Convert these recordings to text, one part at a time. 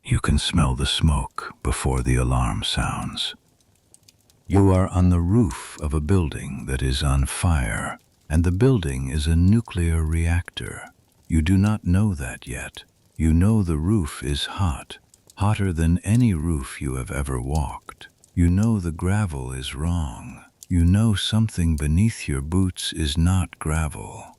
You can smell the smoke before the alarm sounds. You are on the roof of a building that is on fire, and the building is a nuclear reactor. You do not know that yet. You know the roof is hot, hotter than any roof you have ever walked. You know the gravel is wrong. You know something beneath your boots is not gravel.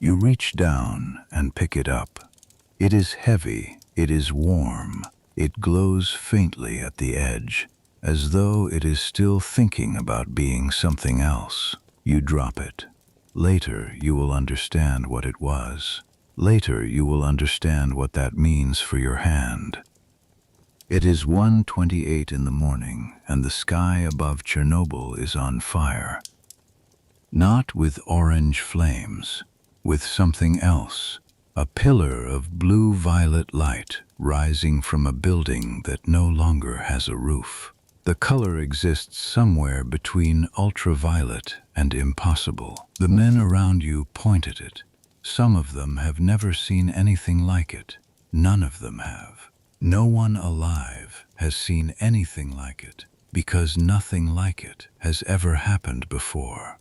You reach down and pick it up. It is heavy, it is warm, it glows faintly at the edge, as though it is still thinking about being something else. You drop it. Later you will understand what it was. Later you will understand what that means for your hand. It is 1:28 in the morning, and the sky above Chernobyl is on fire. Not with orange flames, with something else. A pillar of blue-violet light rising from a building that no longer has a roof. The color exists somewhere between ultraviolet and impossible. The men around you point at it. Some of them have never seen anything like it. None of them have. No one alive has seen anything like it, because nothing like it has ever happened before.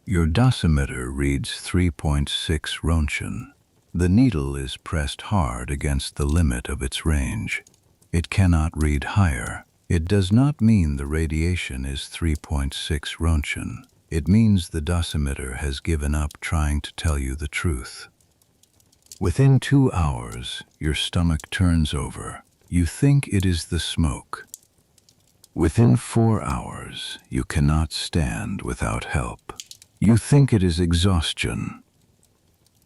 Your dosimeter reads 3.6 Roentgen. The needle is pressed hard against the limit of its range. It cannot read higher. It does not mean the radiation is 3.6 Roentgen. It means the dosimeter has given up trying to tell you the truth. Within 2 hours, your stomach turns over. You think it is the smoke. Within 4 hours, you cannot stand without help. You think it is exhaustion.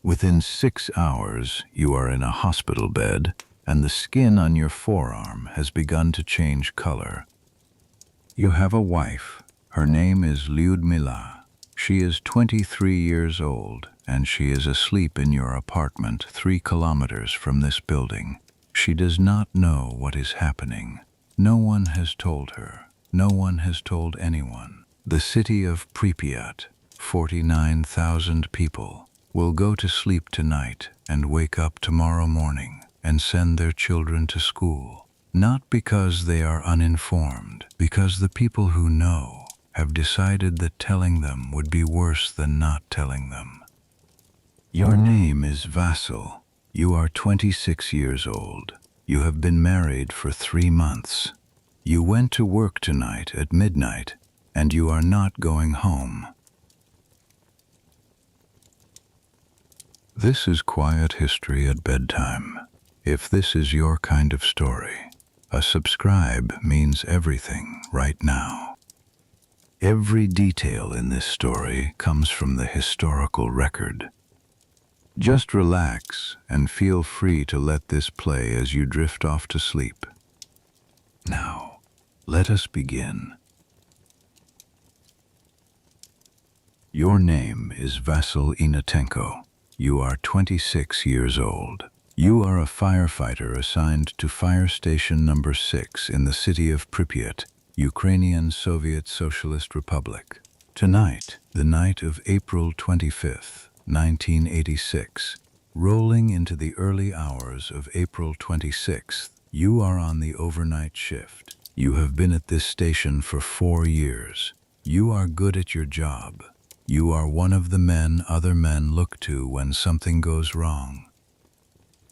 Within 6 hours, you are in a hospital bed, and the skin on your forearm has begun to change color. You have a wife. Her name is Lyudmyla. She is 23 years old, and she is asleep in your apartment 3 kilometers from this building. She does not know what is happening. No one has told her. No one has told anyone. The city of Pripyat, 49,000 people, will go to sleep tonight and wake up tomorrow morning and send their children to school. Not because they are uninformed, because the people who know have decided that telling them would be worse than not telling them. Your name is Vasyl. You are 26 years old. You have been married for 3 months. You went to work tonight at midnight, and you are not going home. This is Quiet History at Bedtime. If this is your kind of story, a subscribe means everything right now. Every detail in this story comes from the historical record. Just relax and feel free to let this play as you drift off to sleep. Now, let us begin. Your name is Vasyl Ihnatenko. You are 26 years old. You are a firefighter assigned to fire station number 6 in the city of Pripyat, Ukrainian Soviet Socialist Republic. Tonight, the night of April 25th, 1986, rolling into the early hours of April 26th, you are on the overnight shift. You have been at this station for 4 years. You are good at your job. You are one of the men other men look to when something goes wrong.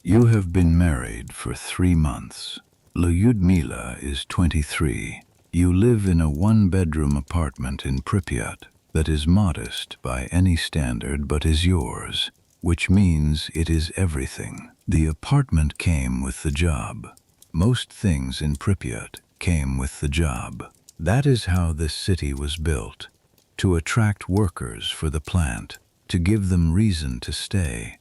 You have been married for 3 months. Lyudmyla is 23. You live in a 1-bedroom apartment in Pripyat that is modest by any standard but is yours, which means it is everything. The apartment came with the job. Most things in Pripyat came with the job. That is how this city was built. To attract workers for the plant, to give them reason to stay.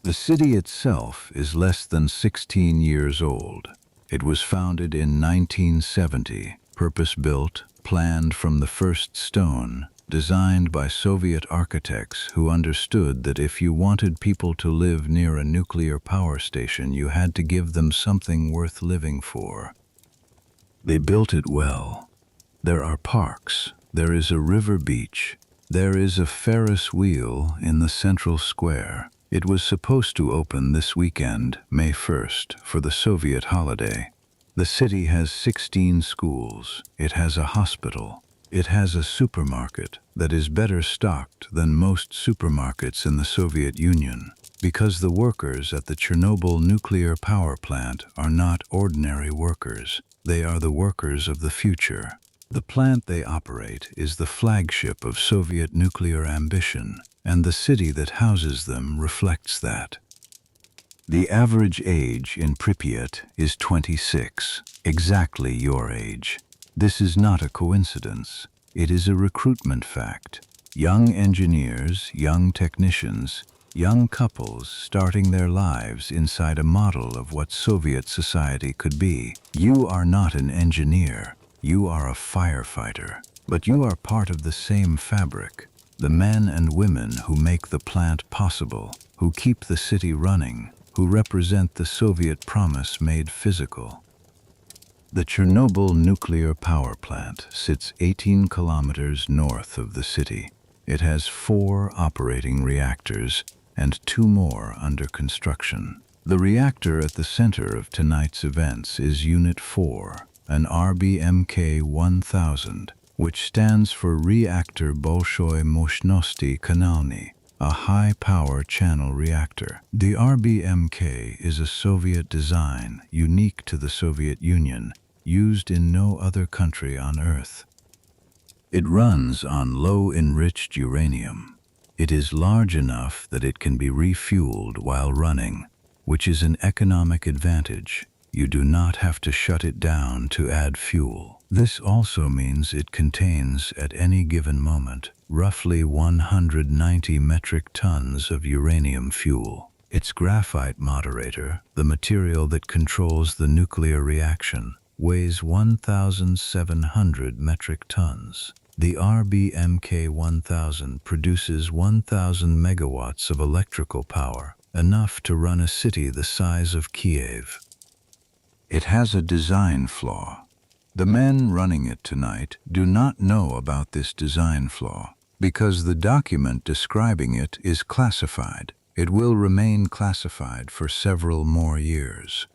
The city itself is less than 16 years old. It was founded in 1970, purpose-built, planned from the first stone, designed by Soviet architects who understood that if you wanted people to live near a nuclear power station, you had to give them something worth living for. They built it well. There are parks. There is a river beach. There is a Ferris wheel in the central square. It was supposed to open this weekend, May 1st, for the Soviet holiday. The city has 16 schools. It has a hospital. It has a supermarket that is better stocked than most supermarkets in the Soviet Union, because the workers at the Chernobyl nuclear power plant are not ordinary workers. They are the workers of the future. The plant they operate is the flagship of Soviet nuclear ambition, and the city that houses them reflects that. The average age in Pripyat is 26, exactly your age. This is not a coincidence. It is a recruitment fact. Young engineers, young technicians, young couples starting their lives inside a model of what Soviet society could be. You are not an engineer. You are a firefighter. But you are part of the same fabric. The men and women who make the plant possible, who keep the city running, who represent the Soviet promise made physical. The Chernobyl nuclear power plant sits 18 kilometers north of the city. It has 4 operating reactors and 2 more under construction. The reactor at the center of tonight's events is Unit 4, an RBMK 1000, which stands for Reactor Bolshoi Moshnosti Kanalny, a high-power channel reactor. The RBMK is a Soviet design unique to the Soviet Union, used in no other country on Earth. It runs on low-enriched uranium. It is large enough that it can be refueled while running, which is an economic advantage. You do not have to shut it down to add fuel. This also means it contains, at any given moment, roughly 190 metric tons of uranium fuel. Its graphite moderator, the material that controls the nuclear reaction, weighs 1,700 metric tons. The RBMK 1000 produces 1,000 megawatts of electrical power, enough to run a city the size of Kiev. It has a design flaw. The men running it tonight do not know about this design flaw, because the document describing it is classified. It will remain classified for several more years.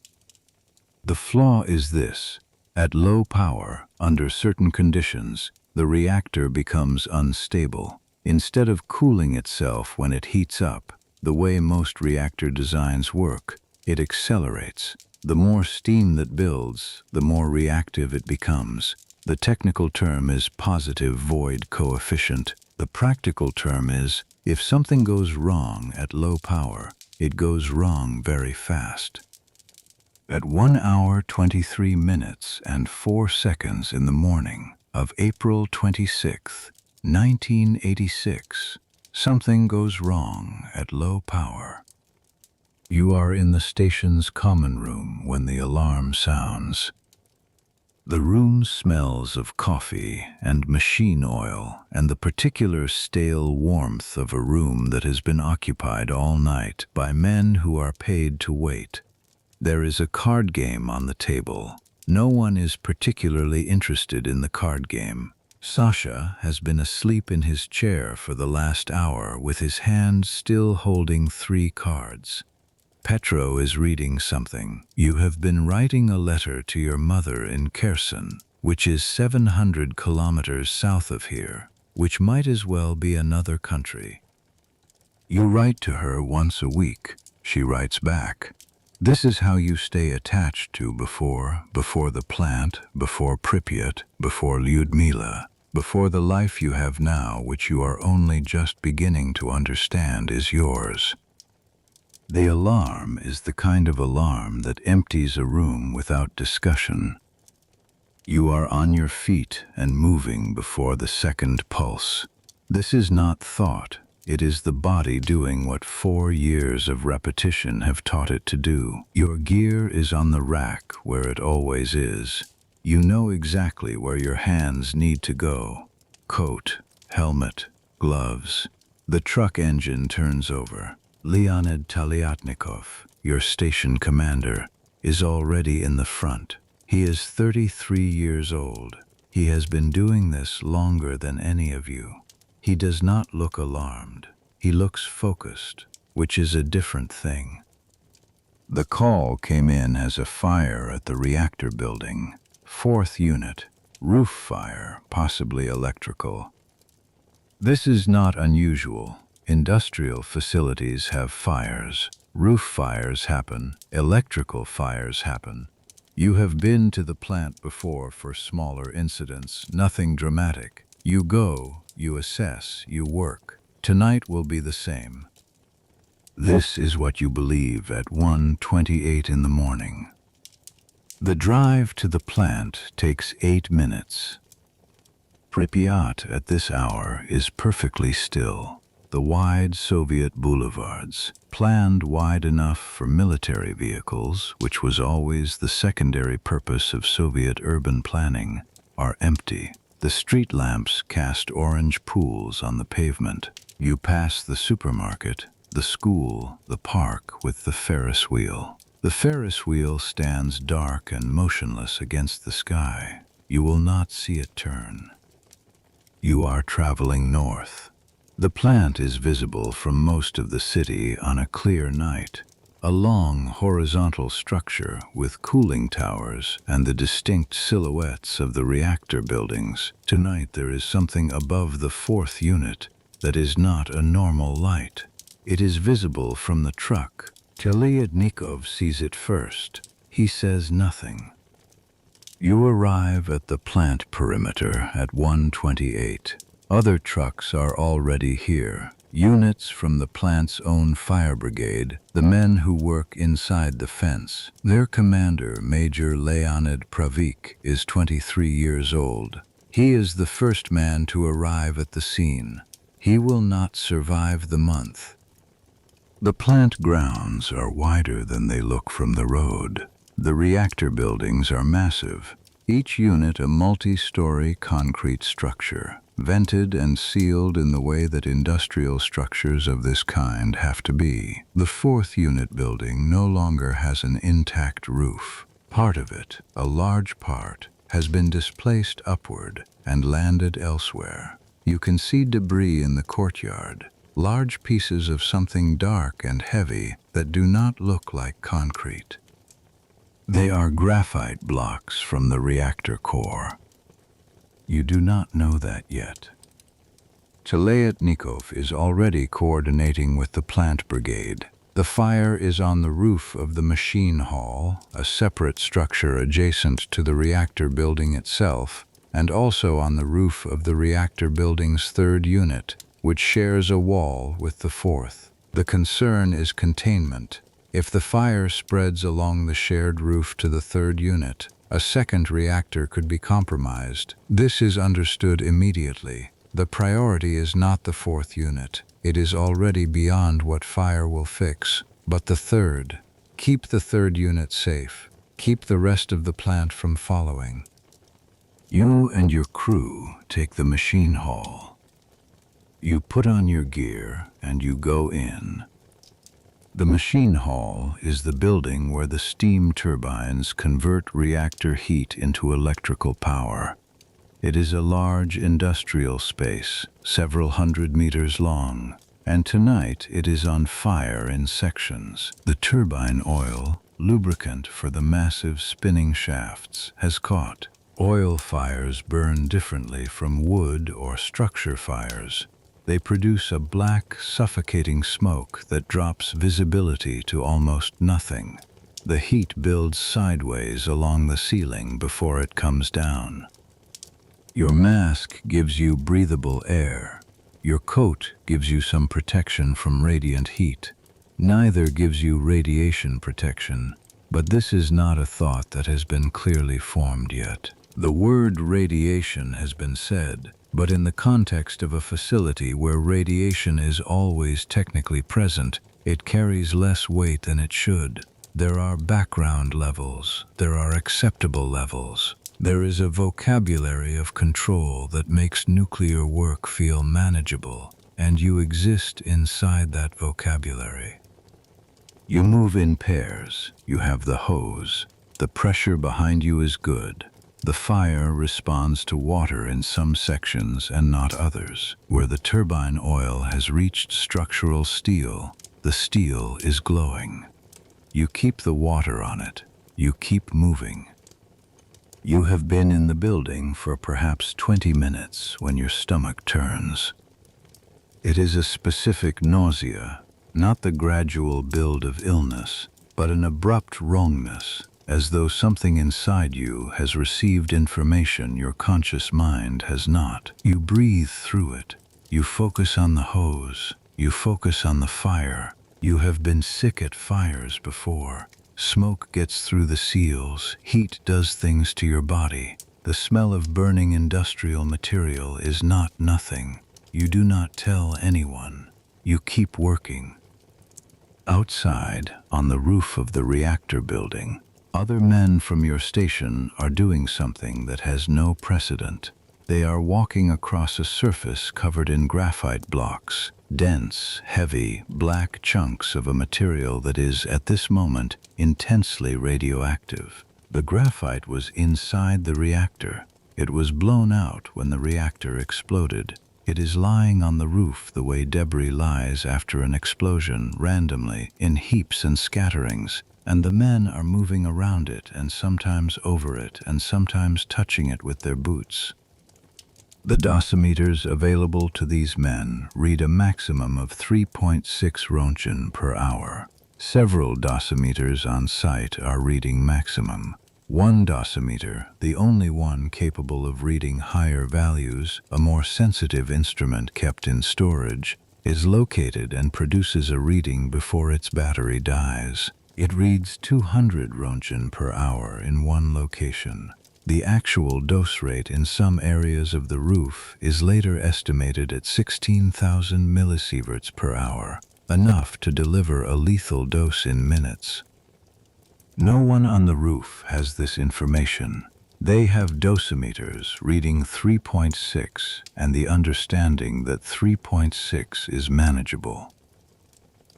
The flaw is this: at low power, under certain conditions, the reactor becomes unstable. Instead of cooling itself when it heats up, the way most reactor designs work, it accelerates. The more steam that builds, the more reactive it becomes. The technical term is positive void coefficient. The practical term is, if something goes wrong at low power, it goes wrong very fast. At 1 hour 23 minutes and 4 seconds in the morning of April 26, 1986, something goes wrong at low power. You are in the station's common room when the alarm sounds. The room smells of coffee and machine oil and the particular stale warmth of a room that has been occupied all night by men who are paid to wait. There is a card game on the table. No one is particularly interested in the card game. Sasha has been asleep in his chair for the last hour with his hand still holding 3 cards. Petro is reading something. You have been writing a letter to your mother in Kherson, which is 700 kilometers south of here, which might as well be another country. You write to her once a week. She writes back. This is how you stay attached to before the plant, before Pripyat, before Lyudmyla, before the life you have now, which you are only just beginning to understand is yours. The alarm is the kind of alarm that empties a room without discussion. You are on your feet and moving before the second pulse. This is not thought. It is the body doing what 4 years of repetition have taught it to do. Your gear is on the rack where it always is. You know exactly where your hands need to go. Coat, helmet, gloves. The truck engine turns over. Leonid Taliatnikov, your station commander, is already in the front. He is 33 years old. He has been doing this longer than any of you. He does not look alarmed. He looks focused. which is a different thing. The call came in as a fire at the reactor building. 4th unit, roof fire, possibly electrical. This is not unusual. Industrial facilities have fires. Roof fires happen. Electrical fires happen. You have been to the plant before for smaller incidents, nothing dramatic. You go, you assess, you work. Tonight will be the same. This is what you believe at 1:28 in the morning. The drive to the plant takes 8 minutes. Pripyat at this hour is perfectly still. The wide Soviet boulevards, planned wide enough for military vehicles, which was always the secondary purpose of Soviet urban planning, are empty. The street lamps cast orange pools on the pavement. You pass the supermarket, the school, the park with the Ferris wheel. The Ferris wheel stands dark and motionless against the sky. You will not see it turn. You are traveling north. The plant is visible from most of the city on a clear night. A long horizontal structure with cooling towers and the distinct silhouettes of the reactor buildings. Tonight there is something above the 4th unit that is not a normal light. It is visible from the truck. Lyudmyla sees it first. He says nothing. You arrive at the plant perimeter at 1:28. Other trucks are already here. Units from the plant's own fire brigade, the men who work inside the fence. Their commander, Major Leonid Pravik, is 23 years old. He is the first man to arrive at the scene. He will not survive the month. The plant grounds are wider than they look from the road. The reactor buildings are massive, each unit a multi-story concrete structure, vented and sealed in the way that industrial structures of this kind have to be. The 4th unit building no longer has an intact roof. Part of it, a large part, has been displaced upward and landed elsewhere. You can see debris in the courtyard, large pieces of something dark and heavy that do not look like concrete. They are graphite blocks from the reactor core. You do not know that yet. Lyudmyla is already coordinating with the plant brigade. The fire is on the roof of the machine hall, a separate structure adjacent to the reactor building itself, and also on the roof of the reactor building's 3rd unit, which shares a wall with the 4th. The concern is containment. If the fire spreads along the shared roof to the 3rd unit, a 2nd reactor could be compromised. This is understood immediately. The priority is not the 4th unit. It is already beyond what fire will fix, but the 3rd. Keep the 3rd unit safe. Keep the rest of the plant from following. You and your crew take the machine hall. You put on your gear and you go in. The machine hall is the building where the steam turbines convert reactor heat into electrical power. It is a large industrial space, several hundred meters long, and tonight it is on fire in sections. The turbine oil, lubricant for the massive spinning shafts, has caught. Oil fires burn differently from wood or structure fires. They produce a black, suffocating smoke that drops visibility to almost nothing. The heat builds sideways along the ceiling before it comes down. Your mask gives you breathable air. Your coat gives you some protection from radiant heat. Neither gives you radiation protection, but this is not a thought that has been clearly formed yet. The word radiation has been said, but in the context of a facility where radiation is always technically present, it carries less weight than it should. There are background levels. There are acceptable levels. There is a vocabulary of control that makes nuclear work feel manageable, and you exist inside that vocabulary. You move in pairs. You have the hose. The pressure behind you is good. The fire responds to water in some sections and not others. Where the turbine oil has reached structural steel, The steel is glowing. You keep the water on it. You keep moving. You have been in the building for perhaps 20 minutes when your stomach turns. It is a specific nausea, not the gradual build of illness, but an abrupt wrongness, as though something inside you has received information your conscious mind has not. You breathe through it. You focus on the hose. You focus on the fire. You have been sick at fires before. Smoke gets through the seals. Heat does things to your body. The smell of burning industrial material is not nothing. You do not tell anyone. You keep working. Outside, on the roof of the reactor building, other men from your station are doing something that has no precedent. They are walking across a surface covered in graphite blocks, dense, heavy, black chunks of a material that is, at this moment, intensely radioactive. The graphite was inside the reactor. It was blown out when the reactor exploded. It is lying on the roof the way debris lies after an explosion, randomly, in heaps and scatterings, and the men are moving around it and sometimes over it and sometimes touching it with their boots. The dosimeters available to these men read a maximum of 3.6 Roentgen per hour. Several dosimeters on site are reading maximum. One dosimeter, the only one capable of reading higher values, a more sensitive instrument kept in storage, is located and produces a reading before its battery dies. It reads 200 Roentgen per hour in one location. The actual dose rate in some areas of the roof is later estimated at 16,000 millisieverts per hour, enough to deliver a lethal dose in minutes. No one on the roof has this information. They have dosimeters reading 3.6 and the understanding that 3.6 is manageable.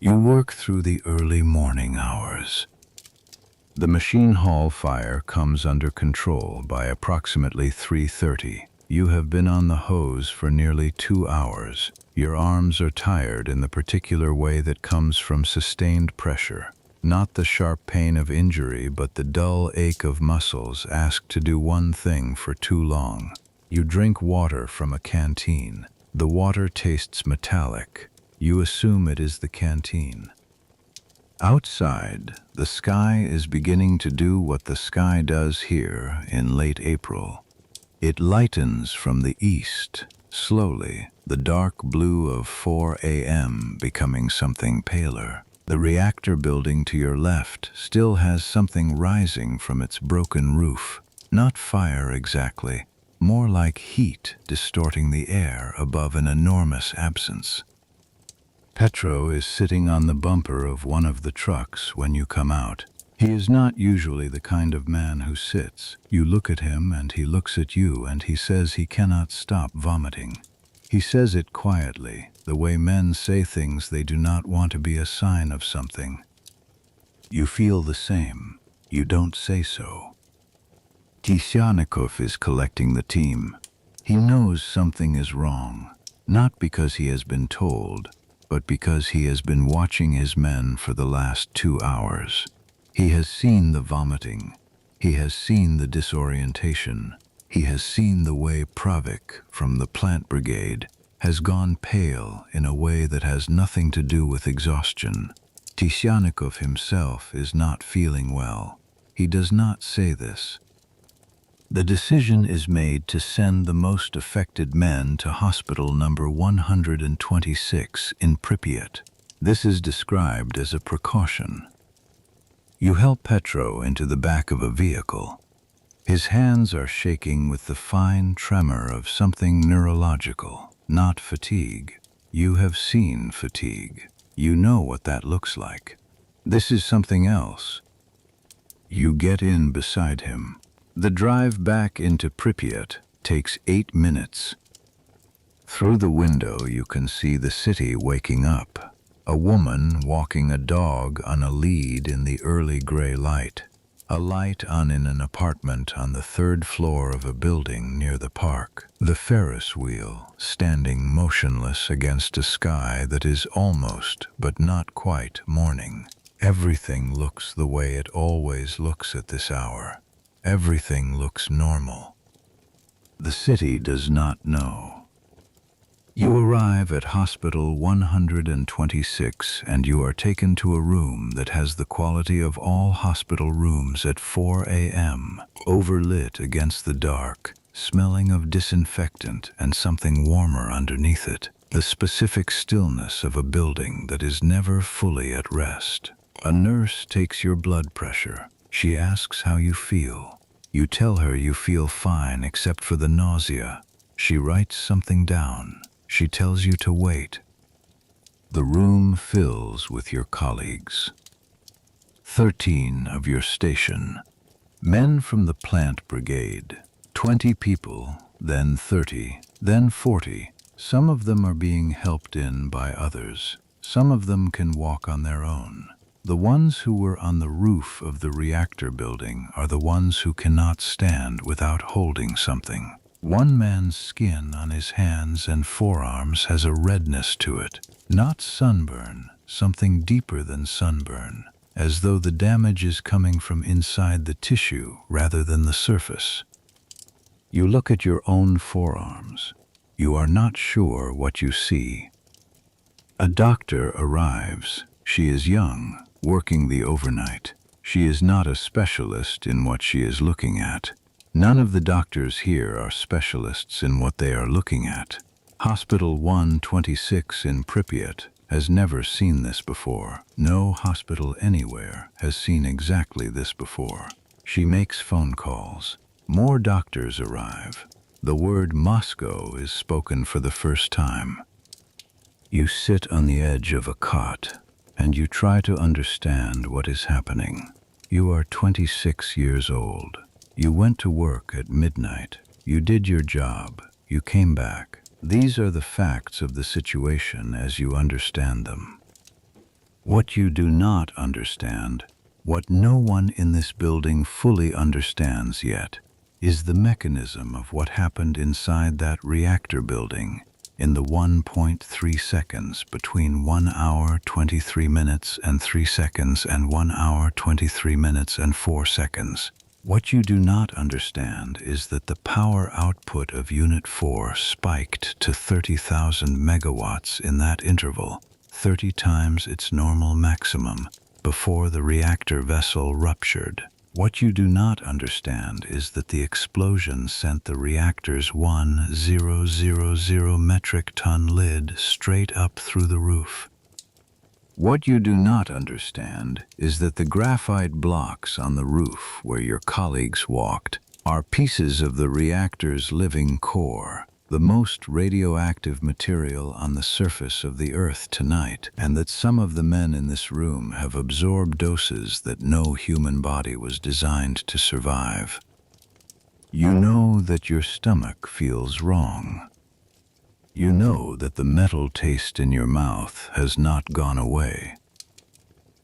You work through the early morning hours. The machine hall fire comes under control by approximately 3:30. You have been on the hose for nearly 2 hours. Your arms are tired in the particular way that comes from sustained pressure. Not the sharp pain of injury, but the dull ache of muscles asked to do one thing for too long. You drink water from a canteen. The water tastes metallic. You assume it is the canteen. Outside, the sky is beginning to do what the sky does here in late April. It lightens from the east, slowly, the dark blue of 4 a.m. becoming something paler. The reactor building to your left still has something rising from its broken roof. Not fire exactly, more like heat distorting the air above an enormous absence. Petro is sitting on the bumper of one of the trucks when you come out. He is not usually the kind of man who sits. You look at him and he looks at you and he says he cannot stop vomiting. He says it quietly, the way men say things they do not want to be a sign of something. You feel the same. You don't say so. Ihnatenko is collecting the team. He knows something is wrong, not because he has been told, but because he has been watching his men for the last 2 hours. He has seen the vomiting. He has seen the disorientation. He has seen the way Pravik from the plant brigade has gone pale in a way that has nothing to do with exhaustion. Ihnatenko himself is not feeling well. He does not say this. The decision is made to send the most affected men to hospital number 126 in Pripyat. This is described as a precaution. You help Petro into the back of a vehicle. His hands are shaking with the fine tremor of something neurological, not fatigue. You have seen fatigue. You know what that looks like. This is something else. You get in beside him. The drive back into Pripyat takes 8 minutes. Through the window you can see the city waking up. A woman walking a dog on a lead in the early gray light. A light on in an apartment on the third floor of a building near the park. The Ferris wheel, standing motionless against a sky that is almost, but not quite, morning. Everything looks the way it always looks at this hour. Everything looks normal. The city does not know. You arrive at Hospital 126 and you are taken to a room that has the quality of all hospital rooms at 4 a.m., overlit against the dark, smelling of disinfectant and something warmer underneath it, the specific stillness of a building that is never fully at rest. A nurse takes your blood pressure. She asks how you feel. You tell her you feel fine except for the nausea. She writes something down. She tells you to wait. The room fills with your colleagues. 13 of your station. Men from the plant brigade. 20 people, then 30, then 40. Some of them are being helped in by others. Some of them can walk on their own. The ones who were on the roof of the reactor building are the ones who cannot stand without holding something. One man's skin on his hands and forearms has a redness to it. Not sunburn, something deeper than sunburn, as though the damage is coming from inside the tissue rather than the surface. You look at your own forearms. You are not sure what you see. A doctor arrives. She is young, working the overnight. She is not a specialist in what she is looking at. None of the doctors here are specialists in what they are looking at. Hospital 126 in Pripyat has never seen this before. No hospital anywhere has seen exactly this before. She makes phone calls. More doctors arrive. The word Moscow is spoken for the first time. You sit on the edge of a cot, and you try to understand what is happening. You are 26 years old. You went to work at midnight. You did your job. You came back. These are the facts of the situation as you understand them. What you do not understand, what no one in this building fully understands yet, is the mechanism of what happened inside that reactor building in the 1.3 seconds between 1 hour 23 minutes and 3 seconds and 1 hour 23 minutes and 4 seconds. What you do not understand is that the power output of Unit 4 spiked to 30,000 megawatts in that interval, 30 times its normal maximum, before the reactor vessel ruptured. What you do not understand is that the explosion sent the reactor's 1,000 metric ton lid straight up through the roof. What you do not understand is that the graphite blocks on the roof where your colleagues walked are pieces of the reactor's living core, the most radioactive material on the surface of the Earth tonight, and that some of the men in this room have absorbed doses that no human body was designed to survive. You know that your stomach feels wrong. You know that the metal taste in your mouth has not gone away.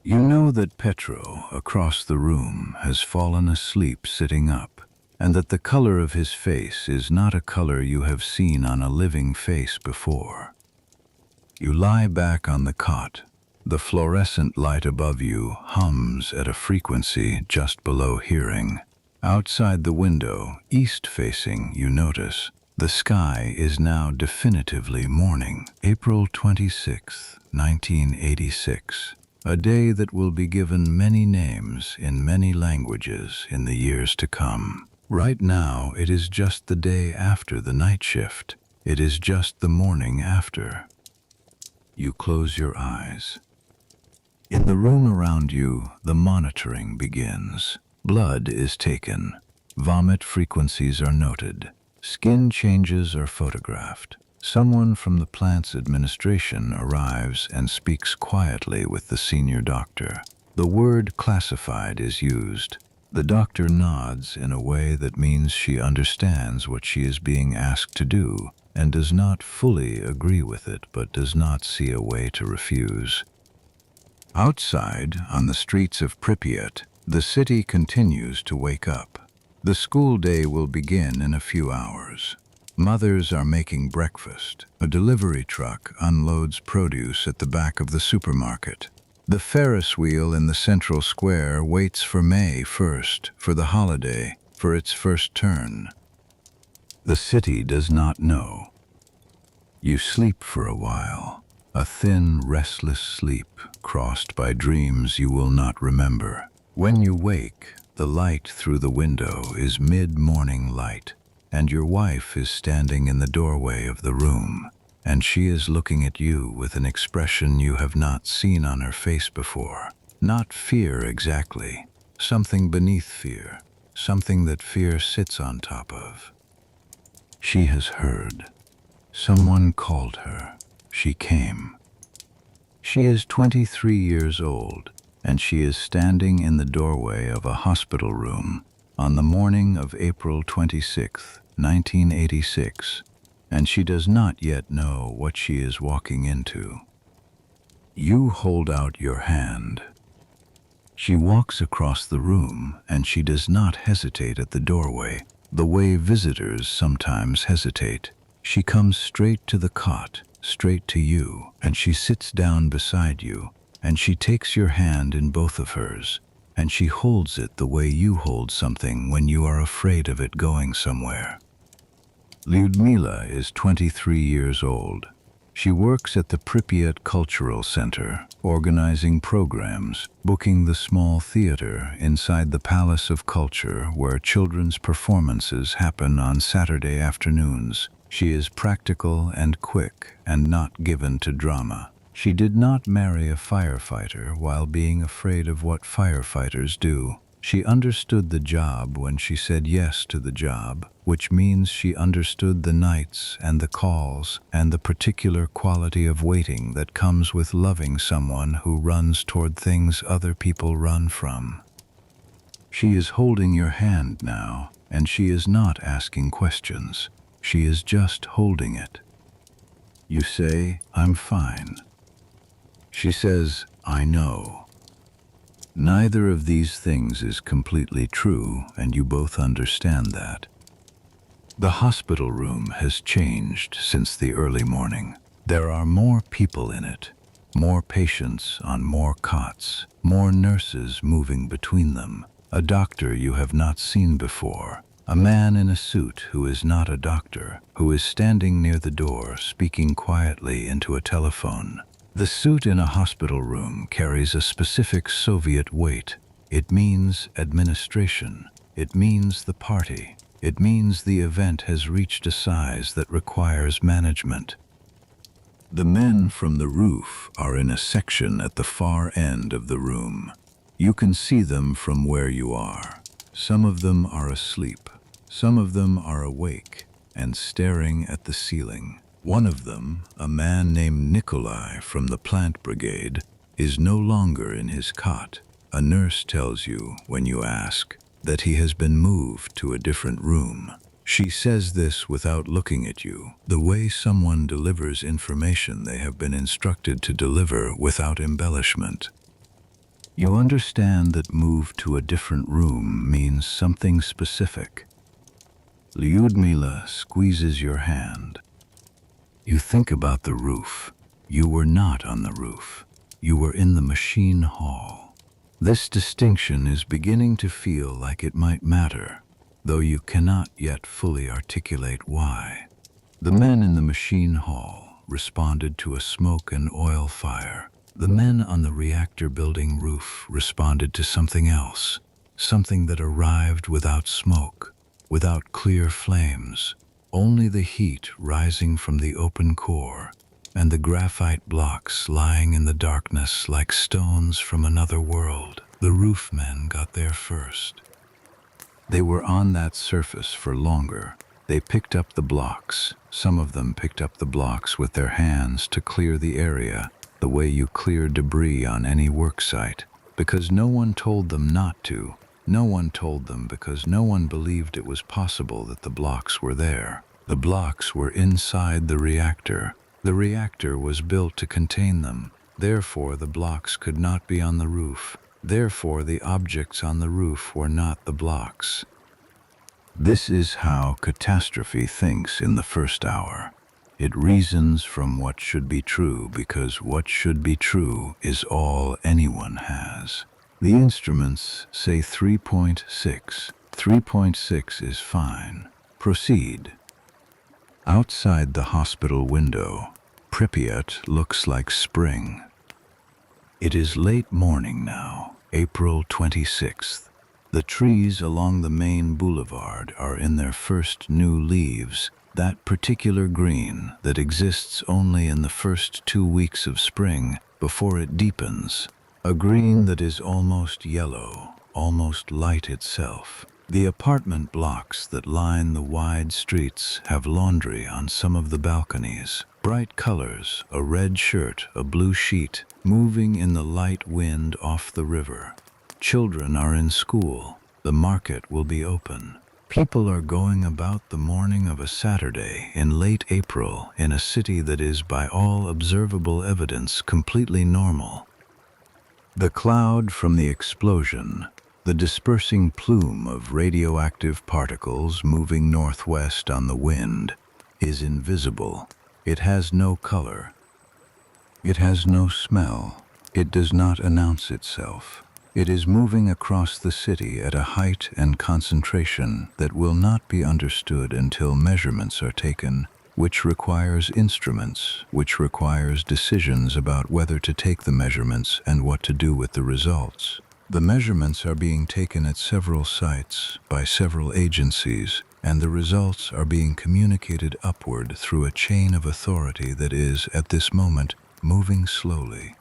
You know that Petro, across the room, has fallen asleep sitting up, and that the color of his face is not a color you have seen on a living face before. You lie back on the cot. The fluorescent light above you hums at a frequency just below hearing. Outside the window, east-facing, you notice the sky is now definitively morning. April 26, 1986. A day that will be given many names in many languages in the years to come. Right now, it is just the day after the night shift. It is just the morning after. You close your eyes. In the room around you, the monitoring begins. Blood is taken. Vomit frequencies are noted. Skin changes are photographed. Someone from the plant's administration arrives and speaks quietly with the senior doctor. The word classified is used. The doctor nods in a way that means she understands what she is being asked to do and does not fully agree with it but does not see a way to refuse. Outside, on the streets of Pripyat, The city continues to wake up. The school day will begin in a few hours. Mothers are making breakfast. A delivery truck unloads produce at the back of the supermarket. The Ferris wheel in the central square waits for May 1st, for the holiday, for its first turn. The city does not know. You sleep for a while, a thin, restless sleep crossed by dreams you will not remember. When you wake, the light through the window is mid-morning light, and your wife is standing in the doorway of the room, and she is looking at you with an expression you have not seen on her face before. Not fear exactly, something beneath fear, something that fear sits on top of. She has heard. Someone called her. She came. She is 23 years old, and she is standing in the doorway of a hospital room on the morning of April 26, 1986, and she does not yet know what she is walking into. You hold out your hand. She walks across the room, and she does not hesitate at the doorway, the way visitors sometimes hesitate. She comes straight to the cot, straight to you, and she sits down beside you, and she takes your hand in both of hers, and she holds it the way you hold something when you are afraid of it going somewhere. Lyudmyla is 23 years old. She works at the Pripyat Cultural Center, organizing programs, booking the small theater inside the Palace of Culture where children's performances happen on Saturday afternoons. She is practical and quick and not given to drama. She did not marry a firefighter while being afraid of what firefighters do. She understood the job when she said yes to the job, which means she understood the nights and the calls and the particular quality of waiting that comes with loving someone who runs toward things other people run from. She is holding your hand now, and she is not asking questions. She is just holding it. You say, "I'm fine." She says, "I know." Neither of these things is completely true, and you both understand that. The hospital room has changed since the early morning. There are more people in it, more patients on more cots, more nurses moving between them, a doctor you have not seen before, a man in a suit who is not a doctor, who is standing near the door speaking quietly into a telephone. The suit in a hospital room carries a specific Soviet weight. It means administration. It means the party. It means the event has reached a size that requires management. The men from the roof are in a section at the far end of the room. You can see them from where you are. Some of them are asleep. Some of them are awake and staring at the ceiling. One of them, a man named Nikolai from the plant brigade, is no longer in his cot. A nurse tells you, when you ask, that he has been moved to a different room. She says this without looking at you, the way someone delivers information they have been instructed to deliver without embellishment. You understand that move to a different room means something specific. Lyudmyla squeezes your hand. You think about the roof. You were not on the roof. You were in the machine hall. This distinction is beginning to feel like it might matter, though you cannot yet fully articulate why. The men in the machine hall responded to a smoke and oil fire. The men on the reactor building roof responded to something else, something that arrived without smoke, without clear flames. Only the heat rising from the open core and the graphite blocks lying in the darkness like stones from another world. The roof men got there first. They were on that surface for longer. They picked up the blocks. Some of them picked up the blocks with their hands to clear the area, the way you clear debris on any work site, because no one told them not to. No one told them because no one believed it was possible that the blocks were there. The blocks were inside the reactor. The reactor was built to contain them. Therefore, the blocks could not be on the roof. Therefore, the objects on the roof were not the blocks. This is how catastrophe thinks in the first hour. It reasons from what should be true, because what should be true is all anyone has. The instruments say 3.6. 3.6 is fine. Proceed. Outside the hospital window, Pripyat looks like spring. It is late morning now, April 26th. The trees along the main boulevard are in their first new leaves, that particular green that exists only in the first 2 weeks of spring before it deepens, a green that is almost yellow, almost light itself. The apartment blocks that line the wide streets have laundry on some of the balconies. Bright colors, a red shirt, a blue sheet, moving in the light wind off the river. Children are in school. The market will be open. People are going about the morning of a Saturday in late April in a city that is, by all observable evidence, completely normal. The cloud from the explosion, the dispersing plume of radioactive particles moving northwest on the wind, is invisible. It has no color. It has no smell. It does not announce itself. It is moving across the city at a height and concentration that will not be understood until measurements are taken, which requires instruments, which requires decisions about whether to take the measurements and what to do with the results. The measurements are being taken at several sites by several agencies, and the results are being communicated upward through a chain of authority that is, at this moment, moving slowly.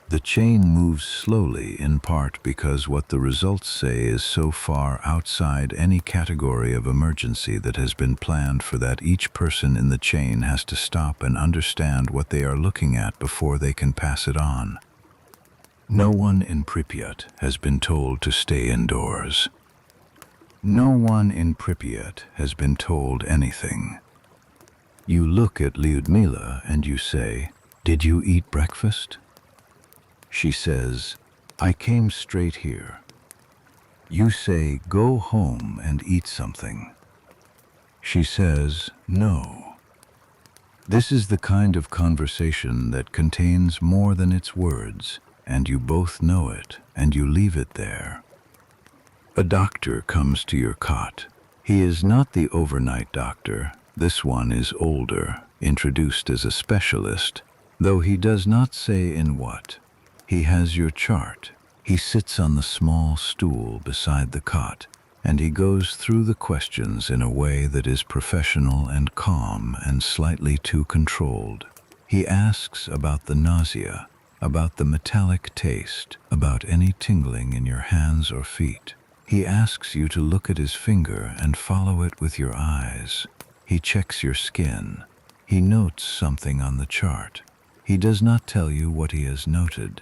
The chain moves slowly in part because what the results say is so far outside any category of emergency that has been planned for that each person in the chain has to stop and understand what they are looking at before they can pass it on. No one in Pripyat has been told to stay indoors. No one in Pripyat has been told anything. You look at Lyudmyla and you say, "Did you eat breakfast?" She says, "I came straight here." You say, "Go home and eat something." She says, "No." This is the kind of conversation that contains more than its words, and you both know it, and you leave it there. A doctor comes to your cot. He is not the overnight doctor. This one is older, introduced as a specialist, though he does not say in what. He has your chart. He sits on the small stool beside the cot, and he goes through the questions in a way that is professional and calm and slightly too controlled. He asks about the nausea, about the metallic taste, about any tingling in your hands or feet. He asks you to look at his finger and follow it with your eyes. He checks your skin. He notes something on the chart. He does not tell you what he has noted.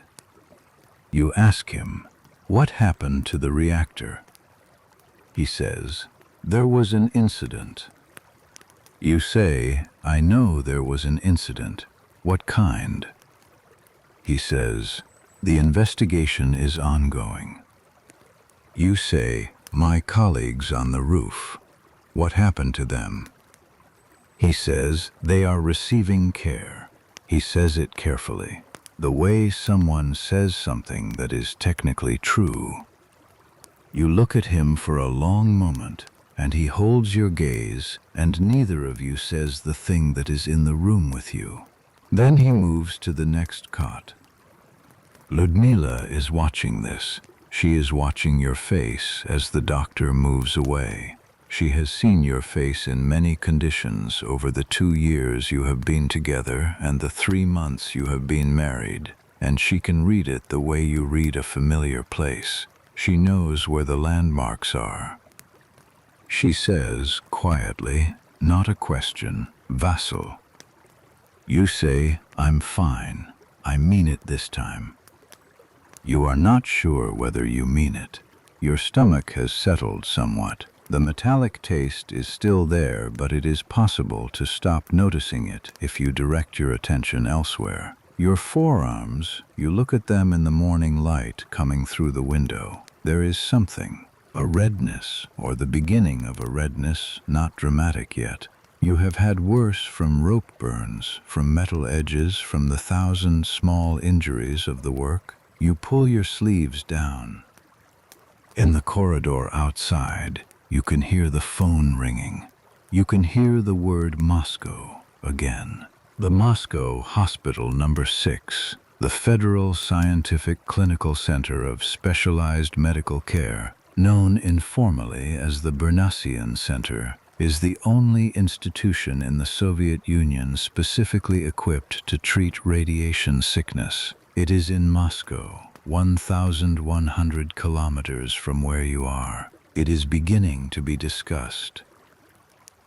You ask him, "What happened to the reactor?" He says, "There was an incident." You say, "I know there was an incident. What kind?" He says, "The investigation is ongoing." You say, "My colleagues on the roof. What happened to them?" He says, "They are receiving care." He says it carefully, the way someone says something that is technically true. You look at him for a long moment, and he holds your gaze, and neither of you says the thing that is in the room with you. Then he moves to the next cot. Lyudmyla is watching this. She is watching your face as the doctor moves away. She has seen your face in many conditions over the 2 years you have been together and the 3 months you have been married, and she can read it the way you read a familiar place. She knows where the landmarks are. She says, quietly, not a question, "Vasyl." You say, "I'm fine. I mean it this time." You are not sure whether you mean it. Your stomach has settled somewhat. The metallic taste is still there, but it is possible to stop noticing it if you direct your attention elsewhere. Your forearms, you look at them in the morning light coming through the window. There is something, a redness, or the beginning of a redness, not dramatic yet. You have had worse from rope burns, from metal edges, from the 1,000 small injuries of the work. You pull your sleeves down. In the corridor outside, you can hear the phone ringing. You can hear the word Moscow again. The Moscow Hospital Number 6, the Federal Scientific Clinical Center of Specialized Medical Care, known informally as the Bernassian Center, is the only institution in the Soviet Union specifically equipped to treat radiation sickness. It is in Moscow, 1,100 kilometers from where you are. It is beginning to be discussed.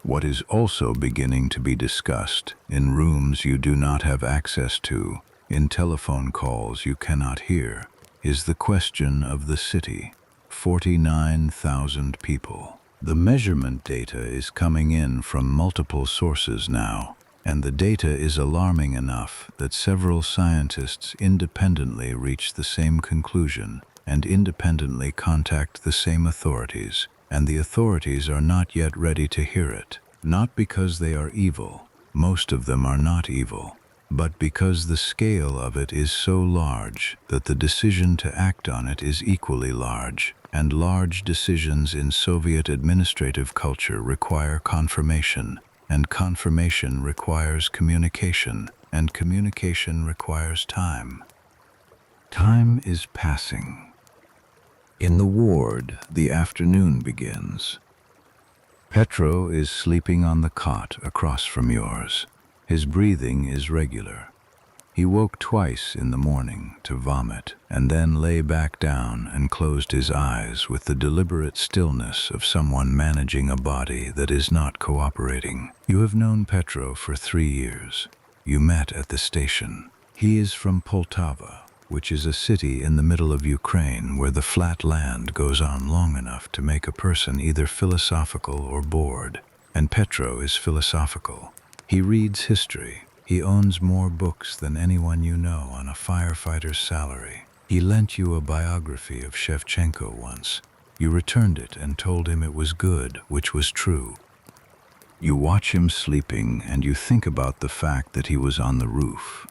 What is also beginning to be discussed, in rooms you do not have access to, in telephone calls you cannot hear, is the question of the city. 49,000 people. The measurement data is coming in from multiple sources now, and the data is alarming enough that several scientists independently reach the same conclusion and independently contact the same authorities, and the authorities are not yet ready to hear it. Not because they are evil, most of them are not evil, but because the scale of it is so large that the decision to act on it is equally large, and large decisions in Soviet administrative culture require confirmation, and confirmation requires communication, and communication requires time. Time is passing. In the ward, the afternoon begins. Petro is sleeping on the cot across from yours. His breathing is regular. He woke twice in the morning to vomit, and then lay back down and closed his eyes with the deliberate stillness of someone managing a body that is not cooperating. You have known Petro for 3 years. You met at the station. He is from Poltava, which is a city in the middle of Ukraine where the flat land goes on long enough to make a person either philosophical or bored. And Petro is philosophical. He reads history. He owns more books than anyone you know on a firefighter's salary. He lent you a biography of Shevchenko once. You returned it and told him it was good, which was true. You watch him sleeping and you think about the fact that he was on the roof.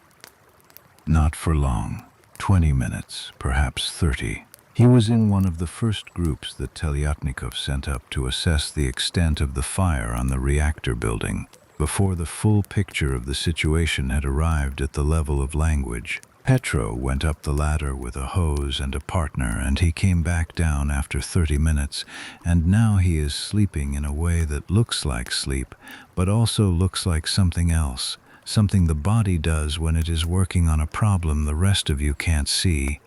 Not for long. 20 minutes, perhaps 30. He was in one of the first groups that Telyatnikov sent up to assess the extent of the fire on the reactor building, before the full picture of the situation had arrived at the level of language. Petro went up the ladder with a hose and a partner, and he came back down after 30 minutes, and now he is sleeping in a way that looks like sleep, but also looks like something else. Something the body does when it is working on a problem the rest of you can't see.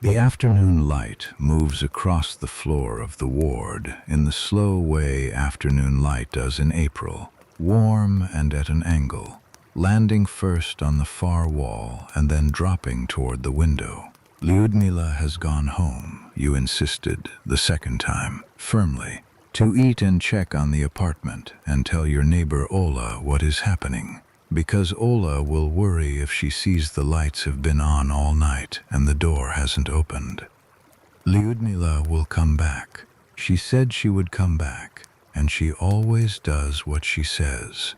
The afternoon light moves across the floor of the ward in the slow way afternoon light does in April, warm and at an angle, landing first on the far wall and then dropping toward the window. Lyudmyla has gone home, you insisted, the second time, firmly, to eat and check on the apartment and tell your neighbor Ola what is happening. Because Ola will worry if she sees the lights have been on all night and the door hasn't opened. Lyudmyla will come back. She said she would come back, and she always does what she says.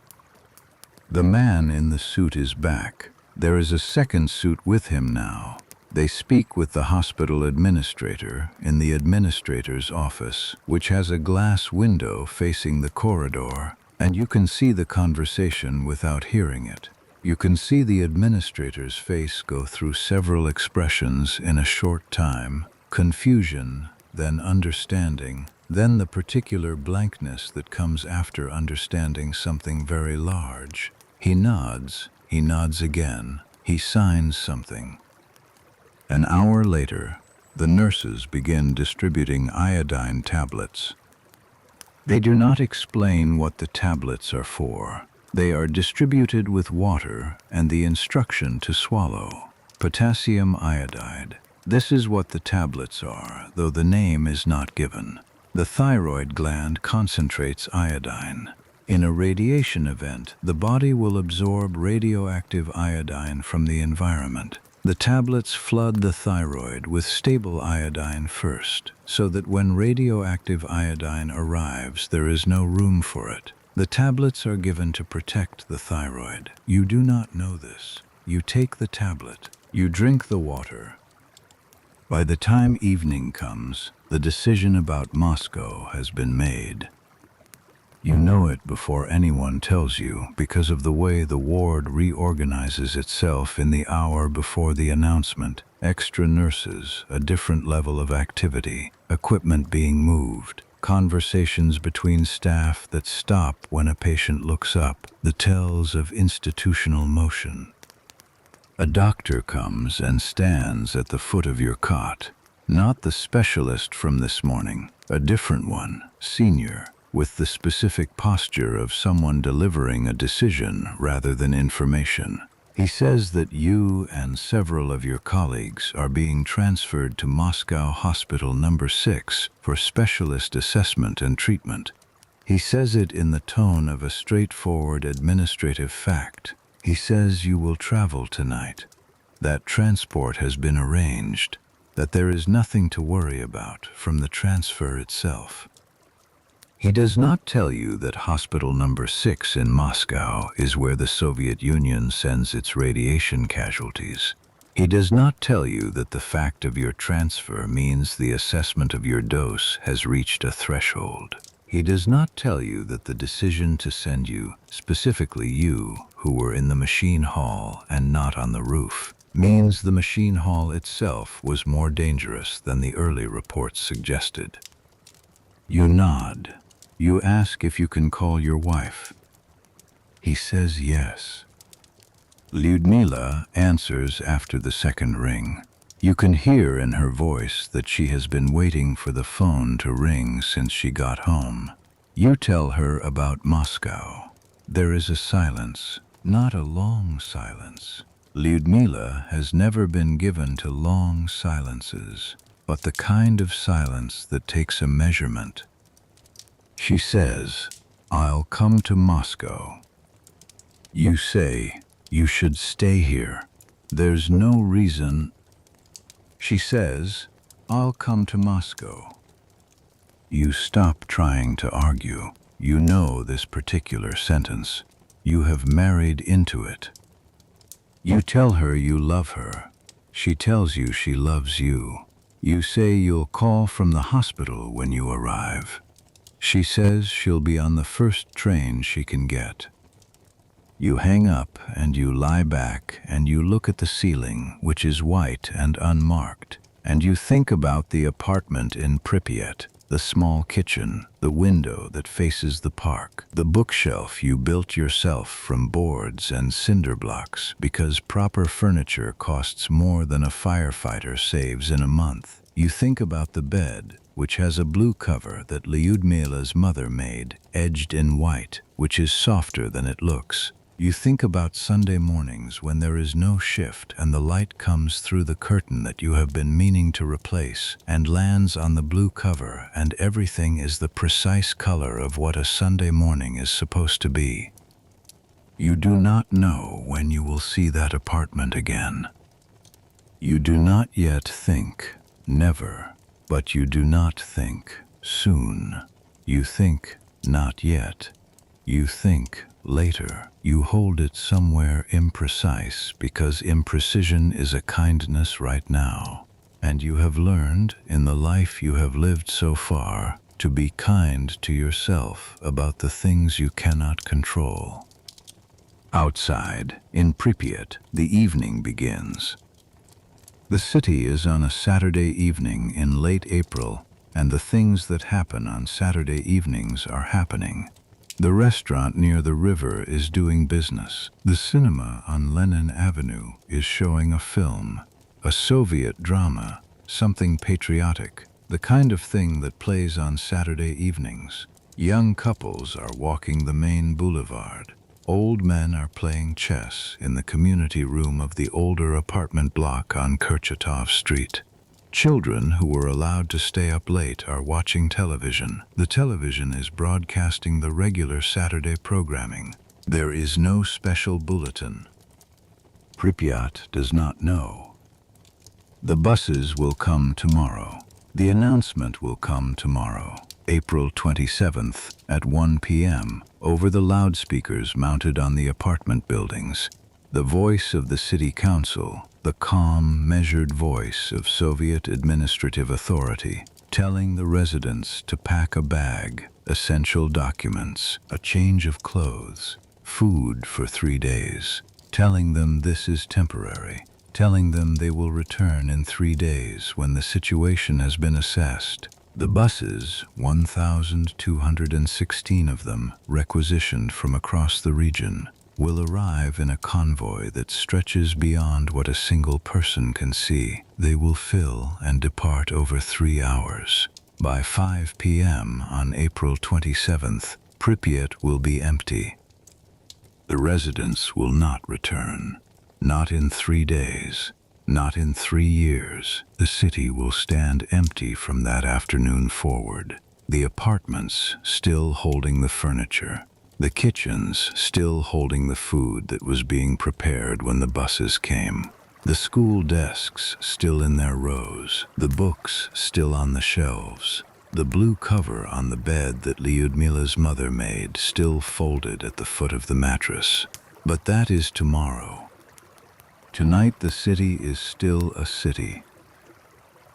The man in the suit is back. There is a second suit with him now. They speak with the hospital administrator in the administrator's office, which has a glass window facing the corridor, and you can see the conversation without hearing it. You can see the administrator's face go through several expressions in a short time: confusion, then understanding, then the particular blankness that comes after understanding something very large. He nods again, he signs something. An hour later, the nurses begin distributing iodine tablets. They do not explain what the tablets are for. They are distributed with water and the instruction to swallow. Potassium iodide. This is what the tablets are, though the name is not given. The thyroid gland concentrates iodine. In a radiation event, the body will absorb radioactive iodine from the environment. The tablets flood the thyroid with stable iodine first, so that when radioactive iodine arrives, there is no room for it. The tablets are given to protect the thyroid. You do not know this. You take the tablet. You drink the water. By the time evening comes, the decision about Moscow has been made. You know it before anyone tells you because of the way the ward reorganizes itself in the hour before the announcement. Extra nurses, a different level of activity, equipment being moved, conversations between staff that stop when a patient looks up, the tells of institutional motion. A doctor comes and stands at the foot of your cot. Not the specialist from this morning, a different one, senior, with the specific posture of someone delivering a decision rather than information. He says that you and several of your colleagues are being transferred to Moscow Hospital number 6 for specialist assessment and treatment. He says it in the tone of a straightforward administrative fact. He says you will travel tonight, that transport has been arranged, that there is nothing to worry about from the transfer itself. He does not tell you that Hospital number 6 in Moscow is where the Soviet Union sends its radiation casualties. He does not tell you that the fact of your transfer means the assessment of your dose has reached a threshold. He does not tell you that the decision to send you, specifically you, who were in the machine hall and not on the roof, means the machine hall itself was more dangerous than the early reports suggested. You nod. You ask if you can call your wife. He says yes. Lyudmyla answers after the second ring. You can hear in her voice that she has been waiting for the phone to ring since she got home. You tell her about Moscow. There is a silence, not a long silence. Lyudmyla has never been given to long silences, but the kind of silence that takes a measurement. She says, "I'll come to Moscow." You say, "You should stay here. There's no reason." She says, "I'll come to Moscow." You stop trying to argue. You know this particular sentence. You have married into it. You tell her you love her. She tells you she loves you. You say you'll call from the hospital when you arrive. She says she'll be on the first train she can get. You hang up and you lie back and you look at the ceiling, which is white and unmarked, and you think about the apartment in Pripyat, the small kitchen, the window that faces the park, the bookshelf you built yourself from boards and cinder blocks because proper furniture costs more than a firefighter saves in a month. You think about the bed, which has a blue cover that Lyudmyla's mother made, edged in white, which is softer than it looks. You think about Sunday mornings when there is no shift and the light comes through the curtain that you have been meaning to replace and lands on the blue cover, and everything is the precise color of what a Sunday morning is supposed to be. You do not know when you will see that apartment again. You do not yet think, never, but you do not think, soon. You think, not yet. You think, later. You hold it somewhere imprecise because imprecision is a kindness right now. And you have learned, in the life you have lived so far, to be kind to yourself about the things you cannot control. Outside, in Pripyat, the evening begins. The city is on a Saturday evening in late April, and the things that happen on Saturday evenings are happening. The restaurant near the river is doing business. The cinema on Lenin Avenue is showing a film, a Soviet drama, something patriotic, the kind of thing that plays on Saturday evenings. Young couples are walking the main boulevard. Old men are playing chess in the community room of the older apartment block on Kurchatov Street. Children who were allowed to stay up late are watching television. The television is broadcasting the regular Saturday programming. There is no special bulletin. Pripyat does not know. The buses will come tomorrow. The announcement will come tomorrow, April 27th at 1 p.m., over the loudspeakers mounted on the apartment buildings. The voice of the city council, the calm, measured voice of Soviet administrative authority, telling the residents to pack a bag, essential documents, a change of clothes, food for 3 days, telling them this is temporary, telling them they will return in 3 days when the situation has been assessed. The buses, 1,216 of them, requisitioned from across the region, will arrive in a convoy that stretches beyond what a single person can see. They will fill and depart over 3 hours. By 5 p.m. on April 27th, Pripyat will be empty. The residents will not return. Not in 3 days. Not in 3 years. The city will stand empty from that afternoon forward. The apartments still holding the furniture. The kitchens still holding the food that was being prepared when the buses came. The school desks still in their rows. The books still on the shelves. The blue cover on the bed that Lyudmyla's mother made still folded at the foot of the mattress. But that is tomorrow. Tonight the city is still a city.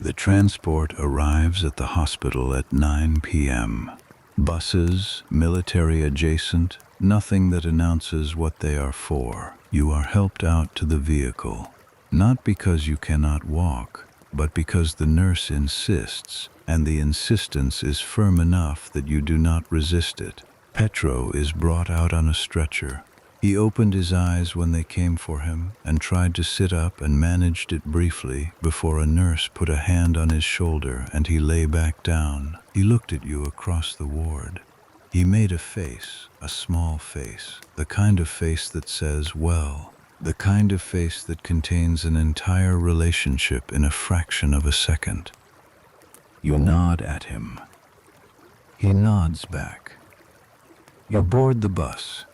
The transport arrives at the hospital at 9 p.m. Buses, military adjacent, nothing that announces what they are for. You are helped out to the vehicle, not because you cannot walk, but because the nurse insists, and the insistence is firm enough that you do not resist it. Petro is brought out on a stretcher. He opened his eyes when they came for him and tried to sit up and managed it briefly before a nurse put a hand on his shoulder and he lay back down. He looked at you across the ward. He made a face, a small face, the kind of face that says, well, the kind of face that contains an entire relationship in a fraction of a second. You nod at him. He nods back. You board the bus.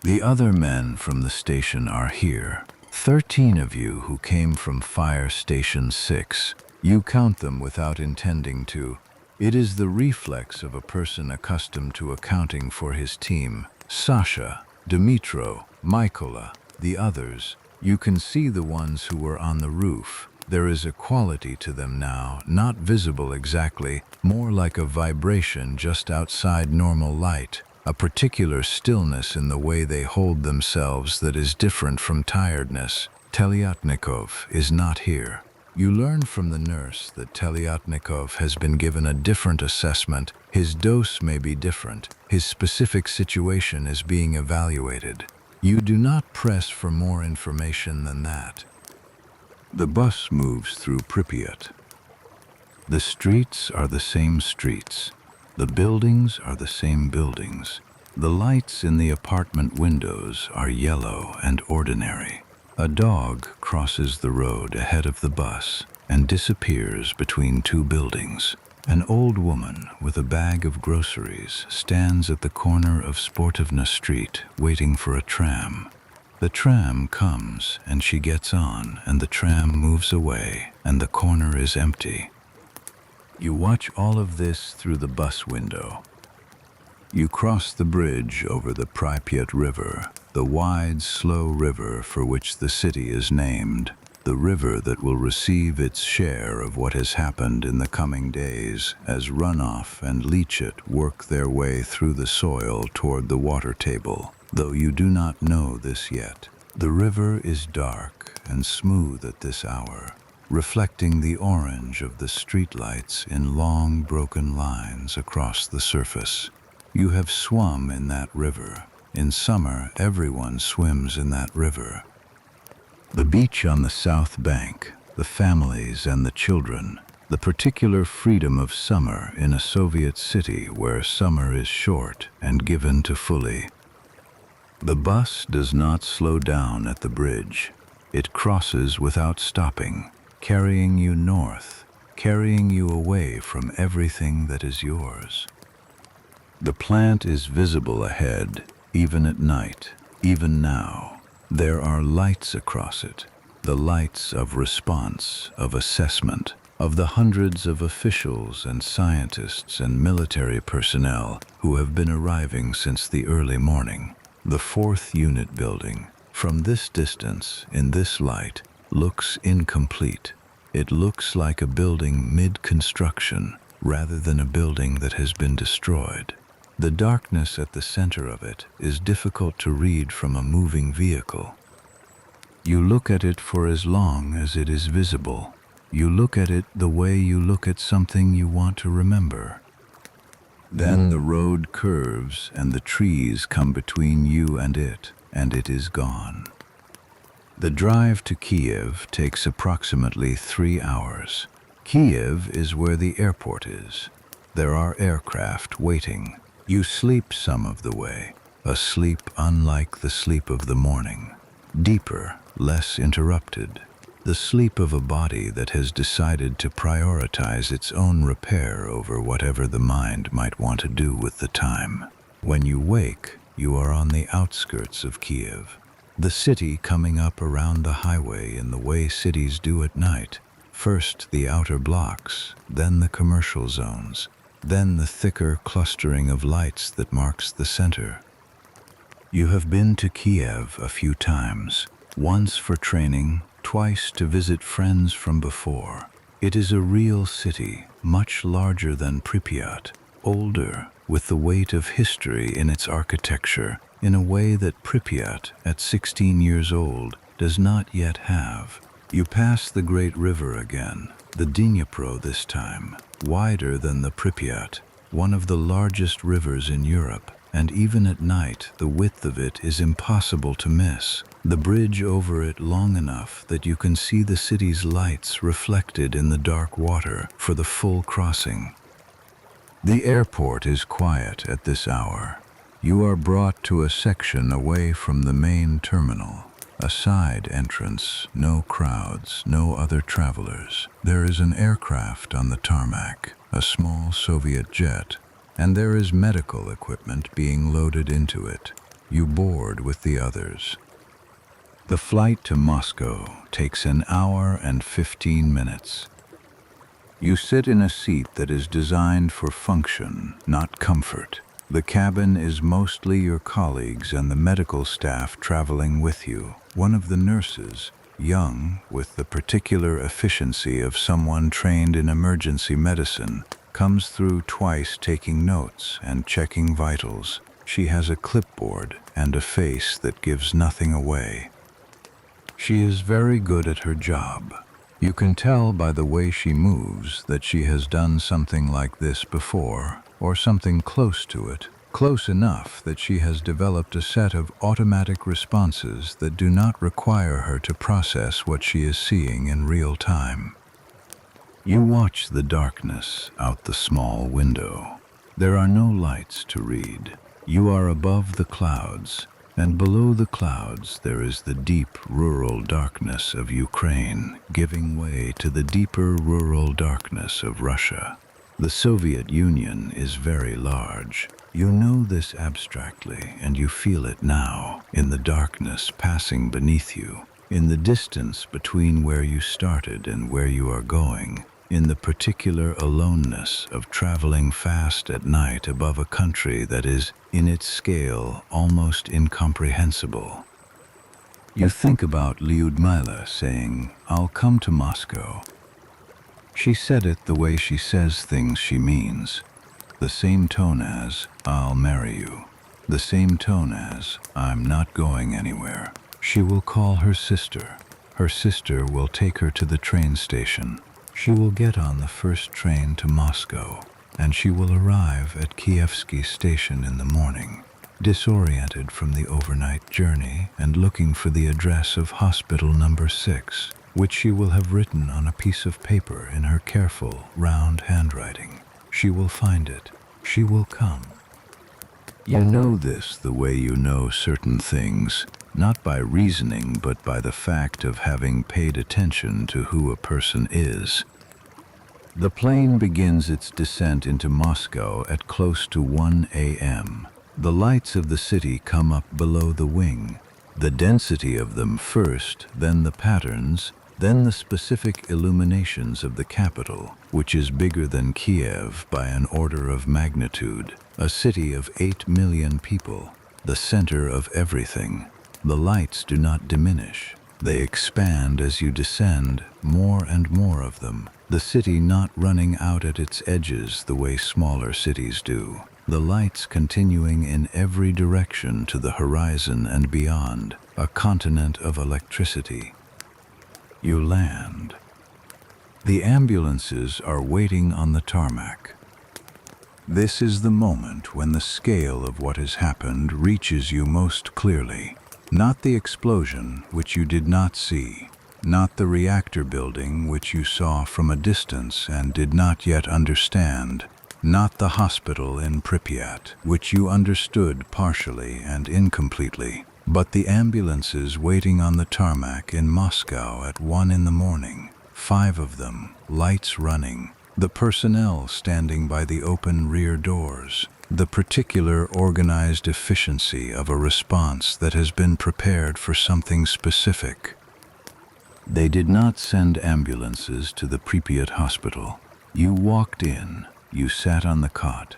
The other men from the station are here. 13 of you who came from Fire Station 6. You count them without intending to. It is the reflex of a person accustomed to accounting for his team. Sasha, Dmitro, Mykola, the others. You can see the ones who were on the roof. There is a quality to them now, not visible exactly, more like a vibration just outside normal light. A particular stillness in the way they hold themselves that is different from tiredness. Telyatnikov is not here. You learn from the nurse that Telyatnikov has been given a different assessment. His dose may be different. His specific situation is being evaluated. You do not press for more information than that. The bus moves through Pripyat. The streets are the same streets. The buildings are the same buildings. The lights in the apartment windows are yellow and ordinary. A dog crosses the road ahead of the bus and disappears between 2 buildings. An old woman with a bag of groceries stands at the corner of Sportivna Street waiting for a tram. The tram comes and she gets on and the tram moves away and the corner is empty. You watch all of this through the bus window. You cross the bridge over the Pripyat River, the wide, slow river for which the city is named, the river that will receive its share of what has happened in the coming days as runoff and leachate work their way through the soil toward the water table, though you do not know this yet. The river is dark and smooth at this hour, reflecting the orange of the streetlights in long broken lines across the surface. You have swum in that river. In summer, everyone swims in that river. The beach on the south bank, the families and the children, the particular freedom of summer in a Soviet city where summer is short and given to fully. The bus does not slow down at the bridge. It crosses without stopping. carrying you north, carrying you away from everything that is yours. The plant is visible ahead, even at night, even now. There are lights across it, the lights of response, of assessment, of the hundreds of officials and scientists and military personnel who have been arriving since the early morning. The fourth unit building, from this distance, in this light, looks incomplete. It looks like a building mid-construction, rather than a building that has been destroyed. The darkness at the center of it is difficult to read from a moving vehicle. You look at it for as long as it is visible. You look at it the way you look at something you want to remember. Then the road curves and the trees come between you and it is gone. The drive to Kiev takes approximately 3 hours. Kiev is where the airport is. There are aircraft waiting. You sleep some of the way, a sleep unlike the sleep of the morning. Deeper, less interrupted. The sleep of a body that has decided to prioritize its own repair over whatever the mind might want to do with the time. When you wake, you are on the outskirts of Kiev. The city coming up around the highway in the way cities do at night. First the outer blocks, then the commercial zones, then the thicker clustering of lights that marks the center. You have been to Kiev a few times, once for training, twice to visit friends from before. It is a real city, much larger than Pripyat, older, with the weight of history in its architecture, in a way that Pripyat, at 16 years old, does not yet have. You pass the great river again, the Dnipro this time, wider than the Pripyat, one of the largest rivers in Europe, and even at night the width of it is impossible to miss. The bridge over it long enough that you can see the city's lights reflected in the dark water for the full crossing. The airport is quiet at this hour. You are brought to a section away from the main terminal. A side entrance, no crowds, no other travelers. There is an aircraft on the tarmac, a small Soviet jet, and there is medical equipment being loaded into it. You board with the others. The flight to Moscow takes an hour and 15 minutes. You sit in a seat that is designed for function, not comfort. The cabin is mostly your colleagues and the medical staff traveling with you. One of the nurses, young, with the particular efficiency of someone trained in emergency medicine, comes through twice taking notes and checking vitals. She has a clipboard and a face that gives nothing away. She is very good at her job. You can tell by the way she moves that she has done something like this before, or something close to it, close enough that she has developed a set of automatic responses that do not require her to process what she is seeing in real time. You watch the darkness out the small window. There are no lights to read. You are above the clouds, and below the clouds there is the deep rural darkness of Ukraine giving way to the deeper rural darkness of Russia. The Soviet Union is very large. You know this abstractly, and you feel it now, in the darkness passing beneath you, in the distance between where you started and where you are going, in the particular aloneness of traveling fast at night above a country that is, in its scale, almost incomprehensible. You think about Lyudmyla saying, "I'll come to Moscow." She said it the way she says things she means. The same tone as, "I'll marry you." The same tone as, "I'm not going anywhere." She will call her sister. Her sister will take her to the train station. She will get on the first train to Moscow, and she will arrive at Kievsky station in the morning, disoriented from the overnight journey and looking for the address of hospital number 6, which she will have written on a piece of paper in her careful, round handwriting. She will find it. She will come. You know this the way you know certain things, not by reasoning but by the fact of having paid attention to who a person is. The plane begins its descent into Moscow at close to 1 a.m. The lights of the city come up below the wing. The density of them first, then the patterns, then the specific illuminations of the capital, which is bigger than Kiev by an order of magnitude, a city of 8 million people, the center of everything. The lights do not diminish. They expand as you descend, more and more of them, the city not running out at its edges the way smaller cities do. The lights continuing in every direction to the horizon and beyond, a continent of electricity. You land. The ambulances are waiting on the tarmac. This is the moment when the scale of what has happened reaches you most clearly. Not the explosion, which you did not see, not the reactor building, which you saw from a distance and did not yet understand, not the hospital in Pripyat, which you understood partially and incompletely, but the ambulances waiting on the tarmac in Moscow at 1 in the morning, 5 of them, lights running, the personnel standing by the open rear doors, the particular organized efficiency of a response that has been prepared for something specific. They did not send ambulances to the Pripyat hospital. You walked in, you sat on the cot.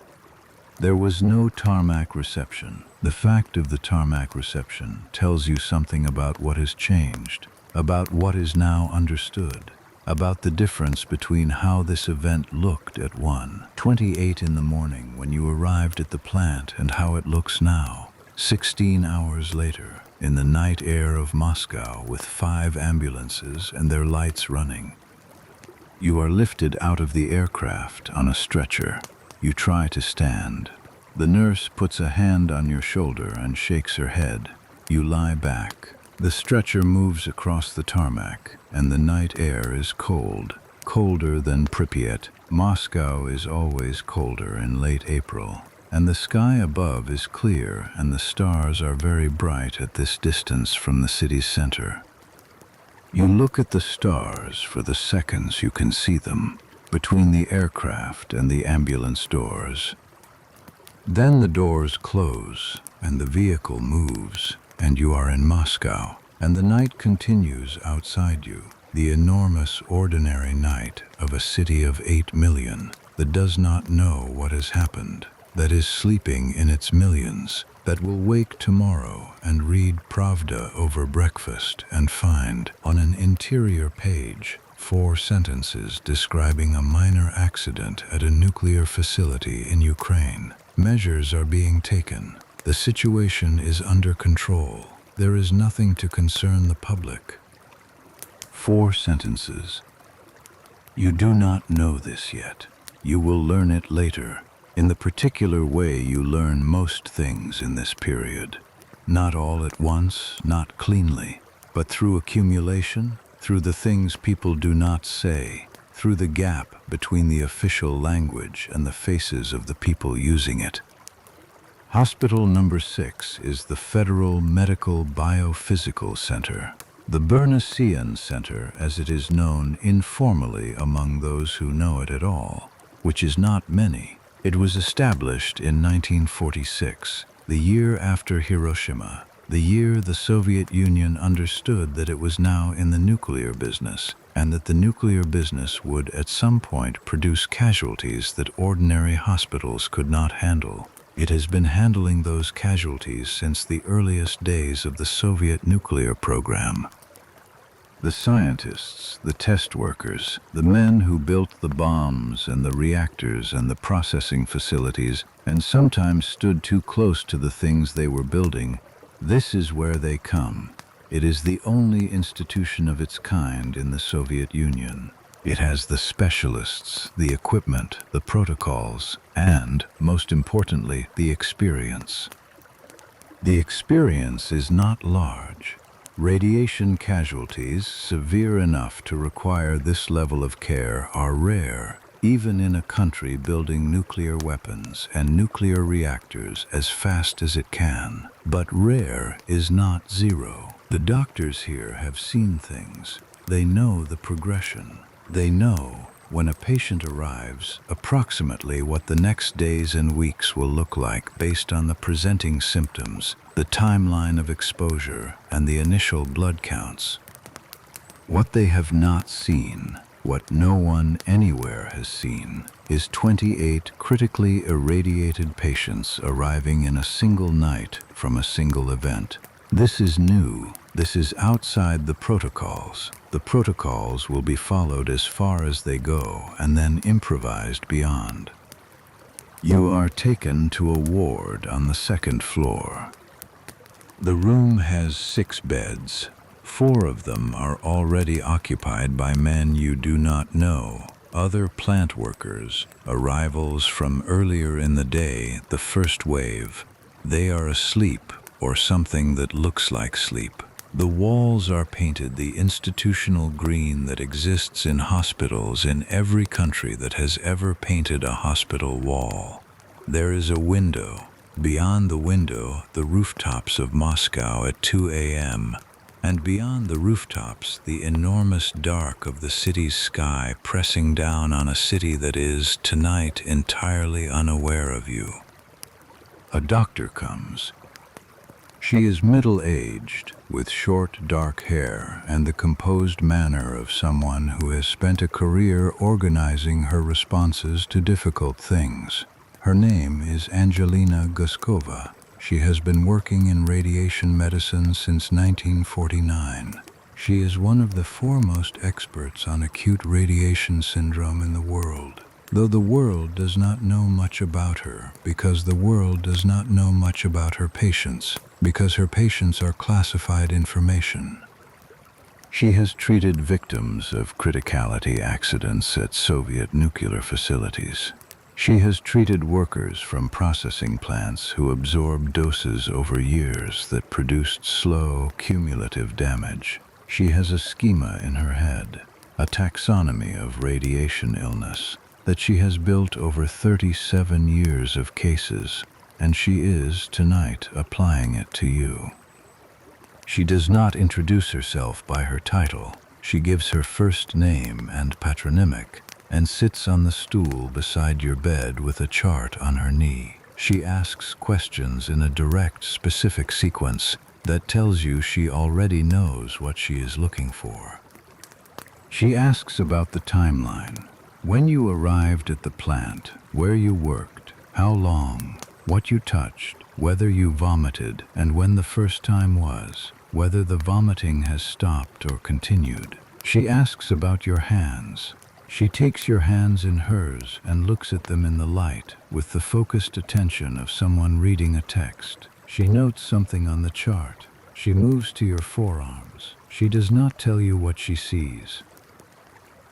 There was no tarmac reception. The fact of the tarmac reception tells you something about what has changed, about what is now understood, about the difference between how this event looked at 1:28 in the morning when you arrived at the plant and how it looks now, 16 hours later, in the night air of Moscow with 5 ambulances and their lights running. You are lifted out of the aircraft on a stretcher. You try to stand. The nurse puts a hand on your shoulder and shakes her head. You lie back. The stretcher moves across the tarmac, and the night air is cold, colder than Pripyat. Moscow is always colder in late April, and the sky above is clear and the stars are very bright at this distance from the city's center. You look at the stars for the seconds you can see them, between the aircraft and the ambulance doors. Then the doors close, and the vehicle moves, and you are in Moscow, and the night continues outside you, the enormous ordinary night of a city of 8 million that does not know what has happened, that is sleeping in its millions, that will wake tomorrow and read Pravda over breakfast and find, on an interior page, 4 sentences describing a minor accident at a nuclear facility in Ukraine. Measures are being taken. The situation is under control. There is nothing to concern the public. 4 sentences. You do not know this yet. You will learn it later, in the particular way you learn most things in this period. Not all at once, not cleanly, but through accumulation, through the things people do not say, through the gap between the official language and the faces of the people using it. Hospital number 6 is the Federal Medical Biophysical Center, the Bernician Center as it is known informally among those who know it at all, which is not many. It was established in 1946, the year after Hiroshima, the year the Soviet Union understood that it was now in the nuclear business, and that the nuclear business would at some point produce casualties that ordinary hospitals could not handle. It has been handling those casualties since the earliest days of the Soviet nuclear program. The scientists, the test workers, the men who built the bombs and the reactors and the processing facilities, and sometimes stood too close to the things they were building, this is where they come. It is the only institution of its kind in the Soviet Union. It has the specialists, the equipment, the protocols, and, most importantly, the experience. The experience is not large. Radiation casualties severe enough to require this level of care are rare. even in a country building nuclear weapons and nuclear reactors as fast as it can. But rare is not zero. The doctors here have seen things. They know the progression. They know, when a patient arrives, approximately what the next days and weeks will look like based on the presenting symptoms, the timeline of exposure, and the initial blood counts. What they have not seen, what no one anywhere has seen, is 28 critically irradiated patients arriving in a single night from a single event. This is new. This is outside the protocols. The protocols will be followed as far as they go and then improvised beyond. You are taken to a ward on the second floor. The room has 6 beds. 4 of them are already occupied by men you do not know, other plant workers, arrivals from earlier in the day, the first wave. They are asleep, or something that looks like sleep. The walls are painted the institutional green that exists in hospitals in every country that has ever painted a hospital wall. There is a window. Beyond the window, the rooftops of Moscow at 2 a.m., and beyond the rooftops, the enormous dark of the city's sky pressing down on a city that is, tonight, entirely unaware of you. A doctor comes. She is middle-aged, with short, dark hair and the composed manner of someone who has spent a career organizing her responses to difficult things. Her name is Angelina Guskova. She has been working in radiation medicine since 1949. She is one of the foremost experts on acute radiation syndrome in the world, though the world does not know much about her because the world does not know much about her patients, because her patients are classified information. She has treated victims of criticality accidents at Soviet nuclear facilities. She has treated workers from processing plants who absorbed doses over years that produced slow, cumulative damage. She has a schema in her head, a taxonomy of radiation illness, that she has built over 37 years of cases, and she is, tonight, applying it to you. She does not introduce herself by her title. She gives her first name and patronymic, and sits on the stool beside your bed with a chart on her knee. She asks questions in a direct, specific sequence that tells you she already knows what she is looking for. She asks about the timeline. When you arrived at the plant, where you worked, how long, what you touched, whether you vomited, and when the first time was, whether the vomiting has stopped or continued. She asks about your hands. She takes your hands in hers and looks at them in the light with the focused attention of someone reading a text. She notes something on the chart. She moves to your forearms. She does not tell you what she sees.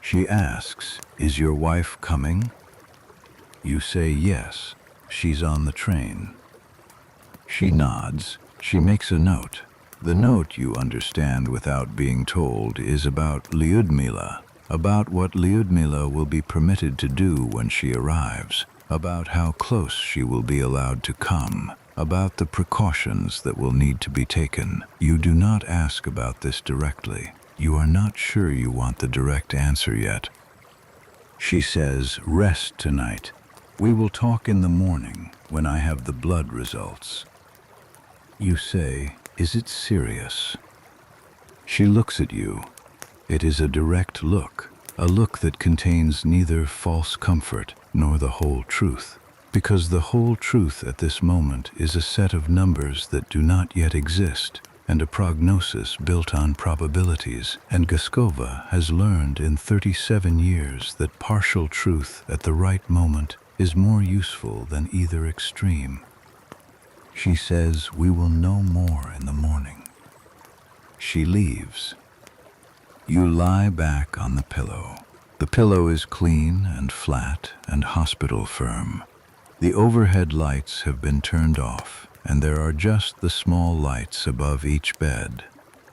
She asks, "Is your wife coming?" You say yes. She's on the train. She nods. She makes a note. The note, you understand without being told, is about Lyudmyla. About what Lyudmyla will be permitted to do when she arrives, about how close she will be allowed to come, about the precautions that will need to be taken. You do not ask about this directly. You are not sure you want the direct answer yet. She says, "Rest tonight. We will talk in the morning when I have the blood results." You say, "Is it serious?" She looks at you. It is a direct look, a look that contains neither false comfort nor the whole truth, because the whole truth at this moment is a set of numbers that do not yet exist, and a prognosis built on probabilities, and Guskova has learned in 37 years that partial truth at the right moment is more useful than either extreme. She says, "We will know more in the morning." She leaves. You lie back on the pillow. The pillow is clean and flat and hospital firm. The overhead lights have been turned off, and there are just the small lights above each bed.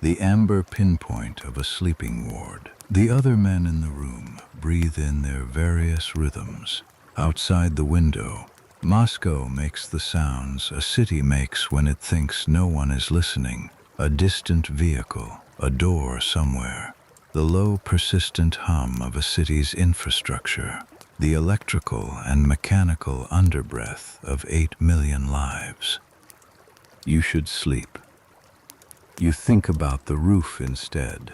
the amber pinpoint of a sleeping ward. The other men in the room breathe in their various rhythms. Outside the window, Moscow makes the sounds a city makes when it thinks no one is listening. A distant vehicle, a door somewhere, the low, persistent hum of a city's infrastructure, the electrical and mechanical underbreath of 8 million lives. You should sleep. You think about the roof instead.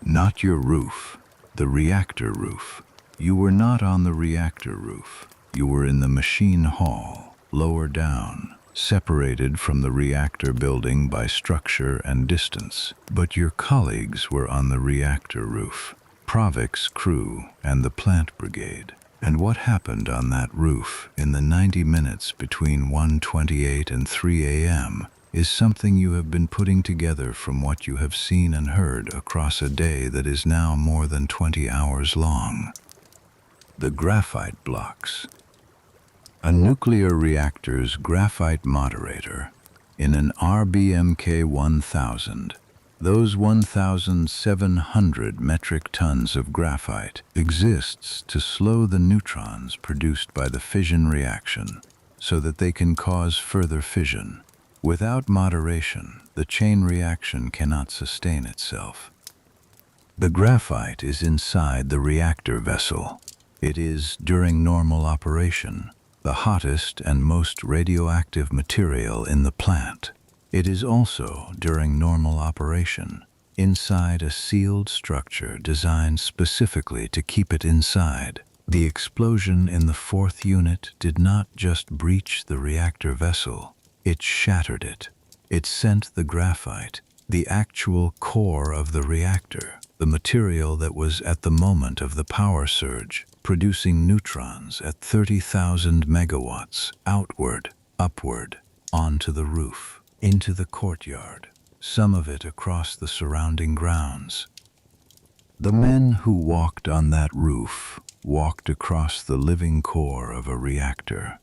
Not your roof, the reactor roof. You were not on the reactor roof. You were in the machine hall, lower down, separated from the reactor building by structure and distance. But your colleagues were on the reactor roof, Provik's crew and the plant brigade. And what happened on that roof in the 90 minutes between 1:28 and 3 a.m. is something you have been putting together from what you have seen and heard across a day that is now more than 20 hours long. The graphite blocks. A nuclear reactor's graphite moderator in an RBMK 1000, those 1,700 metric tons of graphite exists to slow the neutrons produced by the fission reaction so that they can cause further fission. Without moderation, the chain reaction cannot sustain itself. The graphite is inside the reactor vessel. It is, during normal operation, the hottest and most radioactive material in the plant. It is also, during normal operation, inside a sealed structure designed specifically to keep it inside. The explosion in the fourth unit did not just breach the reactor vessel, it shattered it. It sent the graphite, the actual core of the reactor, the material that was at the moment of the power surge, producing neutrons at 30,000 megawatts, outward, upward, onto the roof, into the courtyard, some of it across the surrounding grounds. The men who walked on that roof walked across the living core of a reactor.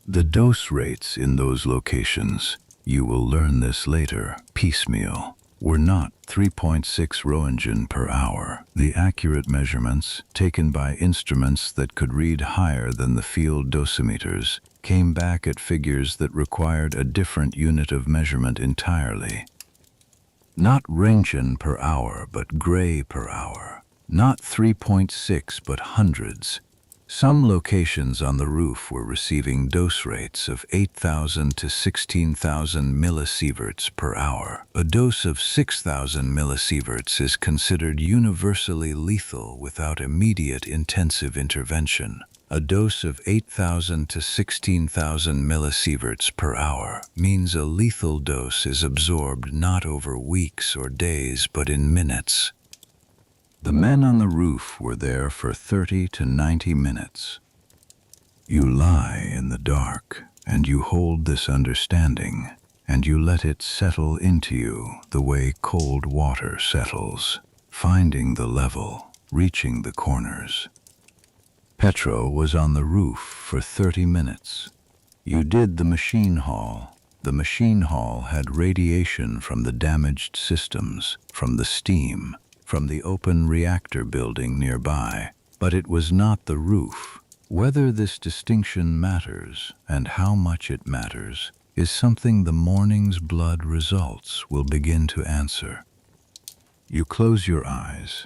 The dose rates in those locations, you will learn this later, piecemeal, were not 3.6 Roentgen per hour. The accurate measurements, taken by instruments that could read higher than the field dosimeters, came back at figures that required a different unit of measurement entirely. Not Roentgen per hour, but Gray per hour. Not 3.6, but hundreds. Some locations on the roof were receiving dose rates of 8,000 to 16,000 millisieverts per hour. A dose of 6,000 millisieverts is considered universally lethal without immediate intensive intervention. A dose of 8,000 to 16,000 millisieverts per hour means a lethal dose is absorbed not over weeks or days, but in minutes. The men on the roof were there for 30 to 90 minutes. You lie in the dark, and you hold this understanding, and you let it settle into you the way cold water settles, finding the level, reaching the corners. Petro was on the roof for 30 minutes. You did the machine hall. The machine hall had radiation from the damaged systems, from the steam, from the open reactor building nearby, but it was not the roof. Whether this distinction matters and how much it matters is something the morning's blood results will begin to answer. You close your eyes.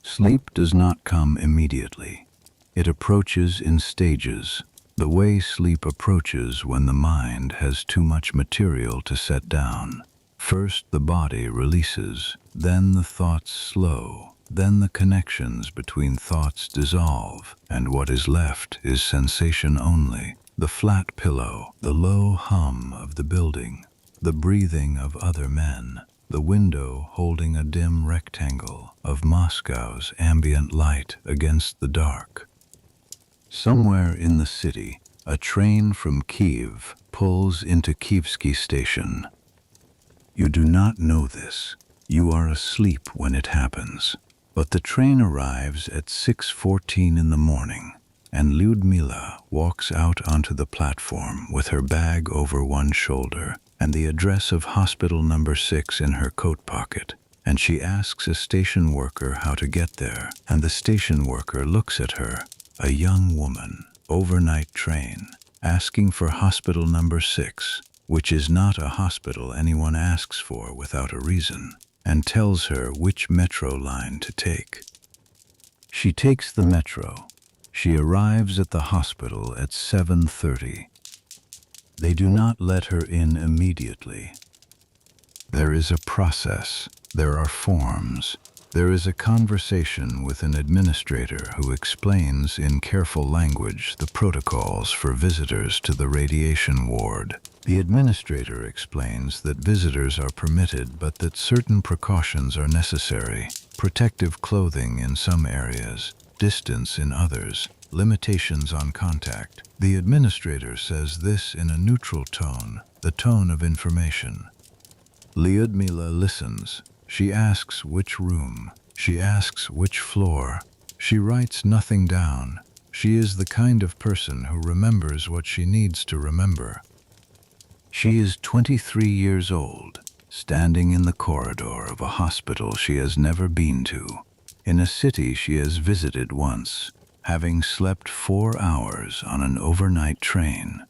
Sleep does not come immediately. It approaches in stages, the way sleep approaches when the mind has too much material to set down. First the body releases, then the thoughts slow, then the connections between thoughts dissolve, and what is left is sensation only. The flat pillow, the low hum of the building, the breathing of other men, the window holding a dim rectangle of Moscow's ambient light against the dark. Somewhere in the city, a train from Kiev pulls into Kievsky station. You do not know this. You are asleep when it happens. But the train arrives at 6:14 in the morning, and Lyudmyla walks out onto the platform with her bag over one shoulder and the address of hospital number 6 in her coat pocket, and she asks a station worker how to get there, and the station worker looks at her, a young woman, overnight train, asking for hospital number 6, which is not a hospital anyone asks for without a reason, and tells her which metro line to take. She takes the metro. She arrives at the hospital at 7:30. They do not let her in immediately. There is a process. There are forms. There is a conversation with an administrator who explains in careful language the protocols for visitors to the radiation ward. The administrator explains that visitors are permitted, but that certain precautions are necessary. Protective clothing in some areas, distance in others, limitations on contact. The administrator says this in a neutral tone, the tone of information. Lyudmyla listens. She asks which room. She asks which floor. She writes nothing down. She is the kind of person who remembers what she needs to remember. She is 23 years old, standing in the corridor of a hospital she has never been to, in a city she has visited once, having slept 4 hours on an overnight train,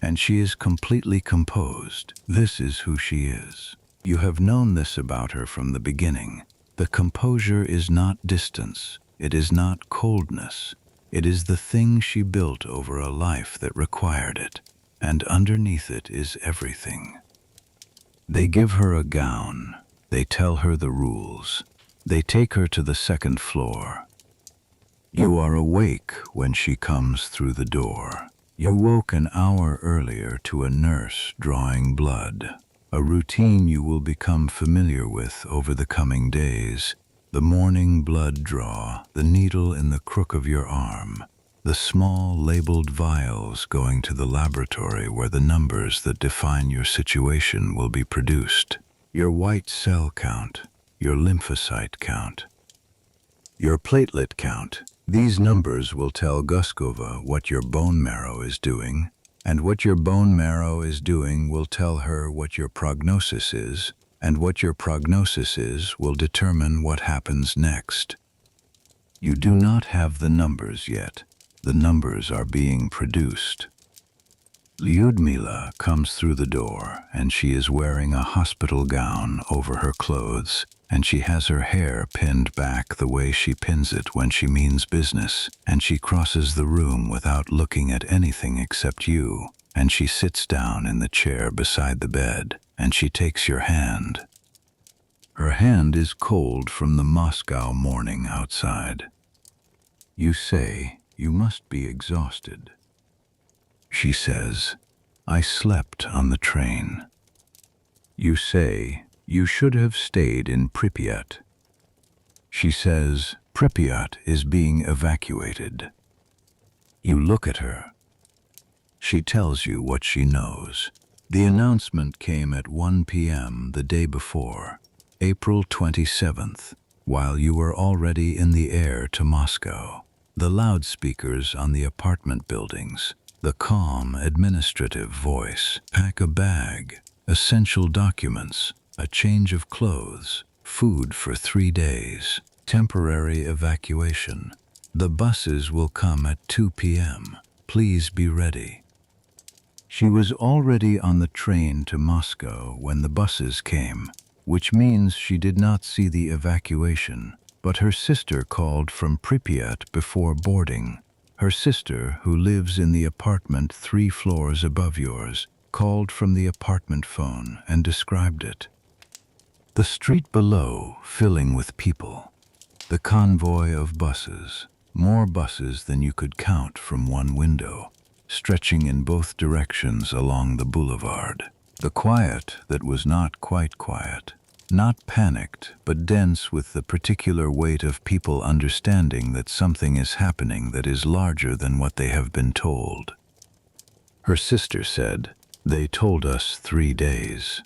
and she is completely composed. This is who she is. You have known this about her from the beginning. The composure is not distance. It is not coldness. It is the thing she built over a life that required it, and underneath it is everything. They give her a gown. They tell her the rules. They take her to the second floor. You are awake when she comes through the door. You woke an hour earlier to a nurse drawing blood. A routine you will become familiar with over the coming days. The morning blood draw, the needle in the crook of your arm, the small labeled vials going to the laboratory where the numbers that define your situation will be produced. Your white cell count, your lymphocyte count, your platelet count. These numbers will tell Guskova what your bone marrow is doing, and what your bone marrow is doing will tell her what your prognosis is, and what your prognosis is will determine what happens next. You do not have the numbers yet. The numbers are being produced. Lyudmyla comes through the door, and she is wearing a hospital gown over her clothes, and she has her hair pinned back the way she pins it when she means business, and she crosses the room without looking at anything except you, and she sits down in the chair beside the bed, and she takes your hand. Her hand is cold from the Moscow morning outside. You say, you must be exhausted. She says, I slept on the train. You say, you should have stayed in Pripyat. She says, Pripyat is being evacuated. You look at her. She tells you what she knows. The announcement came at 1 p.m. the day before, April 27th, while you were already in the air to Moscow. The loudspeakers on the apartment buildings, the calm administrative voice, pack a bag, essential documents, a change of clothes, food for 3 days, temporary evacuation. The buses will come at 2 p.m. Please be ready. She was already on the train to Moscow when the buses came, which means she did not see the evacuation, but her sister called from Pripyat before boarding. Her sister, who lives in the apartment 3 floors above yours, called from the apartment phone and described it. The street below filling with people. The convoy of buses, more buses than you could count from one window, stretching in both directions along the boulevard. The quiet that was not quite quiet. Not panicked, but dense with the particular weight of people understanding that something is happening that is larger than what they have been told. Her sister said, they told us 3 days.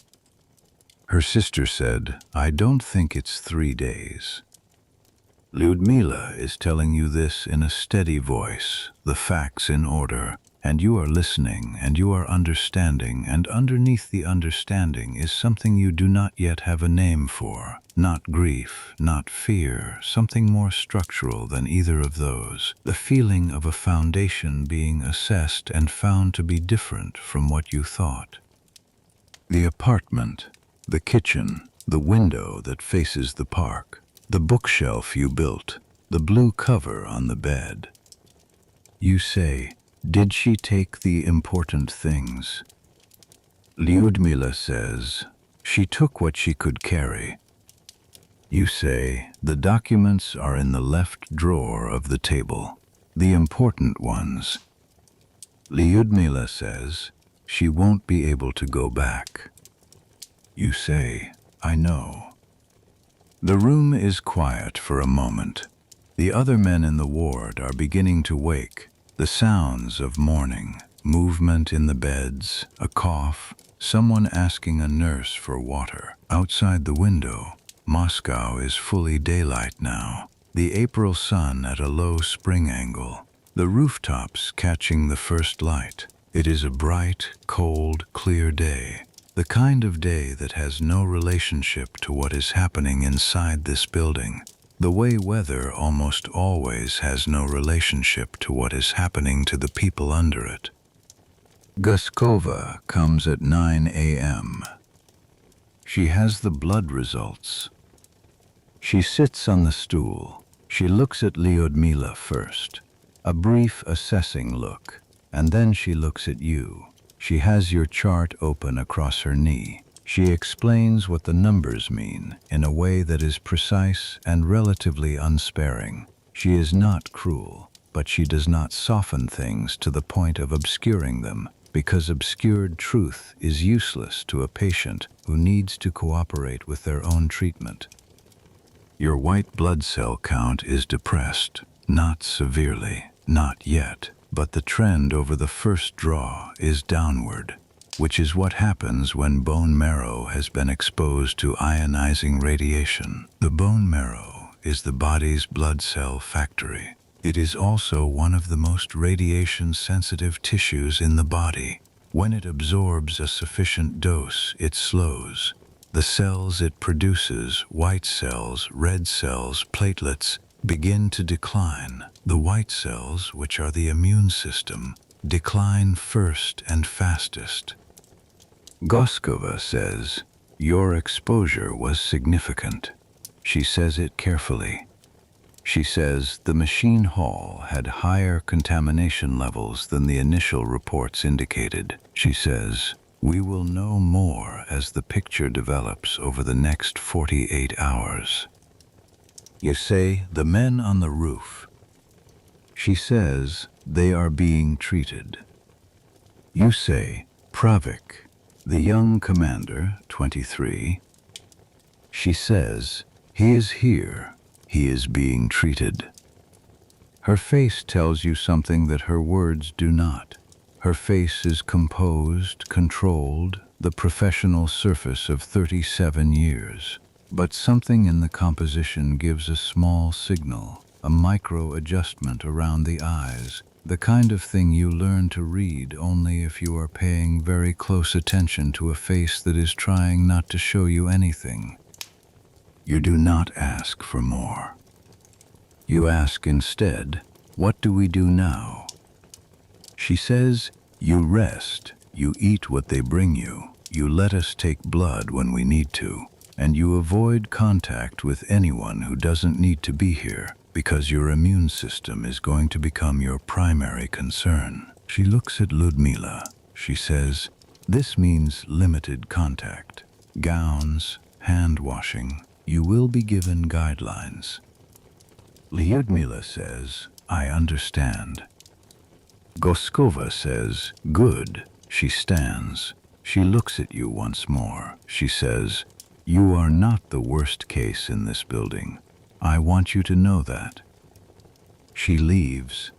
Her sister said, I don't think it's 3 days. Lyudmyla is telling you this in a steady voice, the facts in order, and you are listening, and you are understanding, and underneath the understanding is something you do not yet have a name for. Not grief, not fear, something more structural than either of those. The feeling of a foundation being assessed and found to be different from what you thought. The apartment, the kitchen, the window that faces the park, the bookshelf you built, the blue cover on the bed. You say, did she take the important things? Lyudmyla says, she took what she could carry. You say, the documents are in the left drawer of the table, the important ones. Lyudmyla says, she won't be able to go back. You say, I know. The room is quiet for a moment. The other men in the ward are beginning to wake. The sounds of morning, movement in the beds, a cough, someone asking a nurse for water. Outside the window, Moscow is fully daylight now. The April sun at a low spring angle. The rooftops catching the first light. It is a bright, cold, clear day. The kind of day that has no relationship to what is happening inside this building. The way weather almost always has no relationship to what is happening to the people under it. Guskova comes at 9 a.m. She has the blood results. She sits on the stool. She looks at Lyudmyla first, a brief assessing look, and then she looks at you. She has your chart open across her knee. She explains what the numbers mean in a way that is precise and relatively unsparing. She is not cruel, but she does not soften things to the point of obscuring them, because obscured truth is useless to a patient who needs to cooperate with their own treatment. Your white blood cell count is depressed, not severely, not yet, but the trend over the first draw is downward, which is what happens when bone marrow has been exposed to ionizing radiation. The bone marrow is the body's blood cell factory. It is also one of the most radiation-sensitive tissues in the body. When it absorbs a sufficient dose, it slows. The cells it produces, white cells, red cells, platelets, begin to decline. The white cells, which are the immune system, decline first and fastest. Guskova says, your exposure was significant. She says it carefully. She says the machine hall had higher contamination levels than the initial reports indicated. She says, we will know more as the picture develops over the next 48 hours. You say, the men on the roof. She says, they are being treated. You say, Pravik, the young commander, 23. She says, he is here. He is being treated. Her face tells you something that her words do not. Her face is composed, controlled, the professional surface of 37 years. But something in the composition gives a small signal, a micro-adjustment around the eyes, the kind of thing you learn to read only if you are paying very close attention to a face that is trying not to show you anything. You do not ask for more. You ask instead, what do we do now? She says, you rest, you eat what they bring you, you let us take blood when we need to, and you avoid contact with anyone who doesn't need to be here, because your immune system is going to become your primary concern. She looks at Lyudmyla. She says, this means limited contact. Gowns, hand washing. You will be given guidelines. Lyudmyla says, I understand. Guskova says, good. She stands. She looks at you once more. She says, you are not the worst case in this building. I want you to know that. She leaves.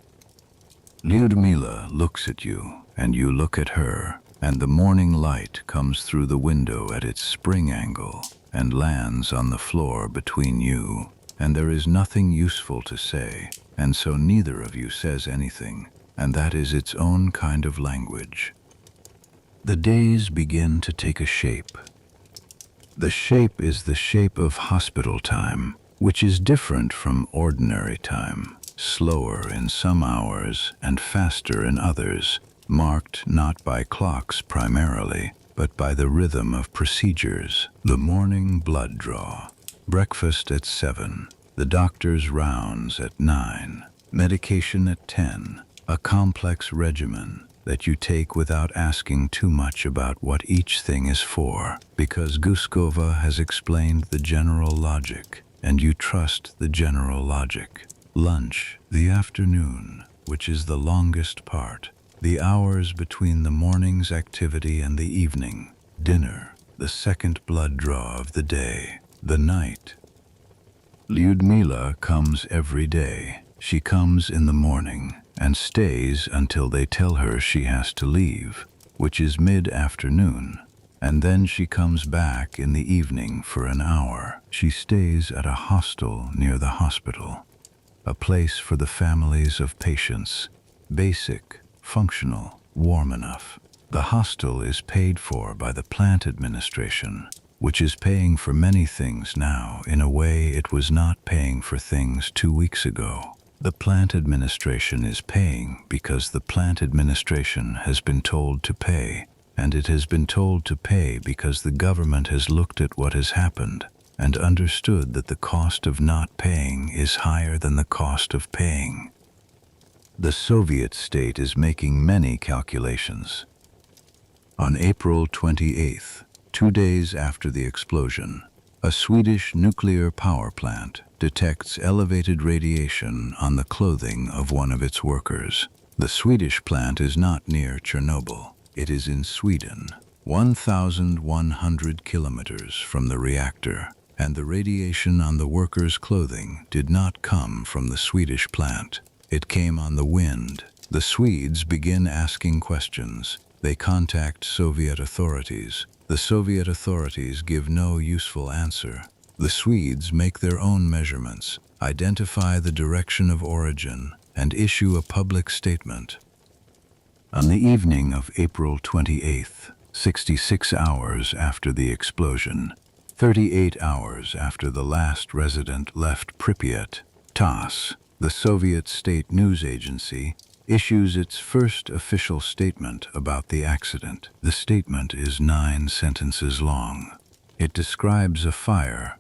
Lyudmyla looks at you, and you look at her, and the morning light comes through the window at its spring angle and lands on the floor between you, and there is nothing useful to say, and so neither of you says anything, and that is its own kind of language. The days begin to take a shape. The shape is the shape of hospital time, which is different from ordinary time, slower in some hours and faster in others, marked not by clocks primarily, but by the rhythm of procedures. The morning blood draw, breakfast at 7, the doctor's rounds at 9, medication at 10, a complex regimen that you take without asking too much about what each thing is for, because Guskova has explained the general logic, and you trust the general logic. Lunch, the afternoon, which is the longest part, the hours between the morning's activity and the evening. Dinner, the second blood draw of the day. The night. Lyudmyla comes every day. She comes in the morning and stays until they tell her she has to leave, which is mid-afternoon, and then she comes back in the evening for an hour. She stays at a hostel near the hospital, a place for the families of patients, basic, functional, warm enough. The hostel is paid for by the plant administration, which is paying for many things now in a way it was not paying for things 2 weeks ago. The plant administration is paying because the plant administration has been told to pay, and it has been told to pay because the government has looked at what has happened and understood that the cost of not paying is higher than the cost of paying. The Soviet state is making many calculations. On April 28th, 2 days after the explosion, a Swedish nuclear power plant detects elevated radiation on the clothing of one of its workers. The Swedish plant is not near Chernobyl. It is in Sweden, 1,100 kilometers from the reactor, and the radiation on the workers' clothing did not come from the Swedish plant. It came on the wind. The Swedes begin asking questions. They contact Soviet authorities. The Soviet authorities give no useful answer. The Swedes make their own measurements, identify the direction of origin, and issue a public statement. On the evening of April 28th, 66 hours after the explosion, 38 hours after the last resident left Pripyat, TASS, the Soviet state news agency, issues its first official statement about the accident. The statement is 9 sentences long. It describes a fire.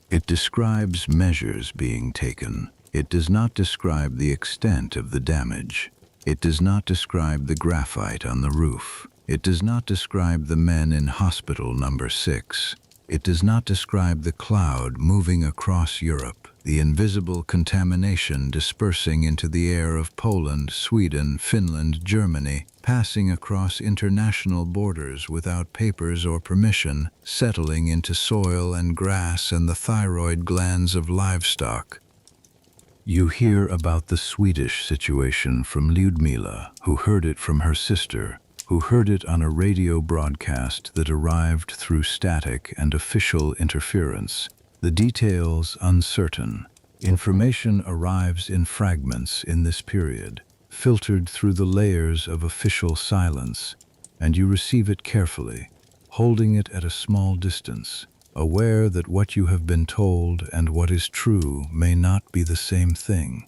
It describes measures being taken. It does not describe the extent of the damage. It does not describe the graphite on the roof. It does not describe the men in hospital number 6. It does not describe the cloud moving across Europe, the invisible contamination dispersing into the air of Poland, Sweden, Finland, Germany, passing across international borders without papers or permission, settling into soil and grass and the thyroid glands of livestock. You hear about the Swedish situation from Lyudmyla, who heard it from her sister, who heard it on a radio broadcast that arrived through static and official interference. The details uncertain. Information arrives in fragments in this period, filtered through the layers of official silence, and you receive it carefully, holding it at a small distance, aware that what you have been told and what is true may not be the same thing.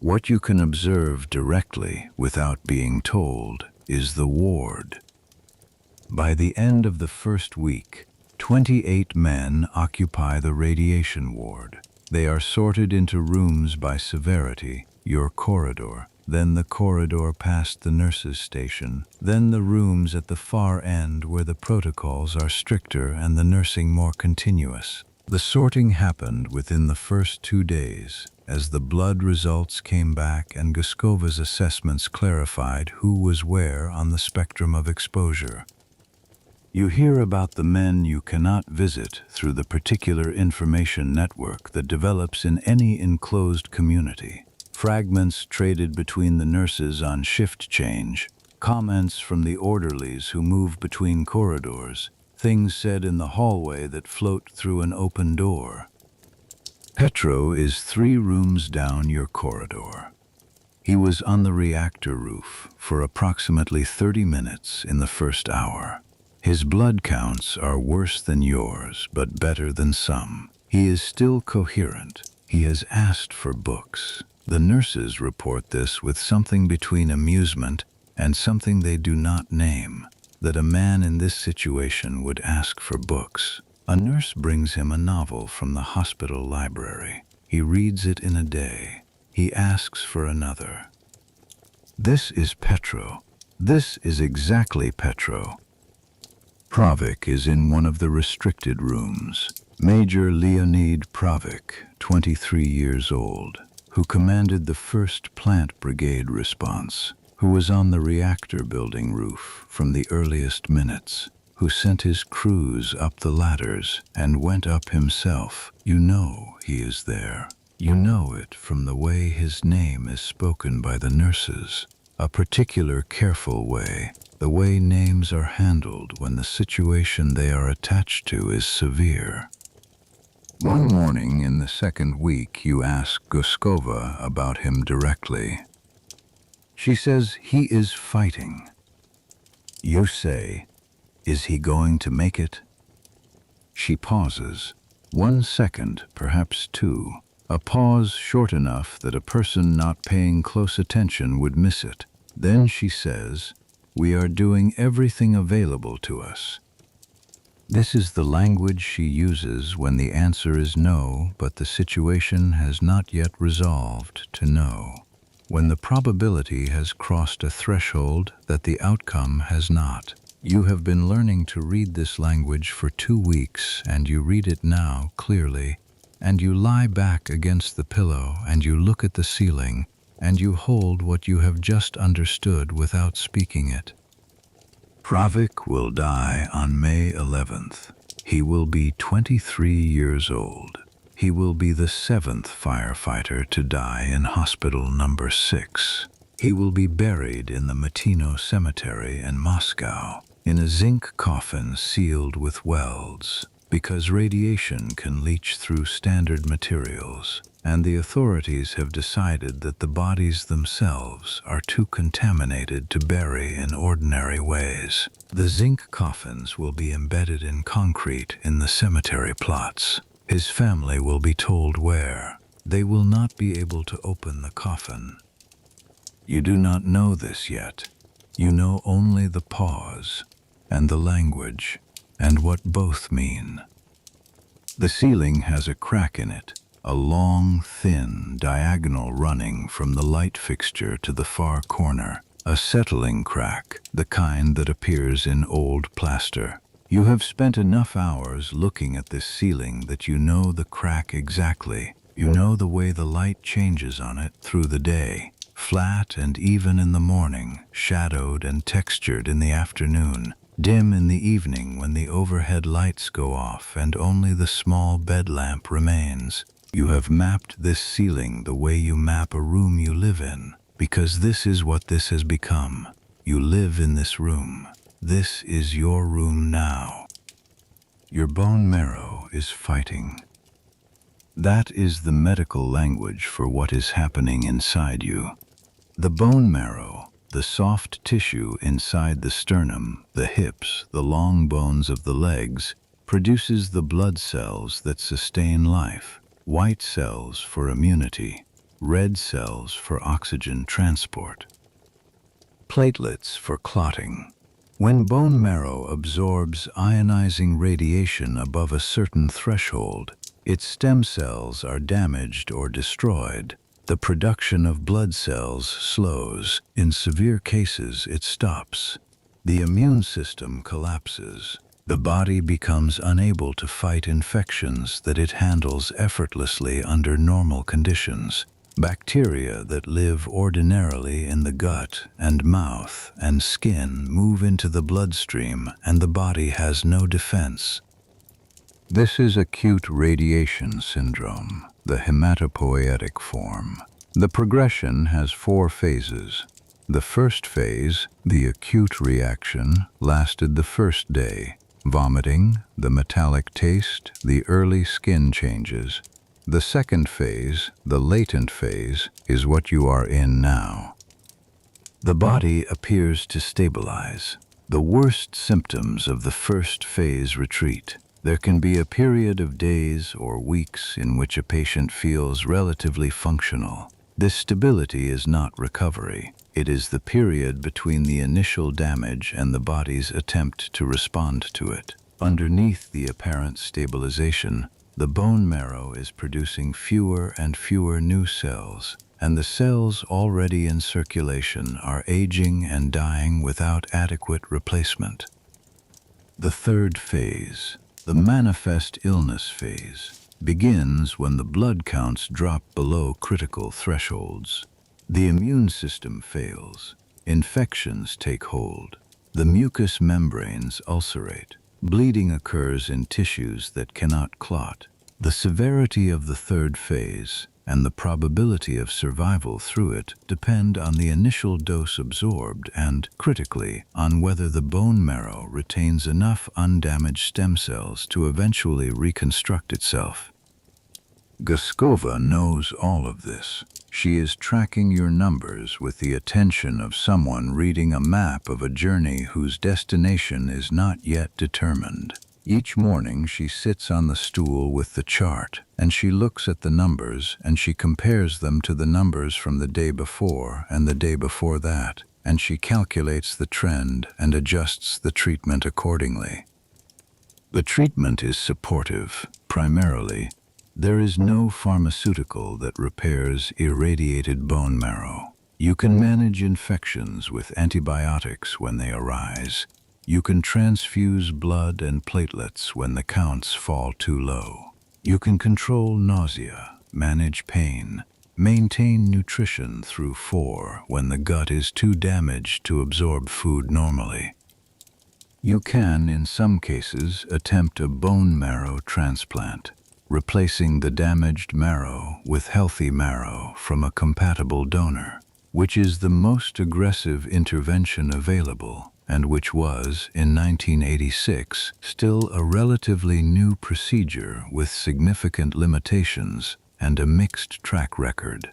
What you can observe directly without being told is the ward. By the end of the first week, 28 men occupy the radiation ward. They are sorted into rooms by severity, your corridor, then the corridor past the nurses' station, then the rooms at the far end where the protocols are stricter and the nursing more continuous. The sorting happened within the first 2 days, as the blood results came back and Guskova's assessments clarified who was where on the spectrum of exposure. You hear about the men you cannot visit through the particular information network that develops in any enclosed community. Fragments traded between the nurses on shift change, comments from the orderlies who move between corridors, things said in the hallway that float through an open door. Petro is 3 rooms down your corridor. He was on the reactor roof for approximately 30 minutes in the first hour. His blood counts are worse than yours, but better than some. He is still coherent. He has asked for books. The nurses report this with something between amusement and something they do not name, that a man in this situation would ask for books. A nurse brings him a novel from the hospital library. He reads it in a day. He asks for another. This is Petro. This is exactly Petro. Pravik is in one of the restricted rooms. Major Leonid Pravik, 23 years old, who commanded the 1st Plant Brigade response, who was on the reactor building roof from the earliest minutes, who sent his crews up the ladders and went up himself. You know he is there. You know it from the way his name is spoken by the nurses, a particular careful way, the way names are handled when the situation they are attached to is severe. One morning in the 2nd week, you ask Guskova about him directly. She says he is fighting. You say, is he going to make it? She pauses. 1 second, perhaps 2. A pause short enough that a person not paying close attention would miss it. Then she says, we are doing everything available to us. This is the language she uses when the answer is no, but the situation has not yet resolved to no. When the probability has crossed a threshold that the outcome has not. You have been learning to read this language for 2 weeks, and you read it now clearly, and you lie back against the pillow, and you look at the ceiling, and you hold what you have just understood without speaking it. Pravik will die on May 11th. He will be 23 years old. He will be the 7th firefighter to die in hospital number 6. He will be buried in the Matino Cemetery in Moscow, in a zinc coffin sealed with welds, because radiation can leach through standard materials, and the authorities have decided that the bodies themselves are too contaminated to bury in ordinary ways. The zinc coffins will be embedded in concrete in the cemetery plots. His family will be told where. They will not be able to open the coffin. You do not know this yet. You know only the pause and the language and what both mean. The ceiling has a crack in it, a long, thin diagonal running from the light fixture to the far corner, a settling crack, the kind that appears in old plaster. You have spent enough hours looking at this ceiling that you know the crack exactly. You know the way the light changes on it through the day, flat and even in the morning, shadowed and textured in the afternoon, dim in the evening when the overhead lights go off and only the small bed lamp remains. You have mapped this ceiling the way you map a room you live in, because this is what this has become. You live in this room. This is your room now. Your bone marrow is fighting. That is the medical language for what is happening inside you. The bone marrow, the soft tissue inside the sternum, the hips, the long bones of the legs, produces the blood cells that sustain life. White cells for immunity, red cells for oxygen transport, platelets for clotting. When bone marrow absorbs ionizing radiation above a certain threshold, its stem cells are damaged or destroyed. The production of blood cells slows. In severe cases, it stops. The immune system collapses. The body becomes unable to fight infections that it handles effortlessly under normal conditions. Bacteria that live ordinarily in the gut and mouth and skin move into the bloodstream, and the body has no defense. This is acute radiation syndrome, the hematopoietic form. The progression has 4 phases. The first phase, the acute reaction, lasted the first day. Vomiting, the metallic taste, the early skin changes. The second phase, the latent phase, is what you are in now. The body appears to stabilize. The worst symptoms of the first phase retreat. There can be a period of days or weeks in which a patient feels relatively functional. This stability is not recovery. It is the period between the initial damage and the body's attempt to respond to it. Underneath the apparent stabilization, the bone marrow is producing fewer and fewer new cells, and the cells already in circulation are aging and dying without adequate replacement. The third phase, the manifest illness phase, begins when the blood counts drop below critical thresholds. The immune system fails, infections take hold, the mucous membranes ulcerate, bleeding occurs in tissues that cannot clot. The severity of the third phase and the probability of survival through it depend on the initial dose absorbed and, critically, on whether the bone marrow retains enough undamaged stem cells to eventually reconstruct itself. Guskova knows all of this. She is tracking your numbers with the attention of someone reading a map of a journey whose destination is not yet determined. Each morning she sits on the stool with the chart, and she looks at the numbers and she compares them to the numbers from the day before and the day before that, and she calculates the trend and adjusts the treatment accordingly. The treatment is supportive, primarily. There is no pharmaceutical that repairs irradiated bone marrow. You can manage infections with antibiotics when they arise. You can transfuse blood and platelets when the counts fall too low. You can control nausea, manage pain, maintain nutrition through 4 when the gut is too damaged to absorb food normally. You can, in some cases, attempt a bone marrow transplant, replacing the damaged marrow with healthy marrow from a compatible donor, which is the most aggressive intervention available, and which was, in 1986, still a relatively new procedure with significant limitations and a mixed track record.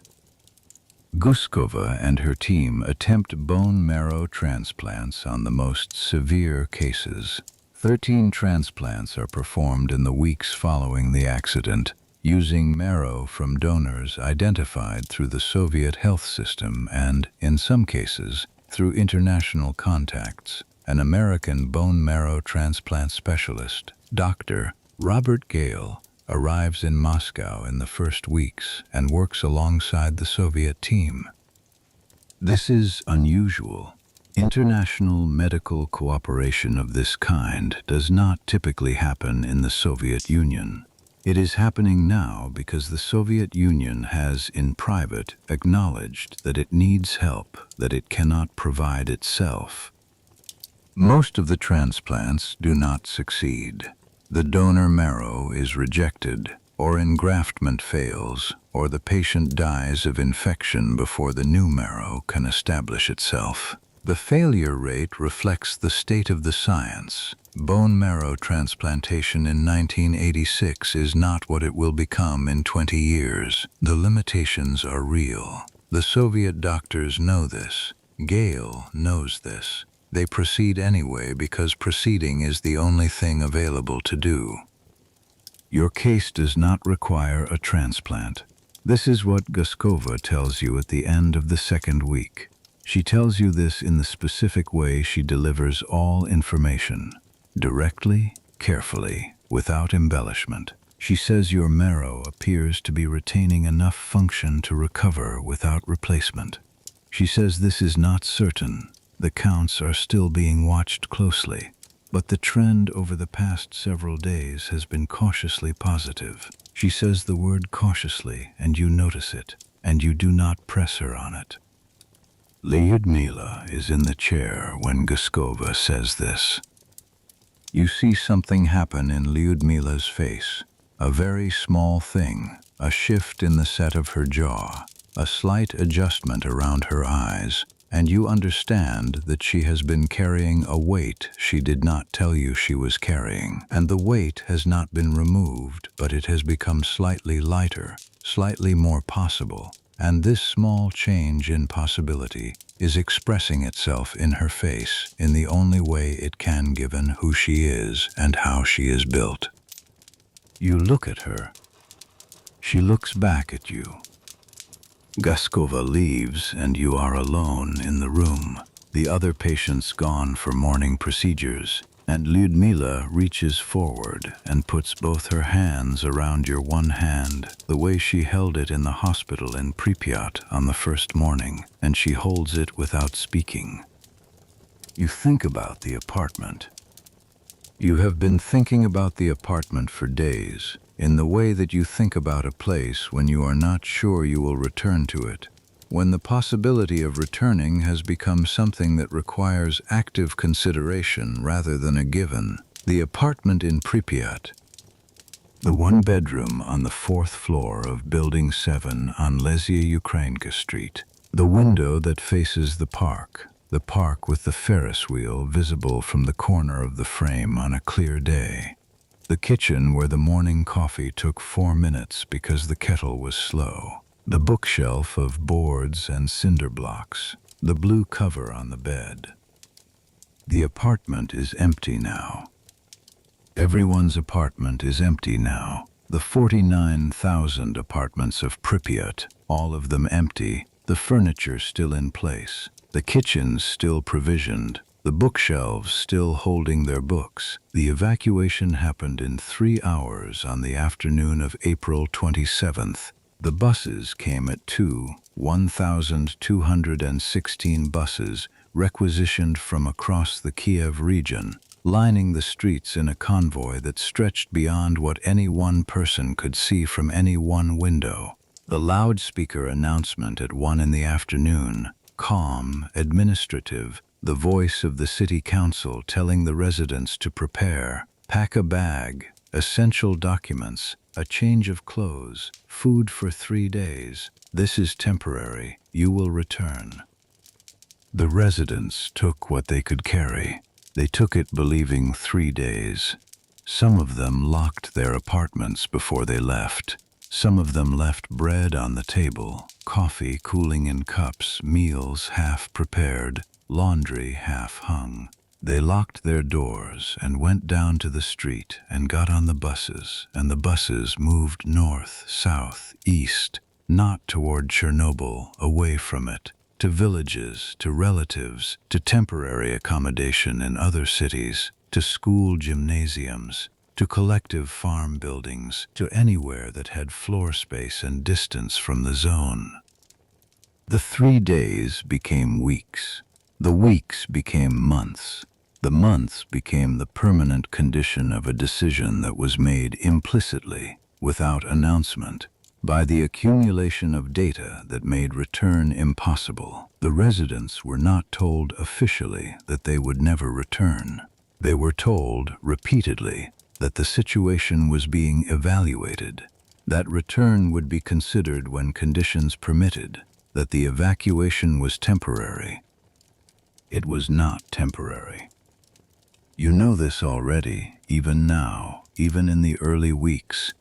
Guskova and her team attempt bone marrow transplants on the most severe cases. 13 transplants are performed in the weeks following the accident, using marrow from donors identified through the Soviet health system and, in some cases, through international contacts. An American bone marrow transplant specialist, Dr. Robert Gale, arrives in Moscow in the first weeks and works alongside the Soviet team. This is unusual. International medical cooperation of this kind does not typically happen in the Soviet Union. It is happening now because the Soviet Union has, in private, acknowledged that it needs help that it cannot provide itself. Most of the transplants do not succeed. The donor marrow is rejected, or engraftment fails, or the patient dies of infection before the new marrow can establish itself. The failure rate reflects the state of the science. Bone marrow transplantation in 1986 is not what it will become in 20 years. The limitations are real. The Soviet doctors know this. Gale knows this. They proceed anyway because proceeding is the only thing available to do. Your case does not require a transplant. This is what Guskova tells you at the end of the second week. She tells you this in the specific way she delivers all information, directly, carefully, without embellishment. She says your marrow appears to be retaining enough function to recover without replacement. She says this is not certain. The counts are still being watched closely, but the trend over the past several days has been cautiously positive. She says the word cautiously, and you notice it, and you do not press her on it. Lyudmyla is in the chair when Guskova says this. You see something happen in Lyudmyla's face, a very small thing, a shift in the set of her jaw, a slight adjustment around her eyes, and you understand that she has been carrying a weight she did not tell you she was carrying. And the weight has not been removed, but it has become slightly lighter, slightly more possible. And this small change in possibility is expressing itself in her face in the only way it can given who she is and how she is built. You look at her. She looks back at you. Gaskova leaves and you are alone in the room, the other patients gone for morning procedures, and Lyudmyla reaches forward and puts both her hands around your one hand, the way she held it in the hospital in Pripyat on the first morning, and she holds it without speaking. You think about the apartment. You have been thinking about the apartment for days, in the way that you think about a place when you are not sure you will return to it, when the possibility of returning has become something that requires active consideration rather than a given. The apartment in Pripyat, the one bedroom on the 4th floor of Building 7 on Vasyl Ihnatenko Street, the window that faces the park with the Ferris wheel visible from the corner of the frame on a clear day. The kitchen where the morning coffee took 4 minutes because the kettle was slow. The bookshelf of boards and cinder blocks. The blue cover on the bed. The apartment is empty now. Everyone's apartment is empty now. The 49,000 apartments of Pripyat, all of them empty, the furniture still in place. The kitchens still provisioned, the bookshelves still holding their books. The evacuation happened in 3 hours on the afternoon of April 27th. The buses came at 1,216 buses requisitioned from across the Kiev region, lining the streets in a convoy that stretched beyond what any one person could see from any one window. The loudspeaker announcement at 1 in the afternoon, calm, administrative, the voice of the city council telling the residents to prepare, pack a bag, essential documents, a change of clothes, food for 3 days. This is temporary. You will return. The residents took what they could carry. They took it believing 3 days. Some of them locked their apartments before they left. Some of them left bread on the table, coffee cooling in cups, meals half prepared, laundry half hung. They locked their doors and went down to the street and got on the buses, and the buses moved north, south, east, not toward Chernobyl, away from it, to villages, to relatives, to temporary accommodation in other cities, to school gymnasiums, to collective farm buildings, to anywhere that had floor space and distance from the zone. The 3 days became weeks. The weeks became months. The months became the permanent condition of a decision that was made implicitly, without announcement, by the accumulation of data that made return impossible. The residents were not told officially that they would never return. They were told repeatedly that the situation was being evaluated, that return would be considered when conditions permitted, that the evacuation was temporary. It was not temporary. You know this already, even now, even in the early weeks.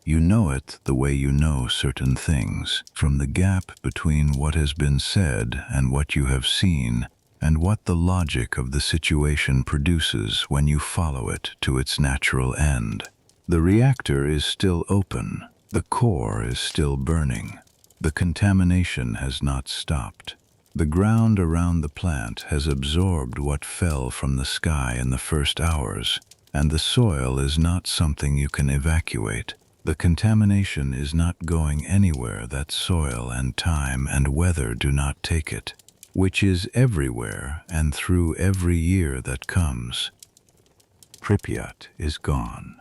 You know it the way you know certain things, from the gap between what has been said and what you have seen, and what the logic of the situation produces when you follow it to its natural end. The reactor is still open. The core is still burning. The contamination has not stopped. The ground around the plant has absorbed what fell from the sky in the first hours, and the soil is not something you can evacuate. The contamination is not going anywhere that soil and time and weather do not take it, which is everywhere and through every year that comes. Pripyat is gone.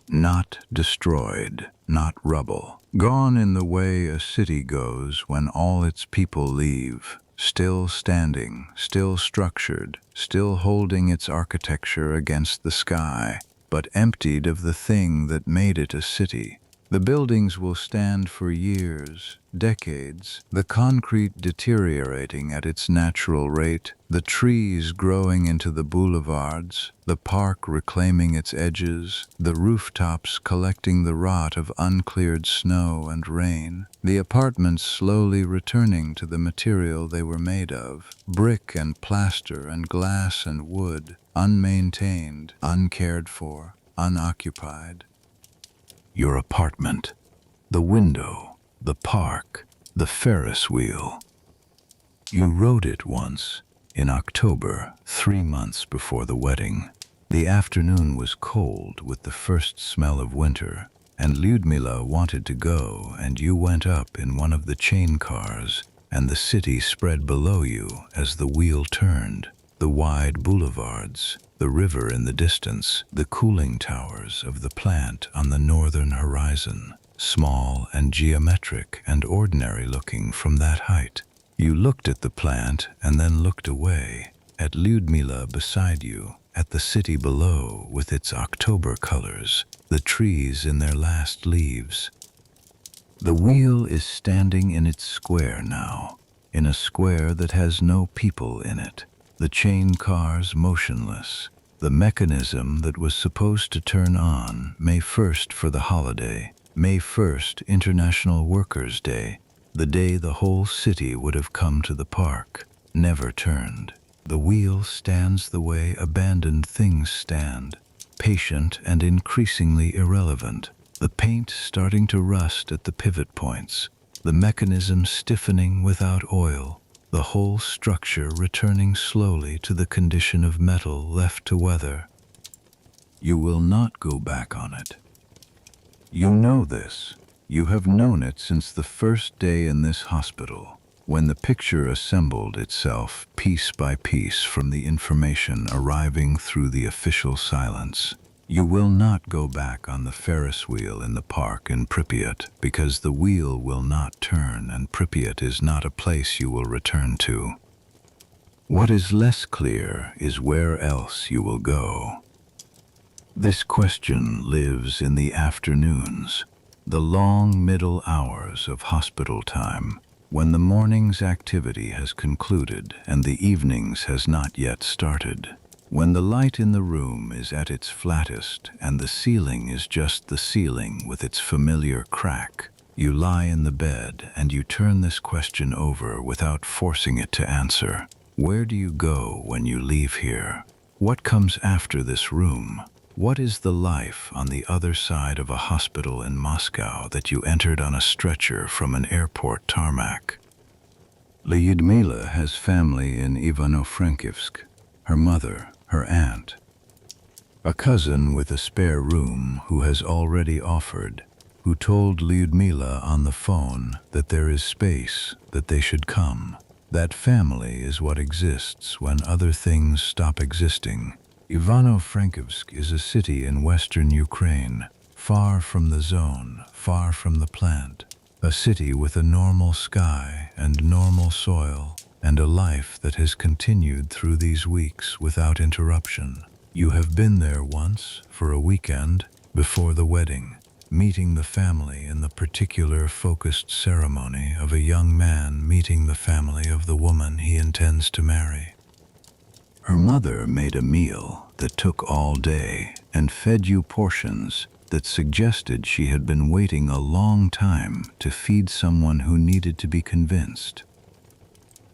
Not destroyed, not rubble. Gone in the way a city goes when all its people leave. Still standing, still structured, still holding its architecture against the sky, but emptied of the thing that made it a city. The buildings will stand for years, decades, the concrete deteriorating at its natural rate, the trees growing into the boulevards, the park reclaiming its edges, the rooftops collecting the rot of uncleared snow and rain, the apartments slowly returning to the material they were made of, brick and plaster and glass and wood, unmaintained, uncared for, unoccupied. Your apartment, the window, the park, the Ferris wheel. You rode it once, in October, 3 months before the wedding. The afternoon was cold with the first smell of winter, and Lyudmyla wanted to go, and you went up in one of the chain cars, and the city spread below you as the wheel turned. The wide boulevards, the river in the distance, the cooling towers of the plant on the northern horizon, small and geometric and ordinary looking from that height. You looked at the plant and then looked away, at Lyudmyla beside you, at the city below with its October colors, the trees in their last leaves. The wheel is standing in its square now, in a square that has no people in it. The chain cars motionless, the mechanism that was supposed to turn on May 1st for the holiday, May 1st, International Workers' Day, the day the whole city would have come to the park, never turned. The wheel stands the way abandoned things stand, patient and increasingly irrelevant, the paint starting to rust at the pivot points, the mechanism stiffening without oil, the whole structure returning slowly to the condition of metal left to weather. You will not go back on it. You know this. You have known it since the first day in this hospital, when the picture assembled itself piece by piece from the information arriving through the official silence. You will not go back on the Ferris wheel in the park in Pripyat because the wheel will not turn and Pripyat is not a place you will return to. What is less clear is where else you will go. This question lives in the afternoons, the long middle hours of hospital time, when the morning's activity has concluded and the evening's has not yet started. When the light in the room is at its flattest and the ceiling is just the ceiling with its familiar crack, you lie in the bed and you turn this question over without forcing it to answer. Where do you go when you leave here? What comes after this room? What is the life on the other side of a hospital in Moscow that you entered on a stretcher from an airport tarmac? Lyudmyla has family in Ivano-Frankivsk, her mother, her aunt, a cousin with a spare room who has already offered, who told Lyudmyla on the phone that there is space, that they should come. That family is what exists when other things stop existing. Ivano-Frankivsk is a city in western Ukraine, far from the zone, far from the plant, a city with a normal sky and normal soil, and a life that has continued through these weeks without interruption. You have been there once, for a weekend, before the wedding, meeting the family in the particular focused ceremony of a young man meeting the family of the woman he intends to marry. Her mother made a meal that took all day and fed you portions that suggested she had been waiting a long time to feed someone who needed to be convinced.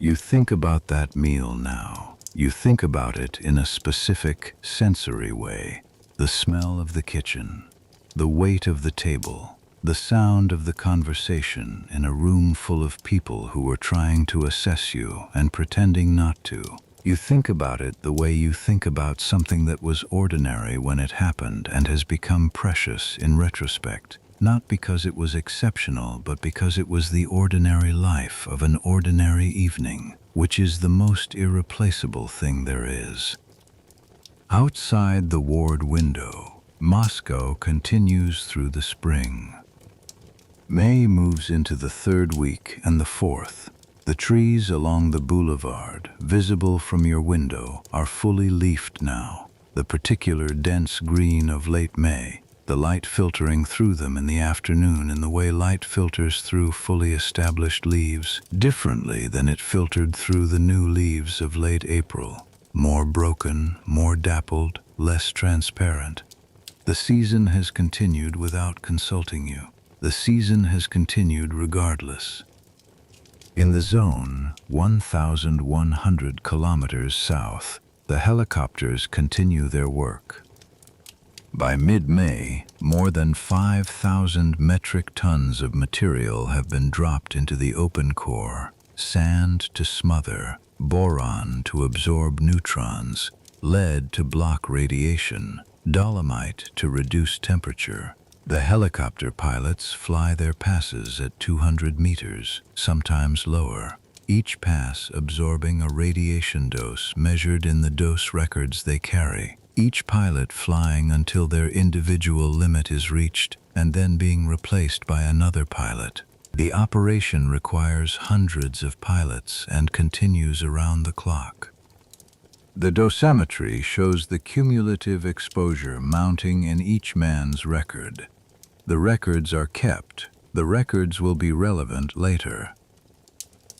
You think about that meal now. You think about it in a specific sensory way. The smell of the kitchen, the weight of the table, the sound of the conversation in a room full of people who were trying to assess you and pretending not to. You think about it the way you think about something that was ordinary when it happened and has become precious in retrospect. Not because it was exceptional, but because it was the ordinary life of an ordinary evening, which is the most irreplaceable thing there is. Outside the ward window, Moscow continues through the spring. May moves into the third week and the fourth. The trees along the boulevard, visible from your window, are fully leafed now, the particular dense green of late May. the light filtering through them in the afternoon in the way light filters through fully established leaves, differently than it filtered through the new leaves of late April. More broken, more dappled, less transparent. The season has continued without consulting you. The season has continued regardless. In the zone, 1,100 kilometers south, the helicopters continue their work. By mid-May, more than 5,000 metric tons of material have been dropped into the open core, sand to smother, boron to absorb neutrons, lead to block radiation, dolomite to reduce temperature. The helicopter pilots fly their passes at 200 meters, sometimes lower, each pass absorbing a radiation dose measured in the dose records they carry, each pilot flying until their individual limit is reached and then being replaced by another pilot. The operation requires hundreds of pilots and continues around the clock. The dosimetry shows the cumulative exposure mounting in each man's record. The records are kept. The records will be relevant later.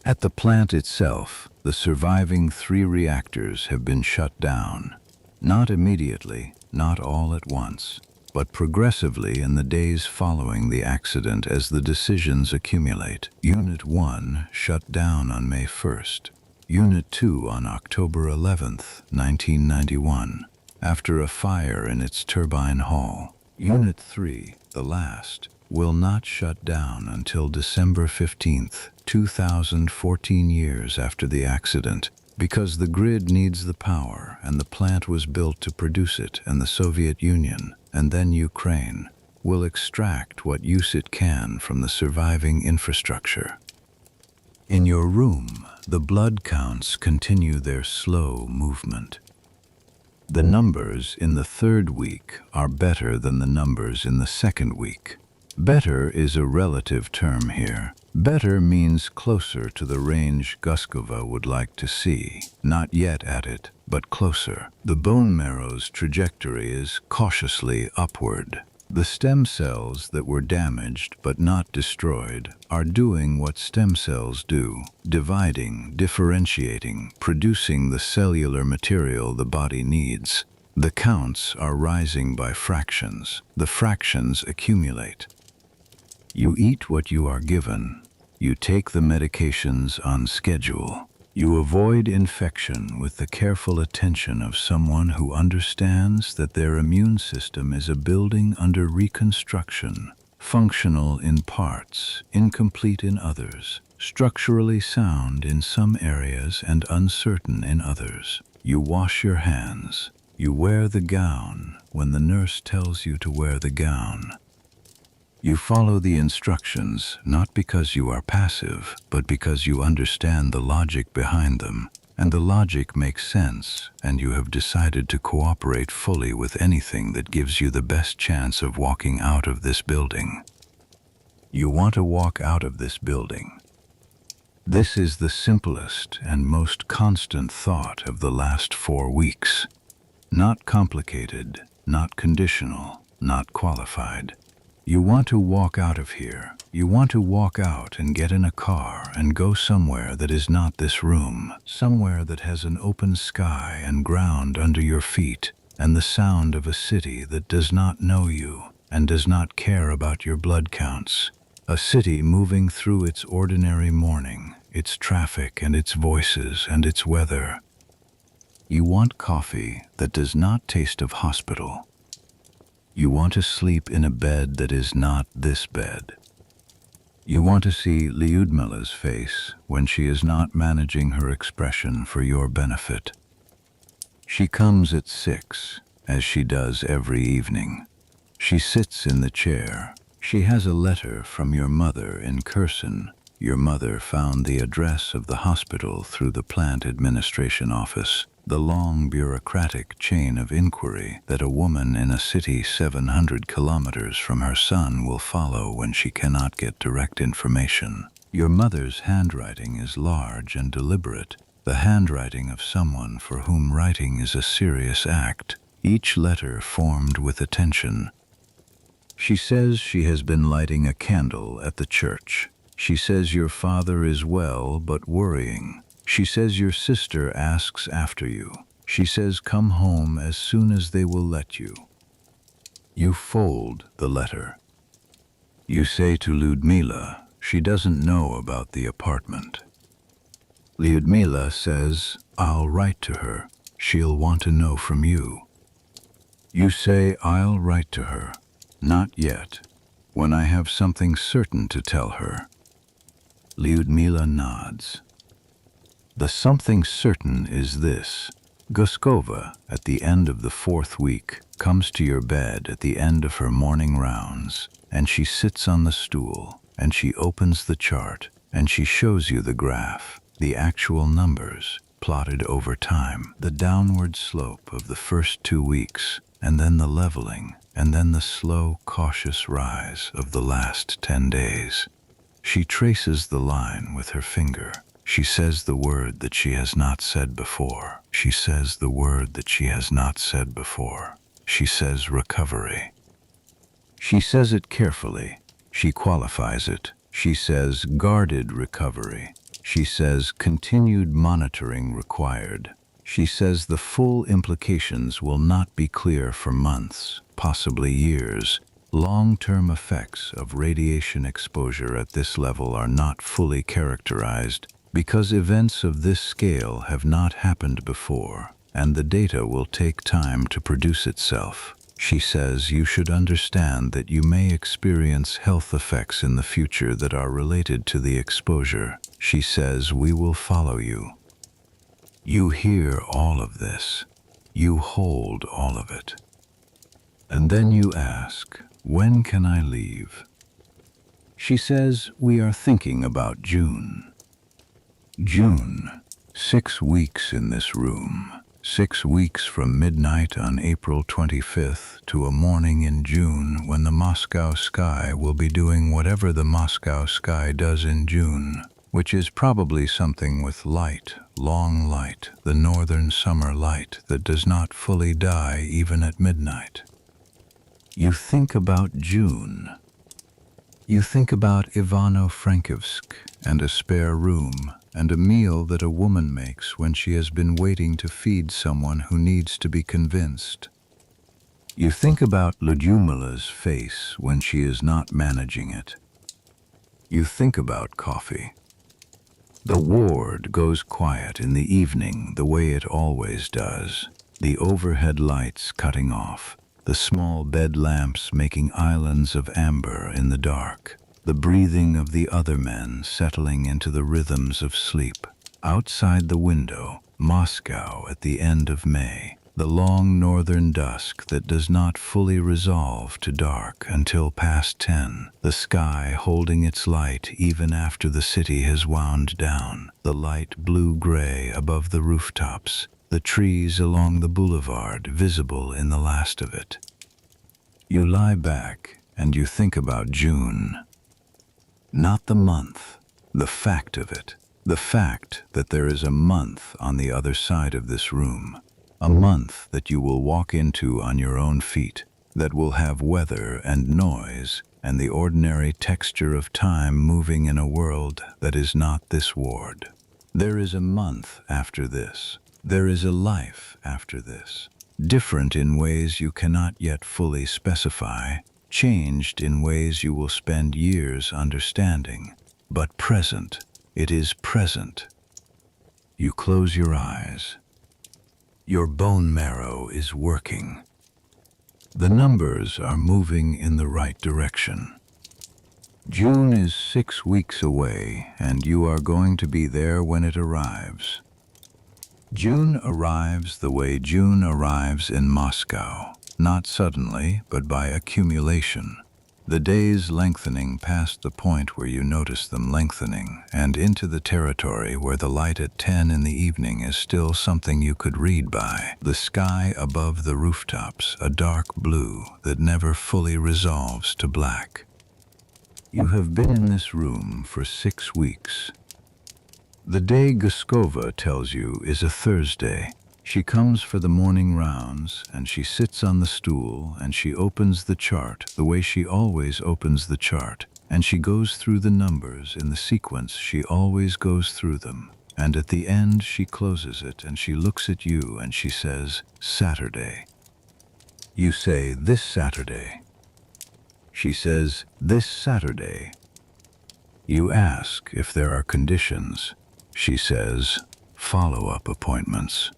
At the plant itself, the surviving 3 reactors have been shut down. Not immediately, not all at once, but progressively in the days following the accident as the decisions accumulate. Unit 1 shut down on May 1st. Unit 2 on October 11th, 1991, after a fire in its turbine hall. Unit 3, the last, will not shut down until December 15th, 2014, years after the accident, because the grid needs the power and the plant was built to produce it, and the Soviet Union, and then Ukraine, will extract what use it can from the surviving infrastructure. In your room, the blood counts continue their slow movement. The numbers in the 3rd week are better than the numbers in the 2nd week. Better is a relative term here. Better means closer to the range Guskova would like to see. Not yet at it, but closer. The bone marrow's trajectory is cautiously upward. The stem cells that were damaged but not destroyed are doing what stem cells do, dividing, differentiating, producing the cellular material the body needs. The counts are rising by fractions. The fractions accumulate. You eat what you are given. You take the medications on schedule. You avoid infection with the careful attention of someone who understands that their immune system is a building under reconstruction, functional in parts, incomplete in others, structurally sound in some areas and uncertain in others. You wash your hands. You wear the gown when the nurse tells you to wear the gown. You follow the instructions not because you are passive, but because you understand the logic behind them, and the logic makes sense, and you have decided to cooperate fully with anything that gives you the best chance of walking out of this building. You want to walk out of this building. This is the simplest and most constant thought of the last 4 weeks. Not complicated, not conditional, not qualified. You want to walk out of here. You want to walk out and get in a car and go somewhere that is not this room, somewhere that has an open sky and ground under your feet, and the sound of a city that does not know you and does not care about your blood counts. A city moving through its ordinary morning, its traffic and its voices and its weather. You want coffee that does not taste of hospital. You want to sleep in a bed that is not this bed. You want to see Lyudmyla's face when she is not managing her expression for your benefit. She comes at 6, as she does every evening. She sits in the chair. She has a letter from your mother in Kherson. Your mother found the address of the hospital through the plant administration office, the long bureaucratic chain of inquiry that a woman in a city 700 kilometers from her son will follow when she cannot get direct information. Your mother's handwriting is large and deliberate, the handwriting of someone for whom writing is a serious act, each letter formed with attention. She says she has been lighting a candle at the church. She says your father is well but worrying. She says your sister asks after you. She says come home as soon as they will let you. You fold the letter. You say to Lyudmyla she doesn't know about the apartment. Lyudmyla says, I'll write to her. She'll want to know from you. You say, I'll write to her. Not yet. When I have something certain to tell her. Lyudmyla nods. The something certain is this. Guskova, at the end of the 4th week, comes to your bed at the end of her morning rounds, and she sits on the stool, and she opens the chart, and she shows you the graph, the actual numbers, plotted over time, the downward slope of the first 2 weeks, and then the leveling, and then the slow, cautious rise of the last 10 days. She traces the line with her finger. She says the word that she has not said before. She says the word that she has not said before. She says recovery. She says it carefully. She qualifies it. She says guarded recovery. She says continued monitoring required. She says the full implications will not be clear for months, possibly years. Long-term effects of radiation exposure at this level are not fully characterized because events of this scale have not happened before, and the data will take time to produce itself. She says you should understand that you may experience health effects in the future that are related to the exposure. She says we will follow you. You hear all of this. You hold all of it. And then you ask, when can I leave? She says we are thinking about June. June, 6 weeks in this room. 6 weeks from midnight on April 25th to a morning in June when the Moscow sky will be doing whatever the Moscow sky does in June, which is probably something with light, long light, the northern summer light that does not fully die even at midnight. You think about June. You think about Ivano-Frankivsk and a spare room and a meal that a woman makes when she has been waiting to feed someone who needs to be convinced. You think about Lyudmyla's face when she is not managing it. You think about coffee. The ward goes quiet in the evening the way it always does, the overhead lights cutting off, the small bed lamps making islands of amber in the dark, the breathing of the other men settling into the rhythms of sleep. Outside the window, Moscow at the end of May, the long northern dusk that does not fully resolve to dark until past 10, the sky holding its light even after the city has wound down, the light blue-gray above the rooftops, the trees along the boulevard visible in the last of it. You lie back and you think about June. Not the month, the fact of it, the fact that there is a month on the other side of this room, a month that you will walk into on your own feet, that will have weather and noise and the ordinary texture of time moving in a world that is not this ward. There is a month after this. There is a life after this, different in ways you cannot yet fully specify, changed in ways you will spend years understanding, but present. It is present. You close your eyes. Your bone marrow is working. The numbers are moving in the right direction. June is 6 weeks away, and you are going to be there when it arrives. June arrives the way June arrives in Moscow, not suddenly, but by accumulation. The days lengthening past the point where you notice them lengthening, and into the territory where the light at 10 in the evening is still something you could read by. The sky above the rooftops, a dark blue that never fully resolves to black. You have been in this room for 6 weeks. The day Guskova tells you is a Thursday. She comes for the morning rounds, and she sits on the stool, and she opens the chart the way she always opens the chart, and she goes through the numbers in the sequence she always goes through them. And at the end she closes it, and she looks at you, and she says, "Saturday." You say, "This Saturday." She says, "This Saturday." You ask if there are conditions. She says, "Follow-up appointments.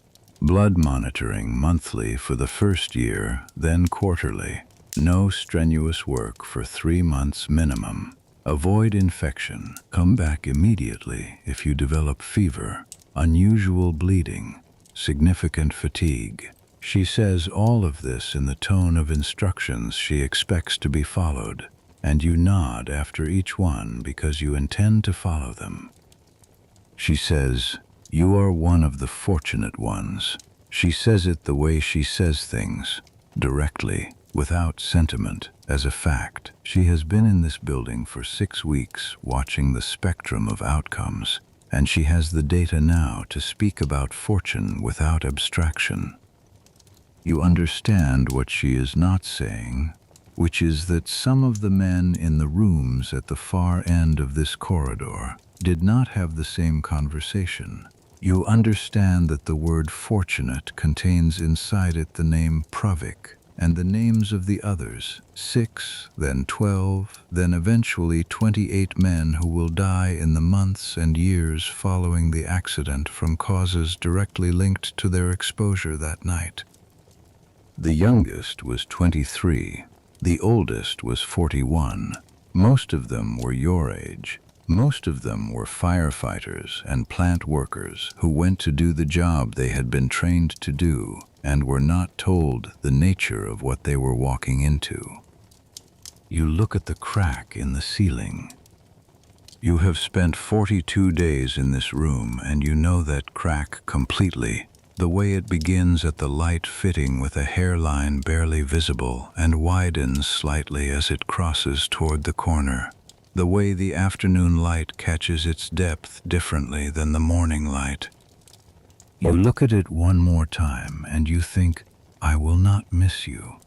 Blood monitoring monthly for the first year, then quarterly. No strenuous work for 3 months minimum. Avoid infection. Come back immediately if you develop fever, unusual bleeding, significant fatigue." She says all of this in the tone of instructions she expects to be followed, and you nod after each one because you intend to follow them. She says, "You are one of the fortunate ones." She says it the way she says things, directly, without sentiment, as a fact. She has been in this building for 6 weeks, watching the spectrum of outcomes, and she has the data now to speak about fortune without abstraction. You understand what she is not saying, which is that some of the men in the rooms at the far end of this corridor did not have the same conversation. You understand that the word fortunate contains inside it the name Pravik and the names of the others, 6, then 12, then eventually 28 men who will die in the months and years following the accident from causes directly linked to their exposure that night. The youngest was 23. The oldest was 41. Most of them were your age. Most of them were firefighters and plant workers who went to do the job they had been trained to do and were not told the nature of what they were walking into. You look at the crack in the ceiling. You have spent 42 days in this room, and you know that crack completely. The way it begins at the light fitting with a hairline barely visible and widens slightly as it crosses toward the corner. The way the afternoon light catches its depth differently than the morning light. You look at it one more time and you think, "I will not miss you."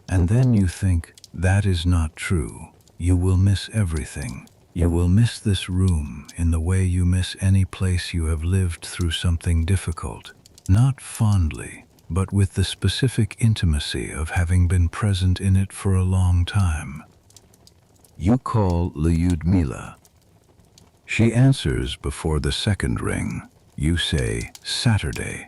And then you think, that is not true. You will miss everything. You will miss this room in the way you miss any place you have lived through something difficult. Not fondly, but with the specific intimacy of having been present in it for a long time. You call Lyudmyla. She answers before the second ring. You say, "Saturday."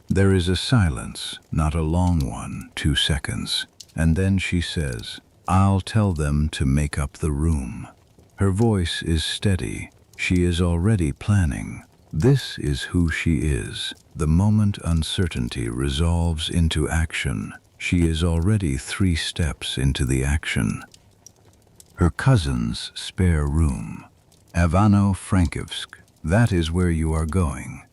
There is a silence, not a long one, 2 seconds, and then she says, "I'll tell them to make up the room." Her voice is steady. She is already planning. This is who she is. The moment uncertainty resolves into action, she is already 3 steps into the action. Her cousin's spare room. Ivano-Frankivsk, that is where you are going.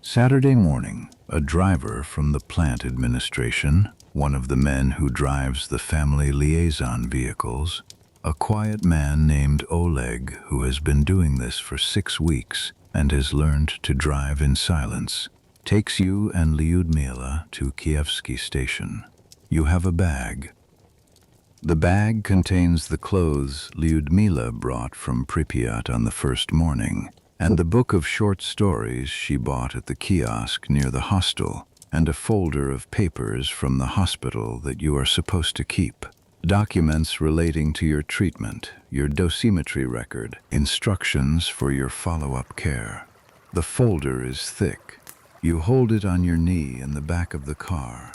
Saturday morning, a driver from the plant administration, one of the men who drives the family liaison vehicles, a quiet man named Oleg who has been doing this for 6 weeks and has learned to drive in silence, takes you and Lyudmyla to Kievsky station. You have a bag. The bag contains the clothes Lyudmyla brought from Pripyat on the first morning, and the book of short stories she bought at the kiosk near the hostel, and a folder of papers from the hospital that you are supposed to keep. Documents relating to your treatment, your dosimetry record, instructions for your follow-up care. The folder is thick. You hold it on your knee in the back of the car.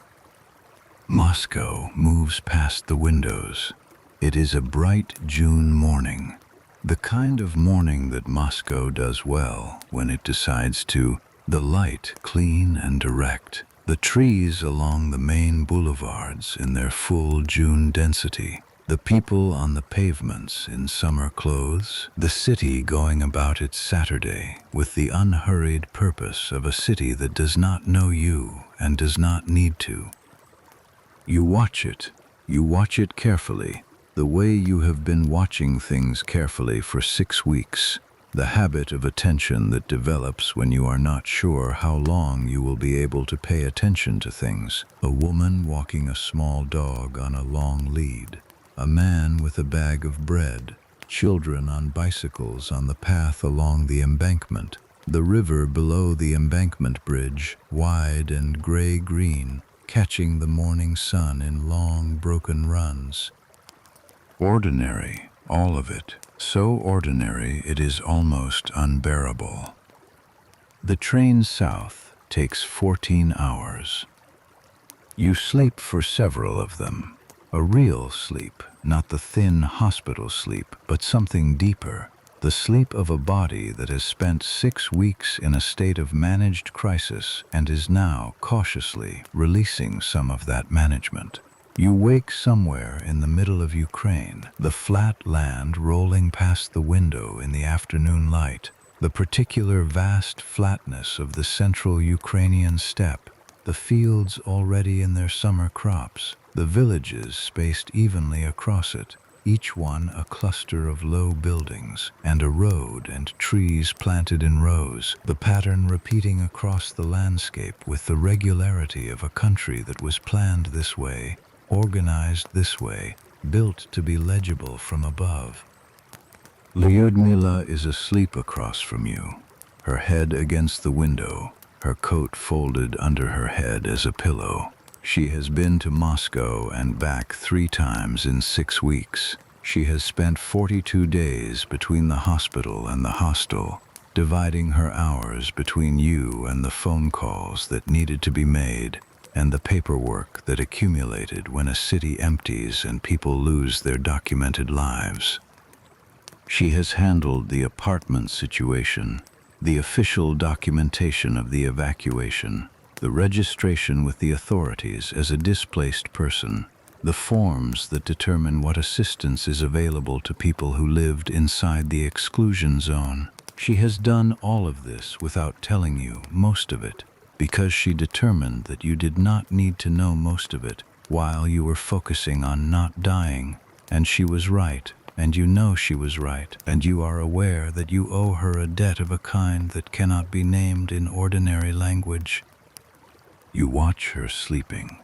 Moscow moves past the windows. It is a bright June morning. The kind of morning that Moscow does well when it decides to. The light clean and direct. The trees along the main boulevards in their full June density. The people on the pavements in summer clothes. The city going about its Saturday with the unhurried purpose of a city that does not know you and does not need to. You watch it. You watch it carefully, the way you have been watching things carefully for 6 weeks. the habit of attention that develops when you are not sure how long you will be able to pay attention to things. A woman walking a small dog on a long lead, a man with a bag of bread, children on bicycles on the path along the embankment, the river below the embankment bridge, wide and gray-green, catching the morning sun in long, broken runs. Ordinary, all of it, so ordinary it is almost unbearable. The train south takes 14 hours. You sleep for several of them. A real sleep, not the thin hospital sleep, but something deeper. The sleep of a body that has spent 6 weeks in a state of managed crisis and is now cautiously releasing some of that management. You wake somewhere in the middle of Ukraine, the flat land rolling past the window in the afternoon light, the particular vast flatness of the central Ukrainian steppe, the fields already in their summer crops, the villages spaced evenly across it, each one a cluster of low buildings, and a road and trees planted in rows, the pattern repeating across the landscape with the regularity of a country that was planned this way, organized this way, built to be legible from above. Lyudmyla is asleep across from you, her head against the window, her coat folded under her head as a pillow. She has been to Moscow and back 3 times in 6 weeks. She has spent 42 days between the hospital and the hostel, dividing her hours between you and the phone calls that needed to be made, and the paperwork that accumulated when a city empties and people lose their documented lives. She has handled the apartment situation, the official documentation of the evacuation, the registration with the authorities as a displaced person, the forms that determine what assistance is available to people who lived inside the exclusion zone. She has done all of this without telling you most of it, because she determined that you did not need to know most of it while you were focusing on not dying. And she was right, and you know she was right, and you are aware that you owe her a debt of a kind that cannot be named in ordinary language. You watch her sleeping.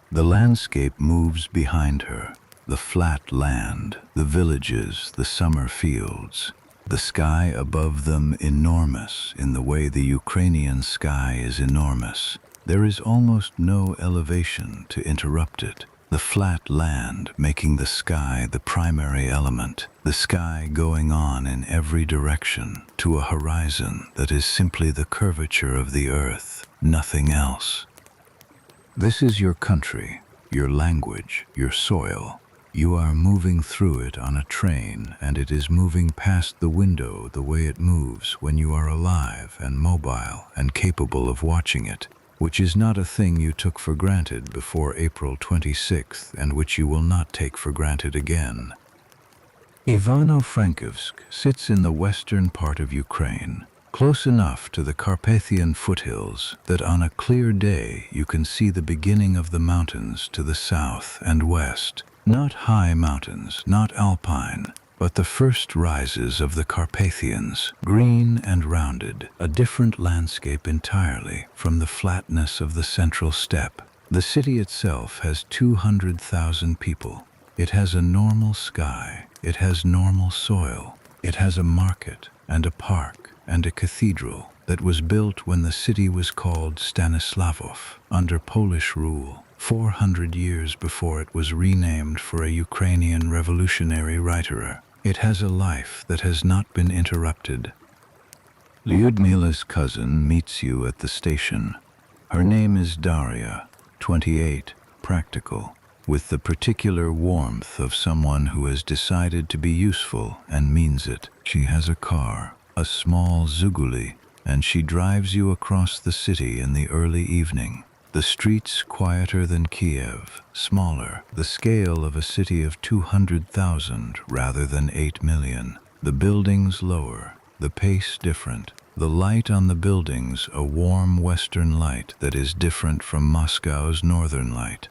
The landscape moves behind her, the flat land, the villages, the summer fields. The sky above them enormous in the way the Ukrainian sky is enormous. There is almost no elevation to interrupt it. The flat land making the sky the primary element, the sky going on in every direction to a horizon that is simply the curvature of the earth, nothing else. This is your country, your language, your soil. You are moving through it on a train, and it is moving past the window the way it moves when you are alive and mobile and capable of watching it, which is not a thing you took for granted before April 26th and which you will not take for granted again. Ivano-Frankivsk sits in the western part of Ukraine, close enough to the Carpathian foothills that on a clear day you can see the beginning of the mountains to the south and west. Not high mountains, not alpine, but the first rises of the Carpathians, green and rounded, a different landscape entirely from the flatness of the central steppe. The city itself has 200,000 people. It has a normal sky, it has normal soil, it has a market and a park and a cathedral that was built when the city was called Stanislavov under Polish rule, 400 years before it was renamed for a Ukrainian revolutionary writer. It has a life that has not been interrupted. Lyudmyla's cousin meets you at the station. Her name is Daria, 28, practical, with the particular warmth of someone who has decided to be useful and means it. She has a car, a small Zhiguli, and she drives you across the city in the early evening. The streets quieter than Kiev, smaller, the scale of a city of 200,000 rather than 8 million. The buildings lower, the pace different. The light on the buildings a warm western light that is different from Moscow's northern light.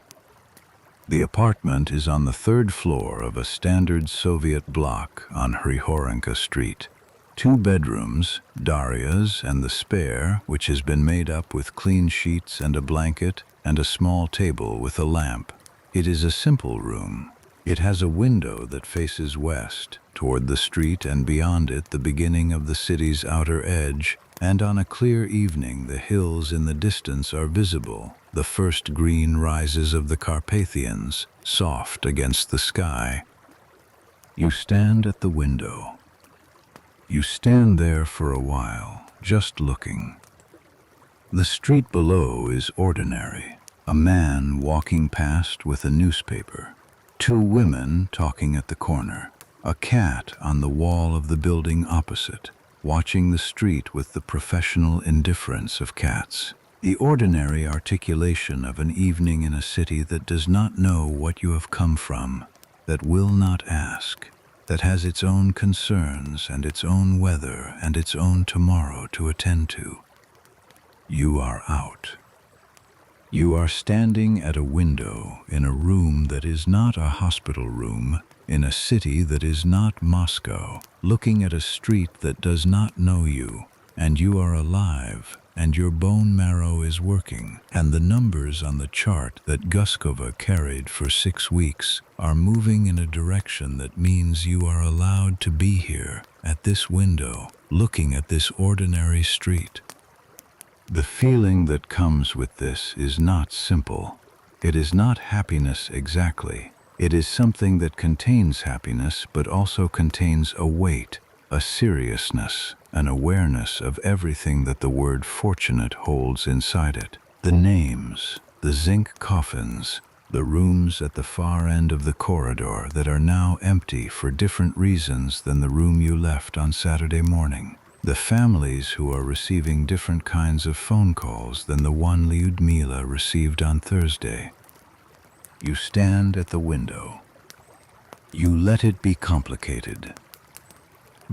The apartment is on the 3rd floor of a standard Soviet block on Hryhorenka Street. 2 bedrooms, Daria's and the spare, which has been made up with clean sheets and a blanket and a small table with a lamp. It is a simple room. It has a window that faces west, toward the street, and beyond it the beginning of the city's outer edge, and on a clear evening the hills in the distance are visible, the first green rises of the Carpathians, soft against the sky. You stand at the window. You stand there for a while, just looking. The street below is ordinary. A man walking past with a newspaper. 2 women talking at the corner. A cat on the wall of the building opposite, watching the street with the professional indifference of cats. The ordinary articulation of an evening in a city that does not know what you have come from, that will not ask, that has its own concerns and its own weather and its own tomorrow to attend to. You are out. You are standing at a window in a room that is not a hospital room, in a city that is not Moscow, looking at a street that does not know you, and you are alive, and your bone marrow is working, and the numbers on the chart that Guskova carried for 6 weeks are moving in a direction that means you are allowed to be here, at this window, looking at this ordinary street. The feeling that comes with this is not simple. It is not happiness exactly. It is something that contains happiness but also contains a weight, a seriousness, an awareness of everything that the word fortunate holds inside it. The names, the zinc coffins, the rooms at the far end of the corridor that are now empty for different reasons than the room you left on Saturday morning. The families who are receiving different kinds of phone calls than the one Lyudmyla received on Thursday. You stand at the window. You let it be complicated.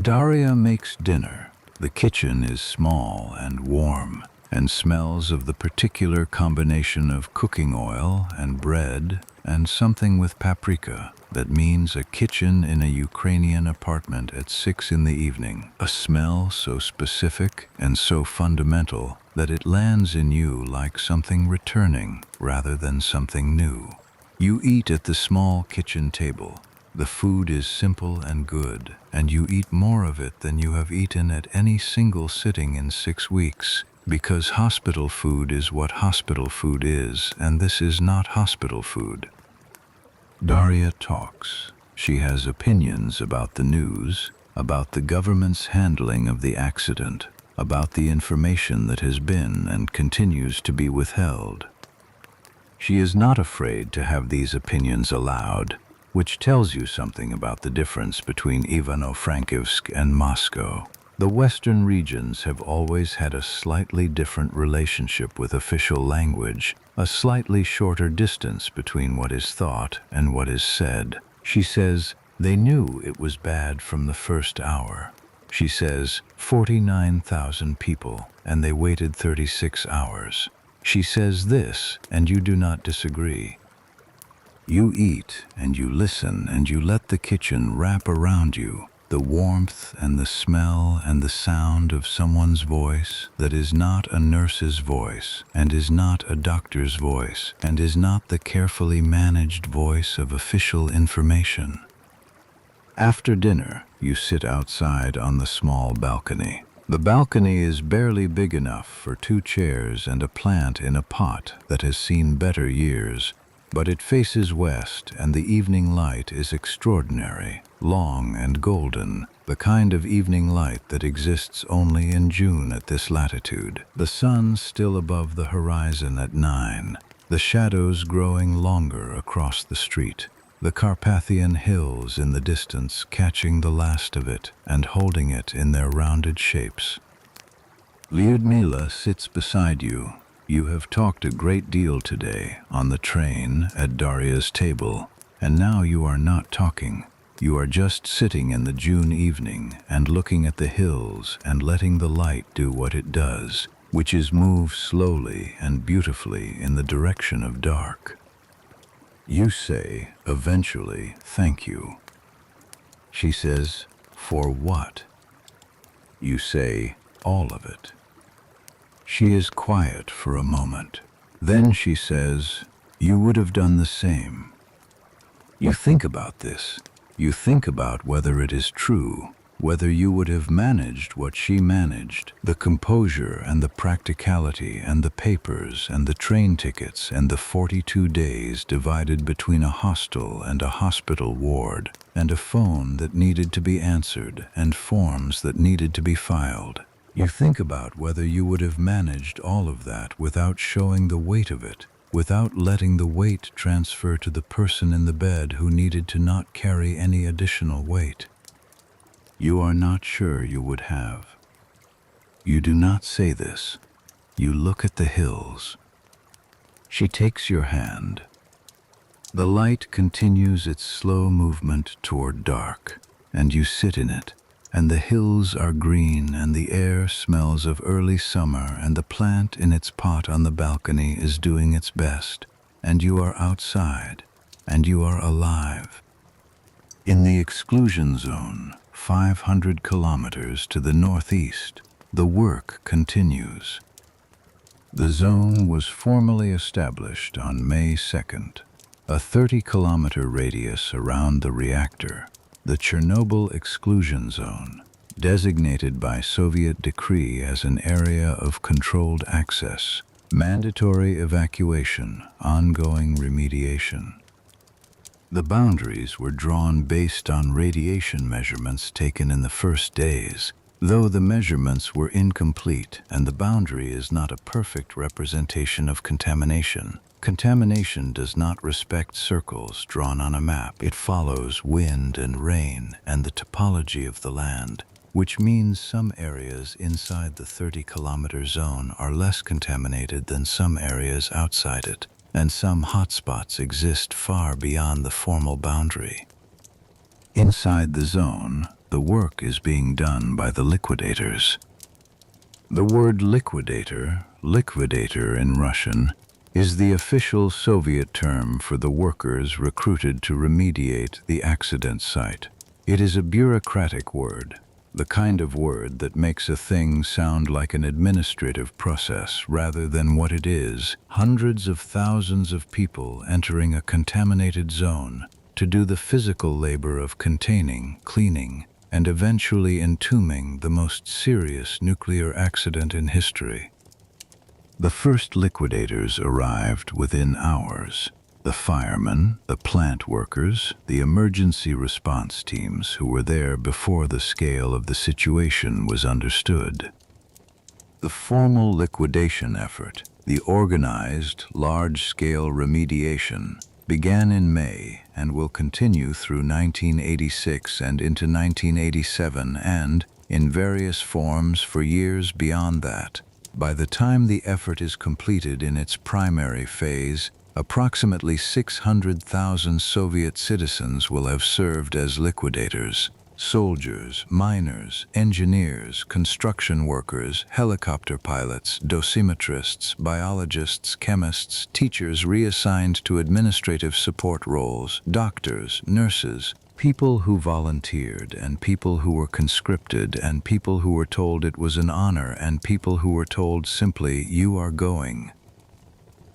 Daria makes dinner. The kitchen is small and warm, and smells of the particular combination of cooking oil and bread and something with paprika that means a kitchen in a Ukrainian apartment at 6 in the evening. A smell so specific and so fundamental that it lands in you like something returning rather than something new. You eat at the small kitchen table. The food is simple and good, and you eat more of it than you have eaten at any single sitting in 6 weeks, because hospital food is what hospital food is, and this is not hospital food. Daria talks. She has opinions about the news, about the government's handling of the accident, about the information that has been and continues to be withheld. She is not afraid to have these opinions aloud, which tells you something about the difference between Ivano-Frankivsk and Moscow. The Western regions have always had a slightly different relationship with official language, a slightly shorter distance between what is thought and what is said. She says, they knew it was bad from the first hour. She says, 49,000 people, and they waited 36 hours. She says this, and you do not disagree. You eat, and you listen, and you let the kitchen wrap around you, the warmth and the smell and the sound of someone's voice that is not a nurse's voice, and is not a doctor's voice, and is not the carefully managed voice of official information. After dinner, you sit outside on the small balcony. The balcony is barely big enough for 2 chairs and a plant in a pot that has seen better years, but it faces west, and the evening light is extraordinary, long and golden, the kind of evening light that exists only in June at this latitude. The sun still above the horizon at 9, the shadows growing longer across the street, the Carpathian hills in the distance catching the last of it and holding it in their rounded shapes. Lyudmyla sits beside you. You have talked a great deal today, on the train, at Daria's table, and now you are not talking. You are just sitting in the June evening and looking at the hills and letting the light do what it does, which is move slowly and beautifully in the direction of dark. You say, eventually, thank you. She says, for what? You say, all of it. She is quiet for a moment. Then she says, you would have done the same. You think about this. You think about whether it is true, whether you would have managed what she managed, the composure and the practicality and the papers and the train tickets and the 42 days divided between a hostel and a hospital ward, and a phone that needed to be answered and forms that needed to be filed. You think about whether you would have managed all of that without showing the weight of it, without letting the weight transfer to the person in the bed who needed to not carry any additional weight. You are not sure you would have. You do not say this. You look at the hills. She takes your hand. The light continues its slow movement toward dark, and you sit in it, and the hills are green, and the air smells of early summer, and the plant in its pot on the balcony is doing its best, and you are outside, and you are alive. In the exclusion zone, 500 kilometers to the northeast, the work continues. The zone was formally established on May 2nd, a 30-kilometer radius around the reactor, the Chernobyl exclusion zone, designated by Soviet decree as an area of controlled access, mandatory evacuation, ongoing remediation. The boundaries were drawn based on radiation measurements taken in the first days, though the measurements were incomplete and the boundary is not a perfect representation of contamination. Contamination does not respect circles drawn on a map. It follows wind and rain and the topology of the land, which means some areas inside the 30-kilometer zone are less contaminated than some areas outside it, and some hotspots exist far beyond the formal boundary. Inside the zone, the work is being done by the liquidators. The word liquidator in Russian, is the official Soviet term for the workers recruited to remediate the accident site. It is a bureaucratic word, the kind of word that makes a thing sound like an administrative process rather than what it is. Hundreds of thousands of people entering a contaminated zone to do the physical labor of containing, cleaning, and eventually entombing the most serious nuclear accident in history. The first liquidators arrived within hours. The firemen, the plant workers, the emergency response teams who were there before the scale of the situation was understood. The formal liquidation effort, the organized, large-scale remediation, began in May and will continue through 1986 and into 1987 and, in various forms, for years beyond that. By the time the effort is completed in its primary phase, approximately 600,000 Soviet citizens will have served as liquidators. Soldiers, miners, engineers, construction workers, helicopter pilots, dosimetrists, biologists, chemists, teachers reassigned to administrative support roles, doctors, nurses, people who volunteered and people who were conscripted and people who were told it was an honor and people who were told simply, you are going.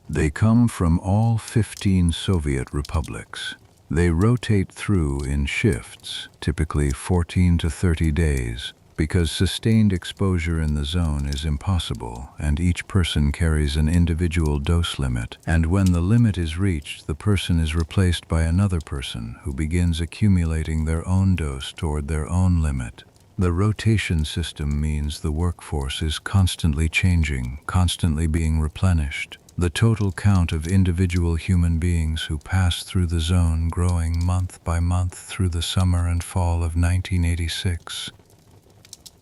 They come from all 15 Soviet republics. They rotate through in shifts, typically 14 to 30 days, because sustained exposure in the zone is impossible, and each person carries an individual dose limit, and when the limit is reached, the person is replaced by another person who begins accumulating their own dose toward their own limit. The rotation system means the workforce is constantly changing, constantly being replenished. The total count of individual human beings who pass through the zone growing month by month through the summer and fall of 1986.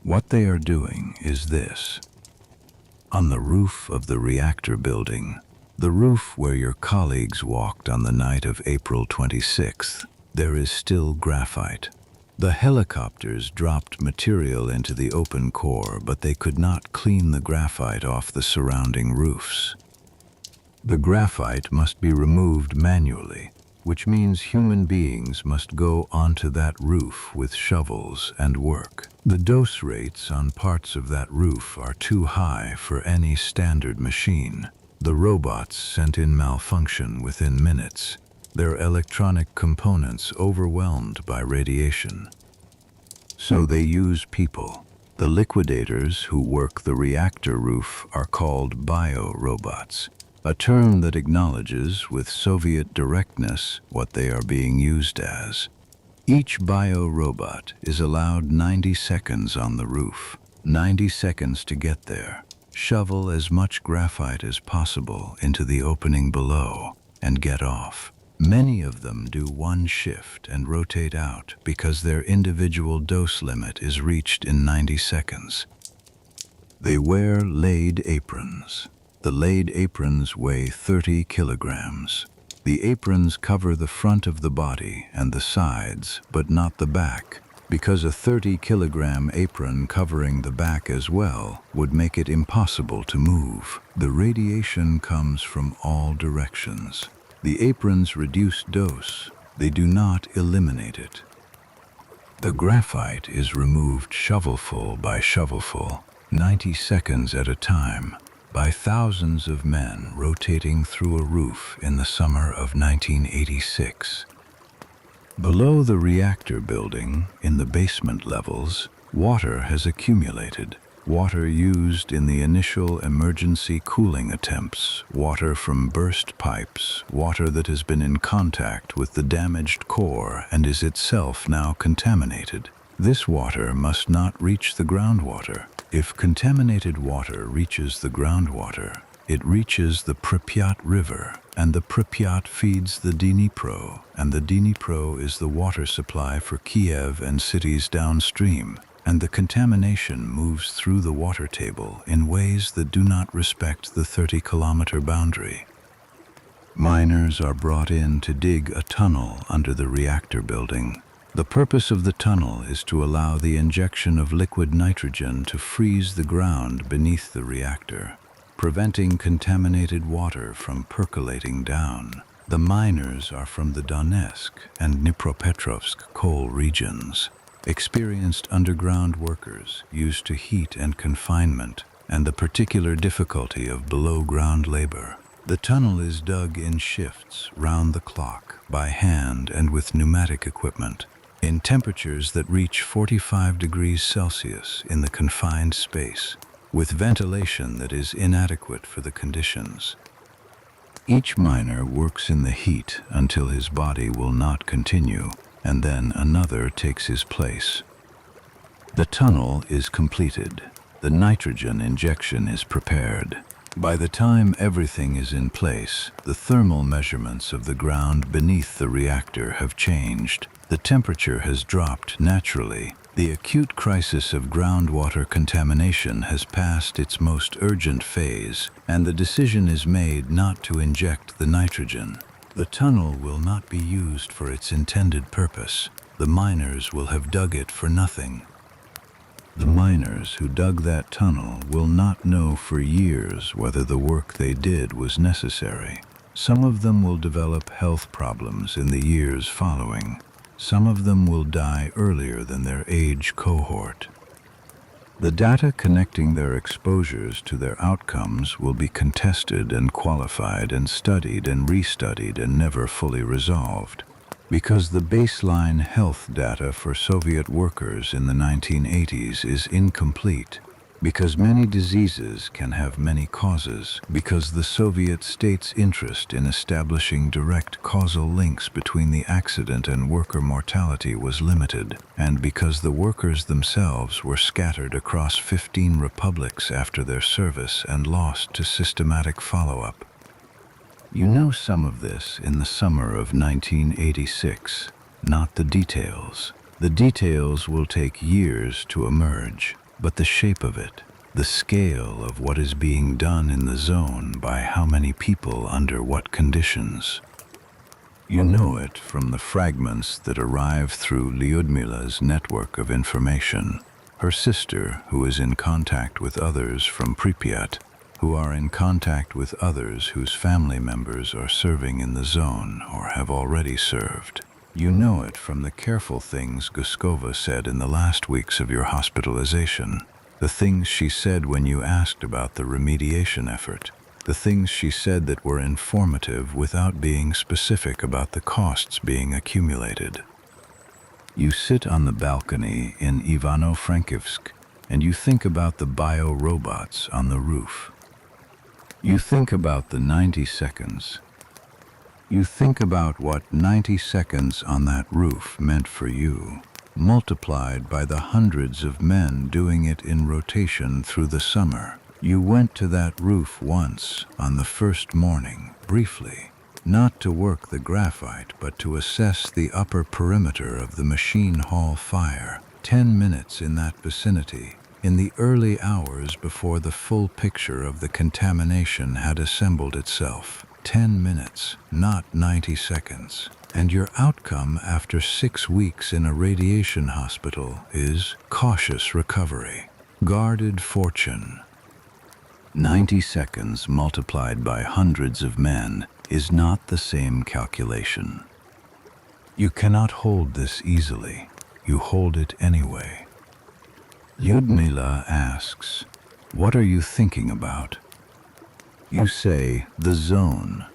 What they are doing is this. On the roof of the reactor building, the roof where your colleagues walked on the night of April 26th, there is still graphite. The helicopters dropped material into the open core, but they could not clean the graphite off the surrounding roofs. The graphite must be removed manually. which means human beings must go onto that roof with shovels and work. The dose rates on parts of that roof are too high for any standard machine. The robots sent in malfunction within minutes, their electronic components overwhelmed by radiation. So they use people. The liquidators who work the reactor roof are called bio-robots, a term that acknowledges with Soviet directness what they are being used as. Each bio-robot is allowed 90 seconds on the roof, 90 seconds to get there, shovel as much graphite as possible into the opening below, and get off. Many of them do one shift and rotate out because their individual dose limit is reached in 90 seconds. They wear laid aprons. The laid aprons weigh 30 kilograms. The aprons cover the front of the body and the sides, but not the back, because a 30-kilogram apron covering the back as well would make it impossible to move. The radiation comes from all directions. The aprons reduce dose. They do not eliminate it. The graphite is removed shovelful by shovelful, 90 seconds at a time, by thousands of men rotating through a roof in the summer of 1986. Below the reactor building, in the basement levels, water has accumulated. Water used in the initial emergency cooling attempts, water from burst pipes, water that has been in contact with the damaged core and is itself now contaminated. This water must not reach the groundwater. If contaminated water reaches the groundwater, it reaches the Pripyat River, and the Pripyat feeds the Dnipro, and the Dnipro is the water supply for Kiev and cities downstream. And the contamination moves through the water table in ways that do not respect the 30-kilometer boundary. Miners are brought in to dig a tunnel under the reactor building. The purpose of the tunnel is to allow the injection of liquid nitrogen to freeze the ground beneath the reactor, preventing contaminated water from percolating down. The miners are from the Donetsk and Dnipropetrovsk coal regions. Experienced underground workers used to heat and confinement and the particular difficulty of below-ground labor. The tunnel is dug in shifts round the clock, by hand and with pneumatic equipment, in temperatures that reach 45 degrees Celsius in the confined space, with ventilation that is inadequate for the conditions. Each miner works in the heat until his body will not continue, and then another takes his place. The tunnel is completed. The nitrogen injection is prepared. By the time everything is in place, the thermal measurements of the ground beneath the reactor have changed. The temperature has dropped naturally. The acute crisis of groundwater contamination has passed its most urgent phase, and the decision is made not to inject the nitrogen. The tunnel will not be used for its intended purpose. The miners will have dug it for nothing. The miners who dug that tunnel will not know for years whether the work they did was necessary. Some of them will develop health problems in the years following. Some of them will die earlier than their age cohort. The data connecting their exposures to their outcomes will be contested and qualified and studied and restudied and never fully resolved, because the baseline health data for Soviet workers in the 1980s is incomplete, because many diseases can have many causes, because the Soviet state's interest in establishing direct causal links between the accident and worker mortality was limited, and because the workers themselves were scattered across 15 republics after their service and lost to systematic follow-up. You know some of this in the summer of 1986, not the details. The details will take years to emerge. But the shape of it, the scale of what is being done in the zone by how many people under what conditions. You know it from the fragments that arrive through Lyudmyla's network of information, her sister who is in contact with others from Pripyat, who are in contact with others whose family members are serving in the zone or have already served. You know it from the careful things Guskova said in the last weeks of your hospitalization, the things she said when you asked about the remediation effort, the things she said that were informative without being specific about the costs being accumulated. You sit on the balcony in Ivano-Frankivsk and you think about the bio-robots on the roof. You think about the 90 seconds. You think about what 90 seconds on that roof meant for you, multiplied by the hundreds of men doing it in rotation through the summer. You went to that roof once on the first morning, briefly, not to work the graphite, but to assess the upper perimeter of the machine hall fire. 10 minutes in that vicinity, in the early hours before the full picture of the contamination had assembled itself. 10 minutes, not 90 seconds. And your outcome after 6 weeks in a radiation hospital is cautious recovery, guarded fortune. 90 seconds multiplied by hundreds of men is not the same calculation. You cannot hold this easily. You hold it anyway. Lyudmyla asks, "What are you thinking about?" You say, "The zone."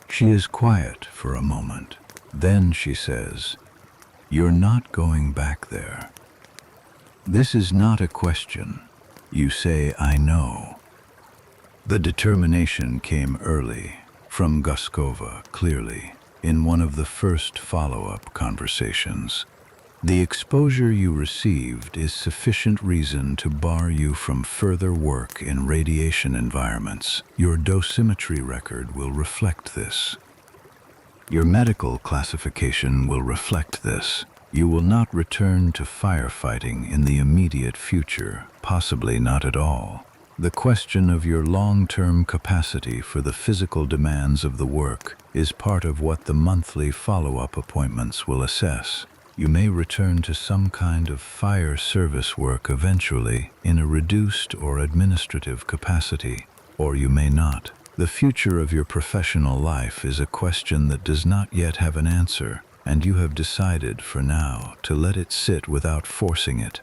She is quiet for a moment. Then she says, "You're not going back there." This is not a question. You say, "I know." The determination came early, from Guskova, clearly, in one of the first follow-up conversations. The exposure you received is sufficient reason to bar you from further work in radiation environments. Your dosimetry record will reflect this. Your medical classification will reflect this. You will not return to firefighting in the immediate future, possibly not at all. The question of your long-term capacity for the physical demands of the work is part of what the monthly follow-up appointments will assess. You may return to some kind of fire service work eventually in a reduced or administrative capacity, or you may not. The future of your professional life is a question that does not yet have an answer, and you have decided for now to let it sit without forcing it.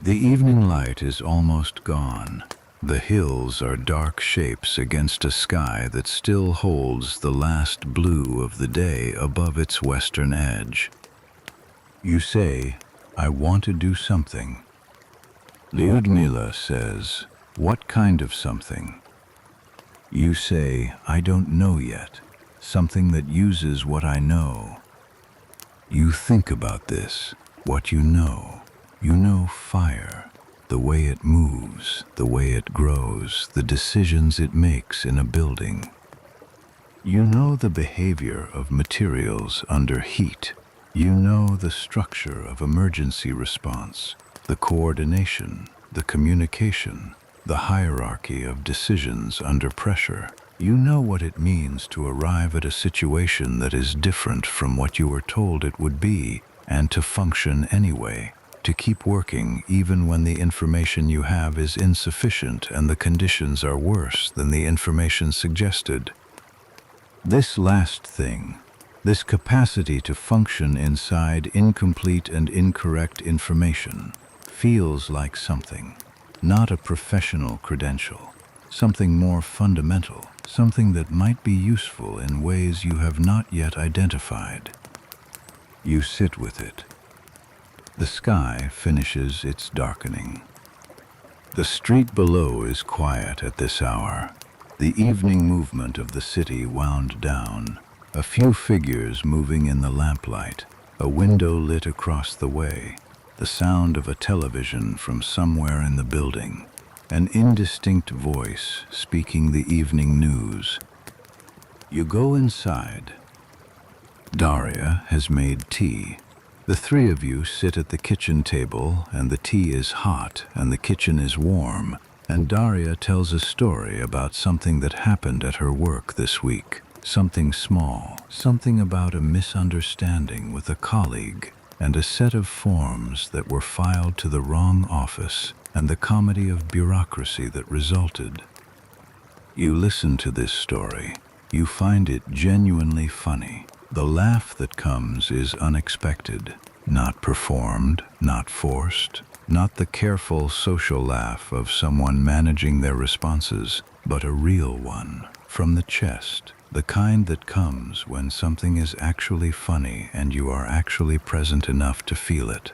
The evening light is almost gone. The hills are dark shapes against a sky that still holds the last blue of the day above its western edge. You say, "I want to do something." Lyudmyla says, "What kind of something?" You say, "I don't know yet. Something that uses what I know." You think about this, what you know. You know fire, the way it moves, the way it grows, the decisions it makes in a building. You know the behavior of materials under heat. You know the structure of emergency response, the coordination, the communication, the hierarchy of decisions under pressure. You know what it means to arrive at a situation that is different from what you were told it would be, and to function anyway, to keep working even when the information you have is insufficient and the conditions are worse than the information suggested. This last thing, this capacity to function inside incomplete and incorrect information, feels like something, not a professional credential, something more fundamental, something that might be useful in ways you have not yet identified. You sit with it. The sky finishes its darkening. The street below is quiet at this hour. The evening movement of the city wound down. A few figures moving in the lamplight, a window lit across the way, the sound of a television from somewhere in the building, an indistinct voice speaking the evening news. You go inside. Daria has made tea. The three of you sit at the kitchen table, and the tea is hot and the kitchen is warm, and Daria tells a story about something that happened at her work this week. Something small, something about a misunderstanding with a colleague and a set of forms that were filed to the wrong office. and the comedy of bureaucracy that resulted. You listen to this story. You find it genuinely funny. The laugh that comes is unexpected, not performed, not forced, not the careful social laugh of someone managing their responses, but a real one, from the chest, the kind that comes when something is actually funny and you are actually present enough to feel it.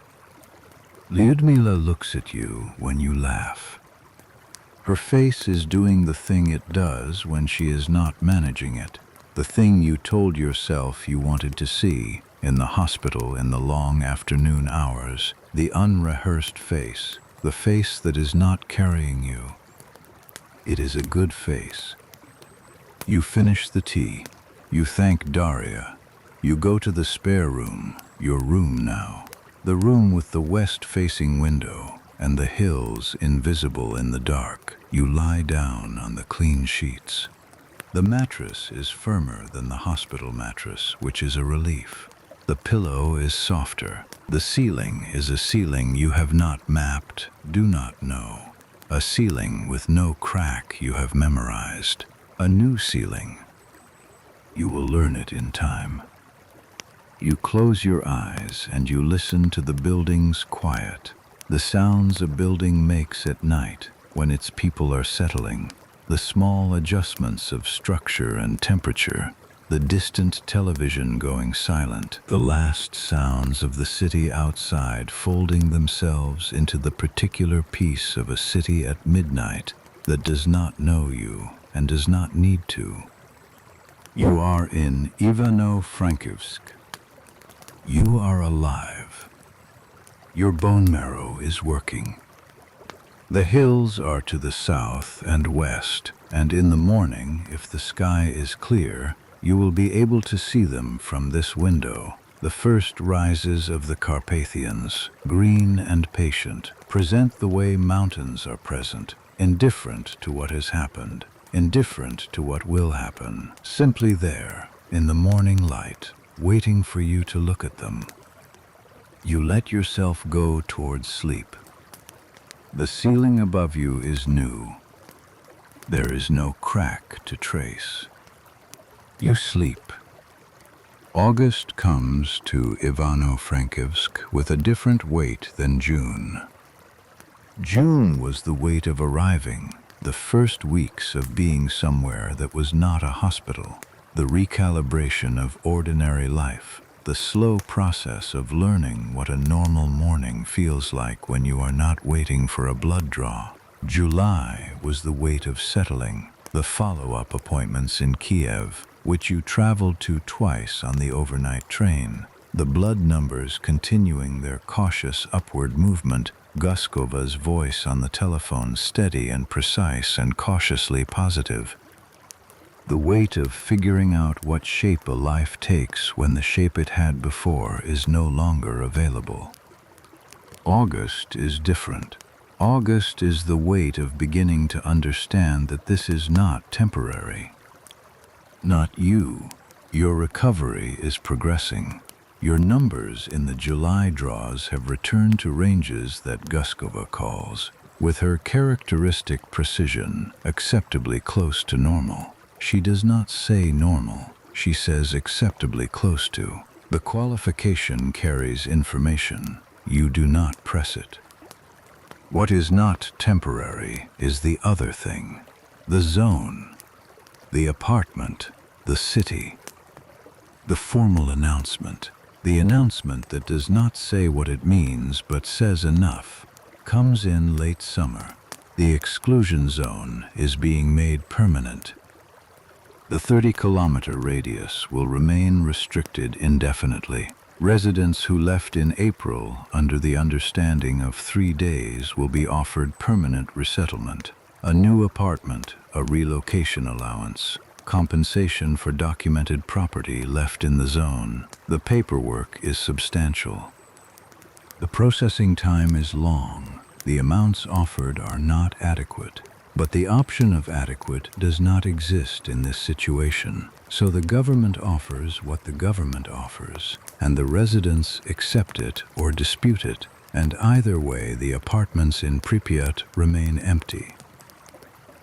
Lyudmyla looks at you when you laugh. Her face is doing the thing it does when she is not managing it, the thing you told yourself you wanted to see in the hospital in the long afternoon hours, the unrehearsed face, the face that is not carrying you. It is a good face. You finish the tea. You thank Daria. You go to the spare room, your room now, the room with the west-facing window and the hills invisible in the dark. You lie down on the clean sheets. The mattress is firmer than the hospital mattress, which is a relief. The pillow is softer. The ceiling is a ceiling you have not mapped, do not know. A ceiling with no crack you have memorized. A new ceiling. You will learn it in time. You close your eyes and you listen to the building's quiet, the sounds a building makes at night when its people are settling, the small adjustments of structure and temperature, the distant television going silent, the last sounds of the city outside folding themselves into the particular piece of a city at midnight that does not know you and does not need to. You are in Ivano-Frankivsk. You are alive. Your bone marrow is working. The hills are to the south and west, and in the morning, if the sky is clear, you will be able to see them from this window. The first rises of the Carpathians, green and patient, present the way mountains are present, indifferent to what has happened, indifferent to what will happen, simply there, in the morning light, waiting for you to look at them. You let yourself go towards sleep. The ceiling above you is new. There is no crack to trace. You sleep. August comes to Ivano-Frankivsk with a different weight than June. June was the weight of arriving, the first weeks of being somewhere that was not a hospital, the recalibration of ordinary life, the slow process of learning what a normal morning feels like when you are not waiting for a blood draw. July was the weight of settling, the follow-up appointments in Kiev, which you traveled to twice on the overnight train, the blood numbers continuing their cautious upward movement, Guskova's voice on the telephone steady and precise and cautiously positive. The weight of figuring out what shape a life takes when the shape it had before is no longer available. August is different. August is the weight of beginning to understand that this is not temporary. Not you. Your recovery is progressing. Your numbers in the July draws have returned to ranges that Guskova calls, with her characteristic precision, acceptably close to normal. She does not say normal, she says acceptably close to. The qualification carries information. You do not press it. What is not temporary is the other thing. The zone, the apartment, the city. The formal announcement, the announcement that does not say what it means but says enough, comes in late summer. The exclusion zone is being made permanent. The 30-kilometer radius will remain restricted indefinitely. Residents who left in April under the understanding of 3 days will be offered permanent resettlement, a new apartment, a relocation allowance, compensation for documented property left in the zone. The paperwork is substantial. The processing time is long. The amounts offered are not adequate. But the option of adequate does not exist in this situation, so the government offers what the government offers, and the residents accept it or dispute it, and either way the apartments in Pripyat remain empty.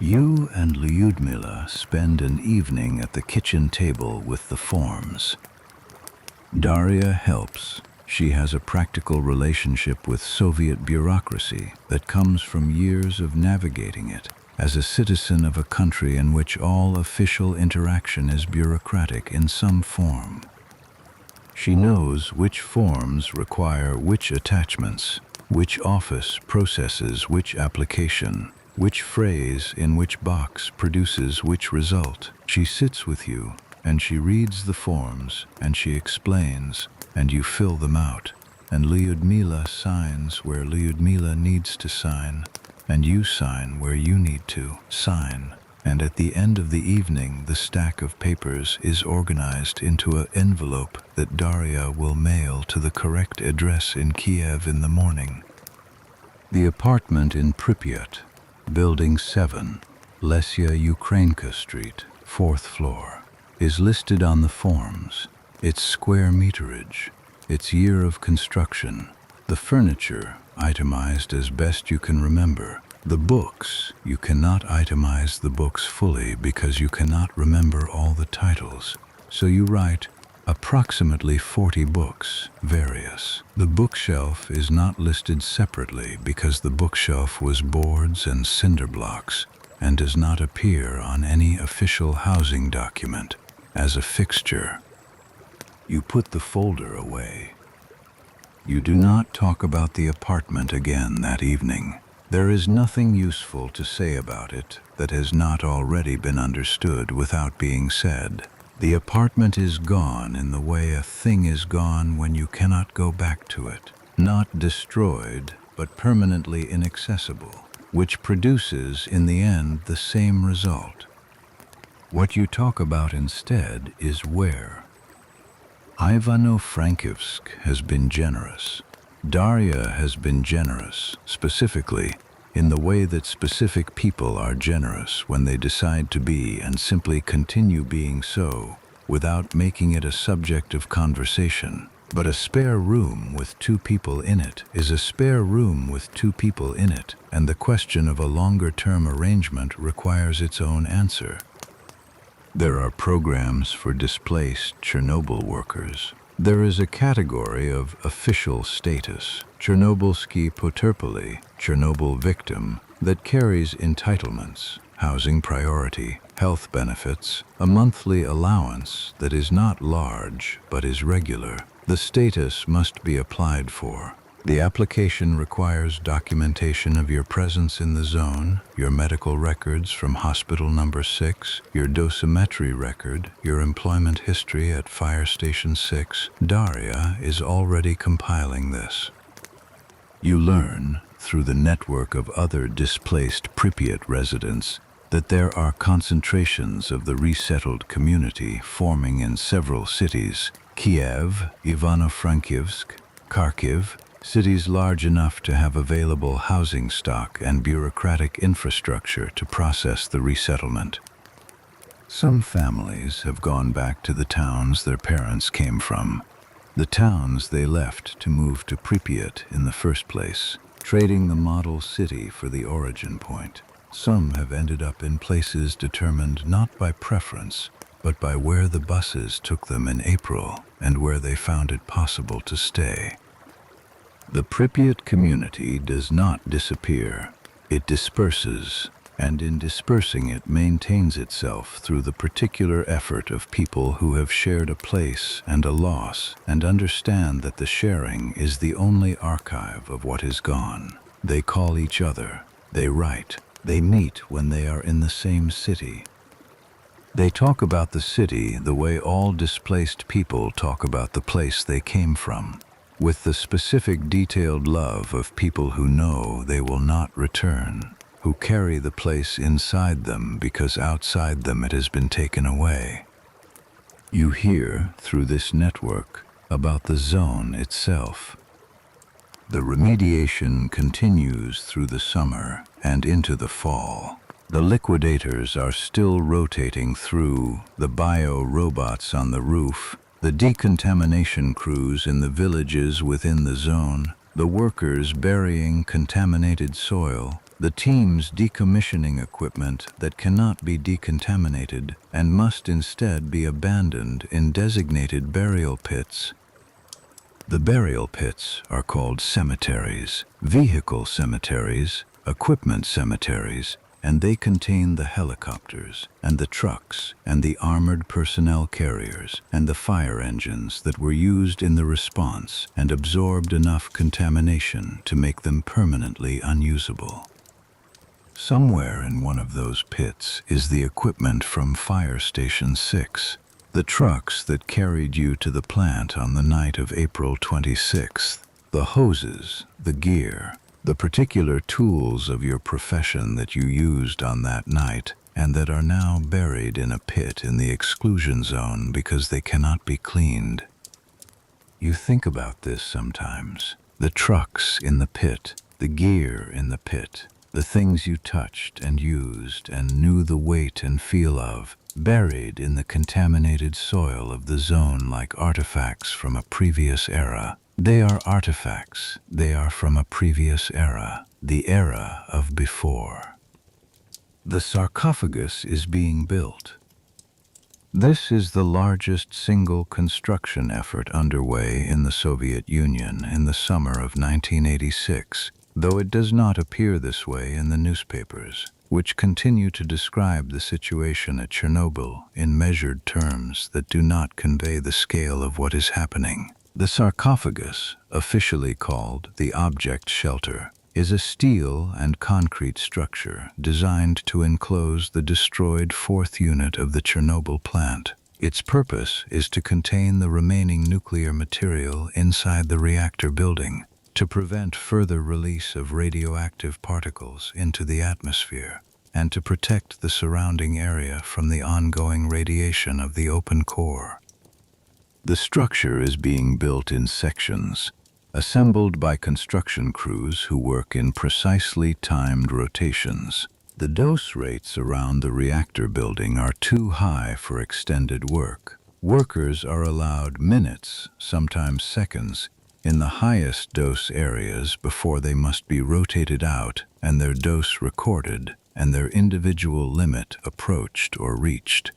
You and Lyudmyla spend an evening at the kitchen table with the forms. Daria helps. She has a practical relationship with Soviet bureaucracy that comes from years of navigating it as a citizen of a country in which all official interaction is bureaucratic in some form. She knows which forms require which attachments, which office processes which application, which phrase in which box produces which result. She sits with you, and she reads the forms, and she explains, and you fill them out, and Lyudmyla signs where Lyudmyla needs to sign, and you sign where you need to sign. And at the end of the evening, the stack of papers is organized into an envelope that Daria will mail to the correct address in Kiev in the morning. The apartment in Pripyat, Building 7, Lesya Ukrainka Street, 4th floor, is listed on the forms, its square meterage, its year of construction, the furniture itemized as best you can remember. The books, you cannot itemize the books fully because you cannot remember all the titles, so you write approximately 40 books, various. The bookshelf is not listed separately because the bookshelf was boards and cinder blocks and does not appear on any official housing document as a fixture. You put the folder away. You do not talk about the apartment again that evening. There is nothing useful to say about it that has not already been understood without being said. The apartment is gone in the way a thing is gone when you cannot go back to it. Not destroyed, but permanently inaccessible, which produces in the end the same result. What you talk about instead is where. Ivano-Frankivsk has been generous. Daria has been generous, specifically, in the way that specific people are generous when they decide to be and simply continue being so, without making it a subject of conversation. But a spare room with 2 people in it is a spare room with 2 people in it, and the question of a longer-term arrangement requires its own answer. There are programs for displaced Chernobyl workers. There is a category of official status, Chernobylsky Poterpoli, Chernobyl victim, that carries entitlements, housing priority, health benefits, a monthly allowance that is not large but is regular. The status must be applied for. The application requires documentation of your presence in the zone, your medical records from hospital number 6, your dosimetry record, your employment history at fire station 6. Daria is already compiling this. You learn, through the network of other displaced Pripyat residents, that there are concentrations of the resettled community forming in several cities: Kiev, Ivano-Frankivsk, Kharkiv, cities large enough to have available housing stock and bureaucratic infrastructure to process the resettlement. Some families have gone back to the towns their parents came from, the towns they left to move to Pripyat in the first place, trading the model city for the origin point. Some have ended up in places determined not by preference, but by where the buses took them in April and where they found it possible to stay. The Pripyat community does not disappear. It disperses, and in dispersing it maintains itself through the particular effort of people who have shared a place and a loss and understand that the sharing is the only archive of what is gone. They call each other, they write, they meet when they are in the same city. They talk about the city the way all displaced people talk about the place they came from, with the specific detailed love of people who know they will not return, who carry the place inside them because outside them it has been taken away. You hear, through this network, about the zone itself. The remediation continues through the summer and into the fall. The liquidators are still rotating through, the bio-robots on the roof, the decontamination crews in the villages within the zone, the workers burying contaminated soil, the teams decommissioning equipment that cannot be decontaminated and must instead be abandoned in designated burial pits. The burial pits are called cemeteries, vehicle cemeteries, equipment cemeteries, and they contain the helicopters and the trucks and the armored personnel carriers and the fire engines that were used in the response and absorbed enough contamination to make them permanently unusable. Somewhere in one of those pits is the equipment from Fire Station 6, the trucks that carried you to the plant on the night of April 26th, the hoses, the gear, the particular tools of your profession that you used on that night and that are now buried in a pit in the exclusion zone because they cannot be cleaned. You think about this sometimes. The trucks in the pit, the gear in the pit, the things you touched and used and knew the weight and feel of, buried in the contaminated soil of the zone like artifacts from a previous era. They are artifacts. They are from a previous era, the era of before. The sarcophagus is being built. This is the largest single construction effort underway in the Soviet Union in the summer of 1986, though it does not appear this way in the newspapers, which continue to describe the situation at Chernobyl in measured terms that do not convey the scale of what is happening. The sarcophagus, officially called the object shelter, is a steel and concrete structure designed to enclose the destroyed fourth unit of the Chernobyl plant. Its purpose is to contain the remaining nuclear material inside the reactor building, to prevent further release of radioactive particles into the atmosphere, and to protect the surrounding area from the ongoing radiation of the open core. The structure is being built in sections, assembled by construction crews who work in precisely timed rotations. The dose rates around the reactor building are too high for extended work. Workers are allowed minutes, sometimes seconds, in the highest dose areas before they must be rotated out and their dose recorded and their individual limit approached or reached.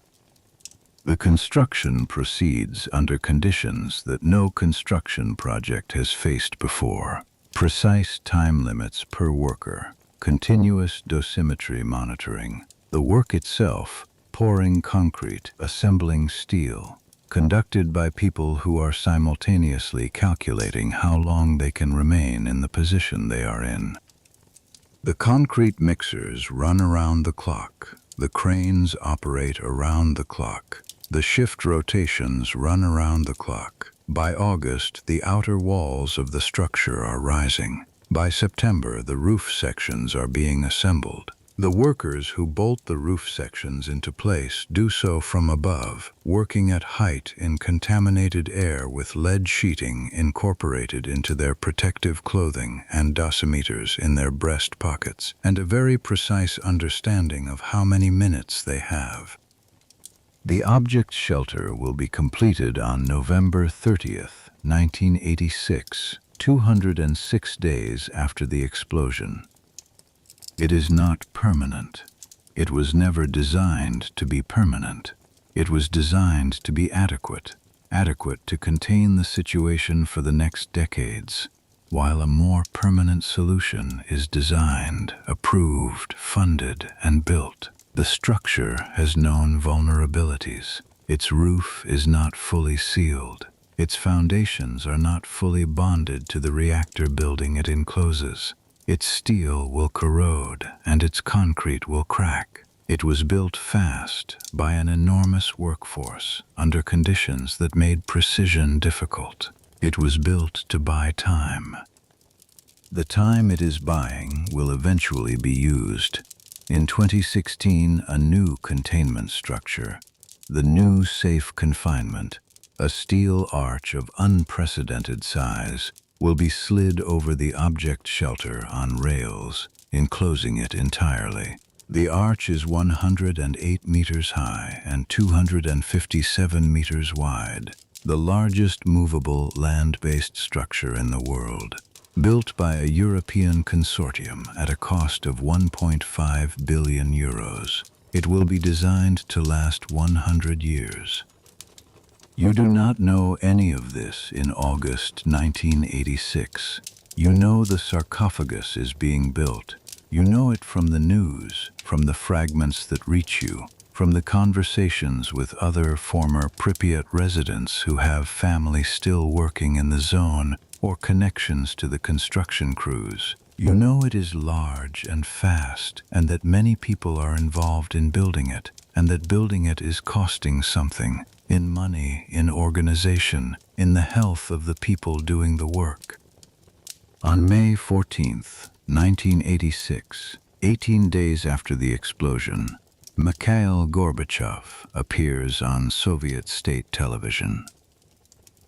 The construction proceeds under conditions that no construction project has faced before. Precise time limits per worker, continuous dosimetry monitoring, the work itself, pouring concrete, assembling steel, conducted by people who are simultaneously calculating how long they can remain in the position they are in. The concrete mixers run around the clock. The cranes operate around the clock. The shift rotations run around the clock. By August, the outer walls of the structure are rising. By September, the roof sections are being assembled. The workers who bolt the roof sections into place do so from above, working at height in contaminated air with lead sheeting incorporated into their protective clothing and dosimeters in their breast pockets, and a very precise understanding of how many minutes they have. The object shelter will be completed on November 30th, 1986, 206 days after the explosion. It is not permanent. It was never designed to be permanent. It was designed to be adequate to contain the situation for the next decades, while a more permanent solution is designed, approved, funded, and built. The structure has known vulnerabilities. Its roof is not fully sealed. Its foundations are not fully bonded to the reactor building it encloses. Its steel will corrode and its concrete will crack. It was built fast by an enormous workforce under conditions that made precision difficult. It was built to buy time. The time it is buying will eventually be used. In 2016, a new containment structure, the new safe confinement, a steel arch of unprecedented size, will be slid over the object shelter on rails, enclosing it entirely. The arch is 108 meters high and 257 meters wide, the largest movable land-based structure in the world. built by a European consortium at a cost of 1.5 billion euros. It will be designed to last 100 years. You do not know any of this in August 1986. You know the sarcophagus is being built. You know it from the news, from the fragments that reach you, from the conversations with other former Pripyat residents who have family still working in the zone or connections to the construction crews. You know it is large and fast, and that many people are involved in building it, and that building it is costing something, in money, in organization, in the health of the people doing the work. On May 14th, 1986, 18 days after the explosion, Mikhail Gorbachev appears on Soviet state television.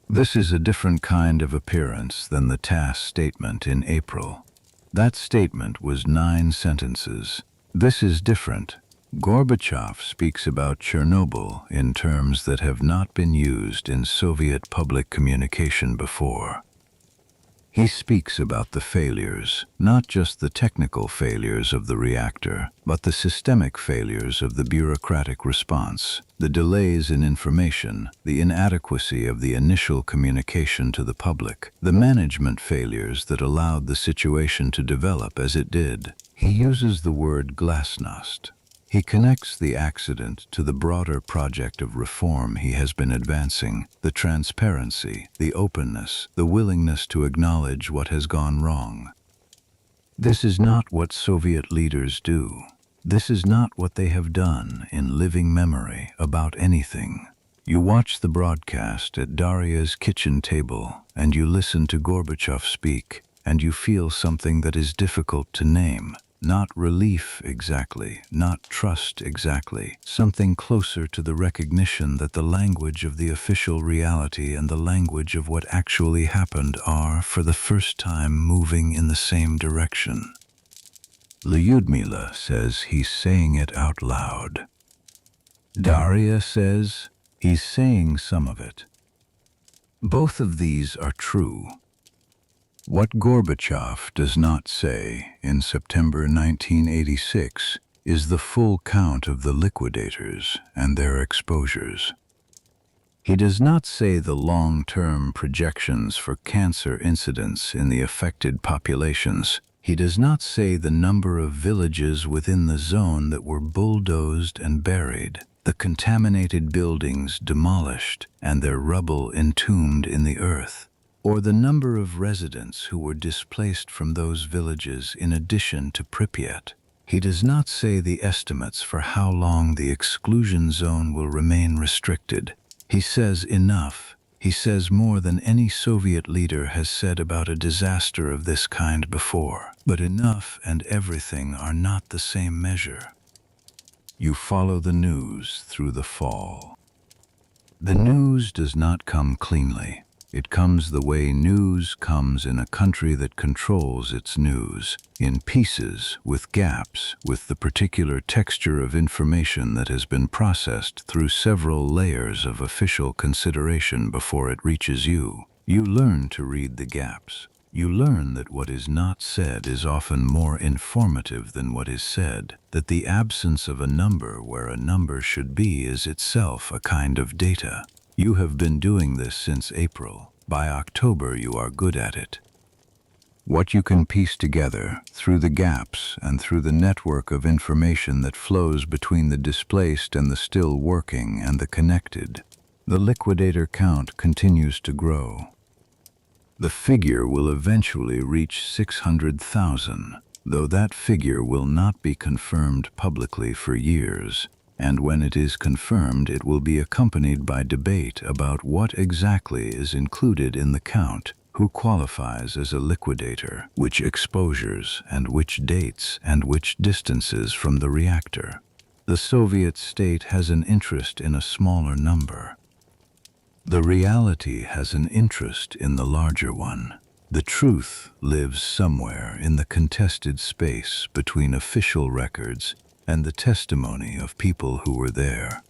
This is a different kind of appearance than the TASS statement in April. That statement was 9 sentences. This is different. Gorbachev speaks about Chernobyl in terms that have not been used in Soviet public communication before. He speaks about the failures, not just the technical failures of the reactor, but the systemic failures of the bureaucratic response, the delays in information, the inadequacy of the initial communication to the public, the management failures that allowed the situation to develop as it did. He uses the word glasnost. He connects the accident to the broader project of reform he has been advancing, the transparency, the openness, the willingness to acknowledge what has gone wrong. This is not what Soviet leaders do. This is not what they have done in living memory about anything. You watch the broadcast at Daria's kitchen table, and you listen to Gorbachev speak, and you feel something that is difficult to name. Not relief exactly, not trust exactly, something closer to the recognition that the language of the official reality and the language of what actually happened are, for the first time, moving in the same direction. Lyudmyla says he's saying it out loud. Daria says he's saying some of it. Both of these are true. What Gorbachev does not say in September 1986 is the full count of the liquidators and their exposures. He does not say the long-term projections for cancer incidence in the affected populations. He does not say the number of villages within the zone that were bulldozed and buried, the contaminated buildings demolished and their rubble entombed in the earth, or the number of residents who were displaced from those villages in addition to Pripyat. He does not say the estimates for how long the exclusion zone will remain restricted. He says enough. He says more than any Soviet leader has said about a disaster of this kind before. But enough and everything are not the same measure. You follow the news through the fall. The news does not come cleanly. It comes the way news comes in a country that controls its news, in pieces, with gaps, with the particular texture of information that has been processed through several layers of official consideration before it reaches you. You learn to read the gaps. You learn that what is not said is often more informative than what is said, that the absence of a number where a number should be is itself a kind of data. You have been doing this since April. By October, you are good at it. What you can piece together, through the gaps and through the network of information that flows between the displaced and the still working and the connected, the liquidator count continues to grow. The figure will eventually reach 600,000, though that figure will not be confirmed publicly for years. And when it is confirmed, it will be accompanied by debate about what exactly is included in the count, who qualifies as a liquidator, which exposures and which dates and which distances from the reactor. The Soviet state has an interest in a smaller number. The reality has an interest in the larger one. The truth lives somewhere in the contested space between official records and the testimony of people who were there.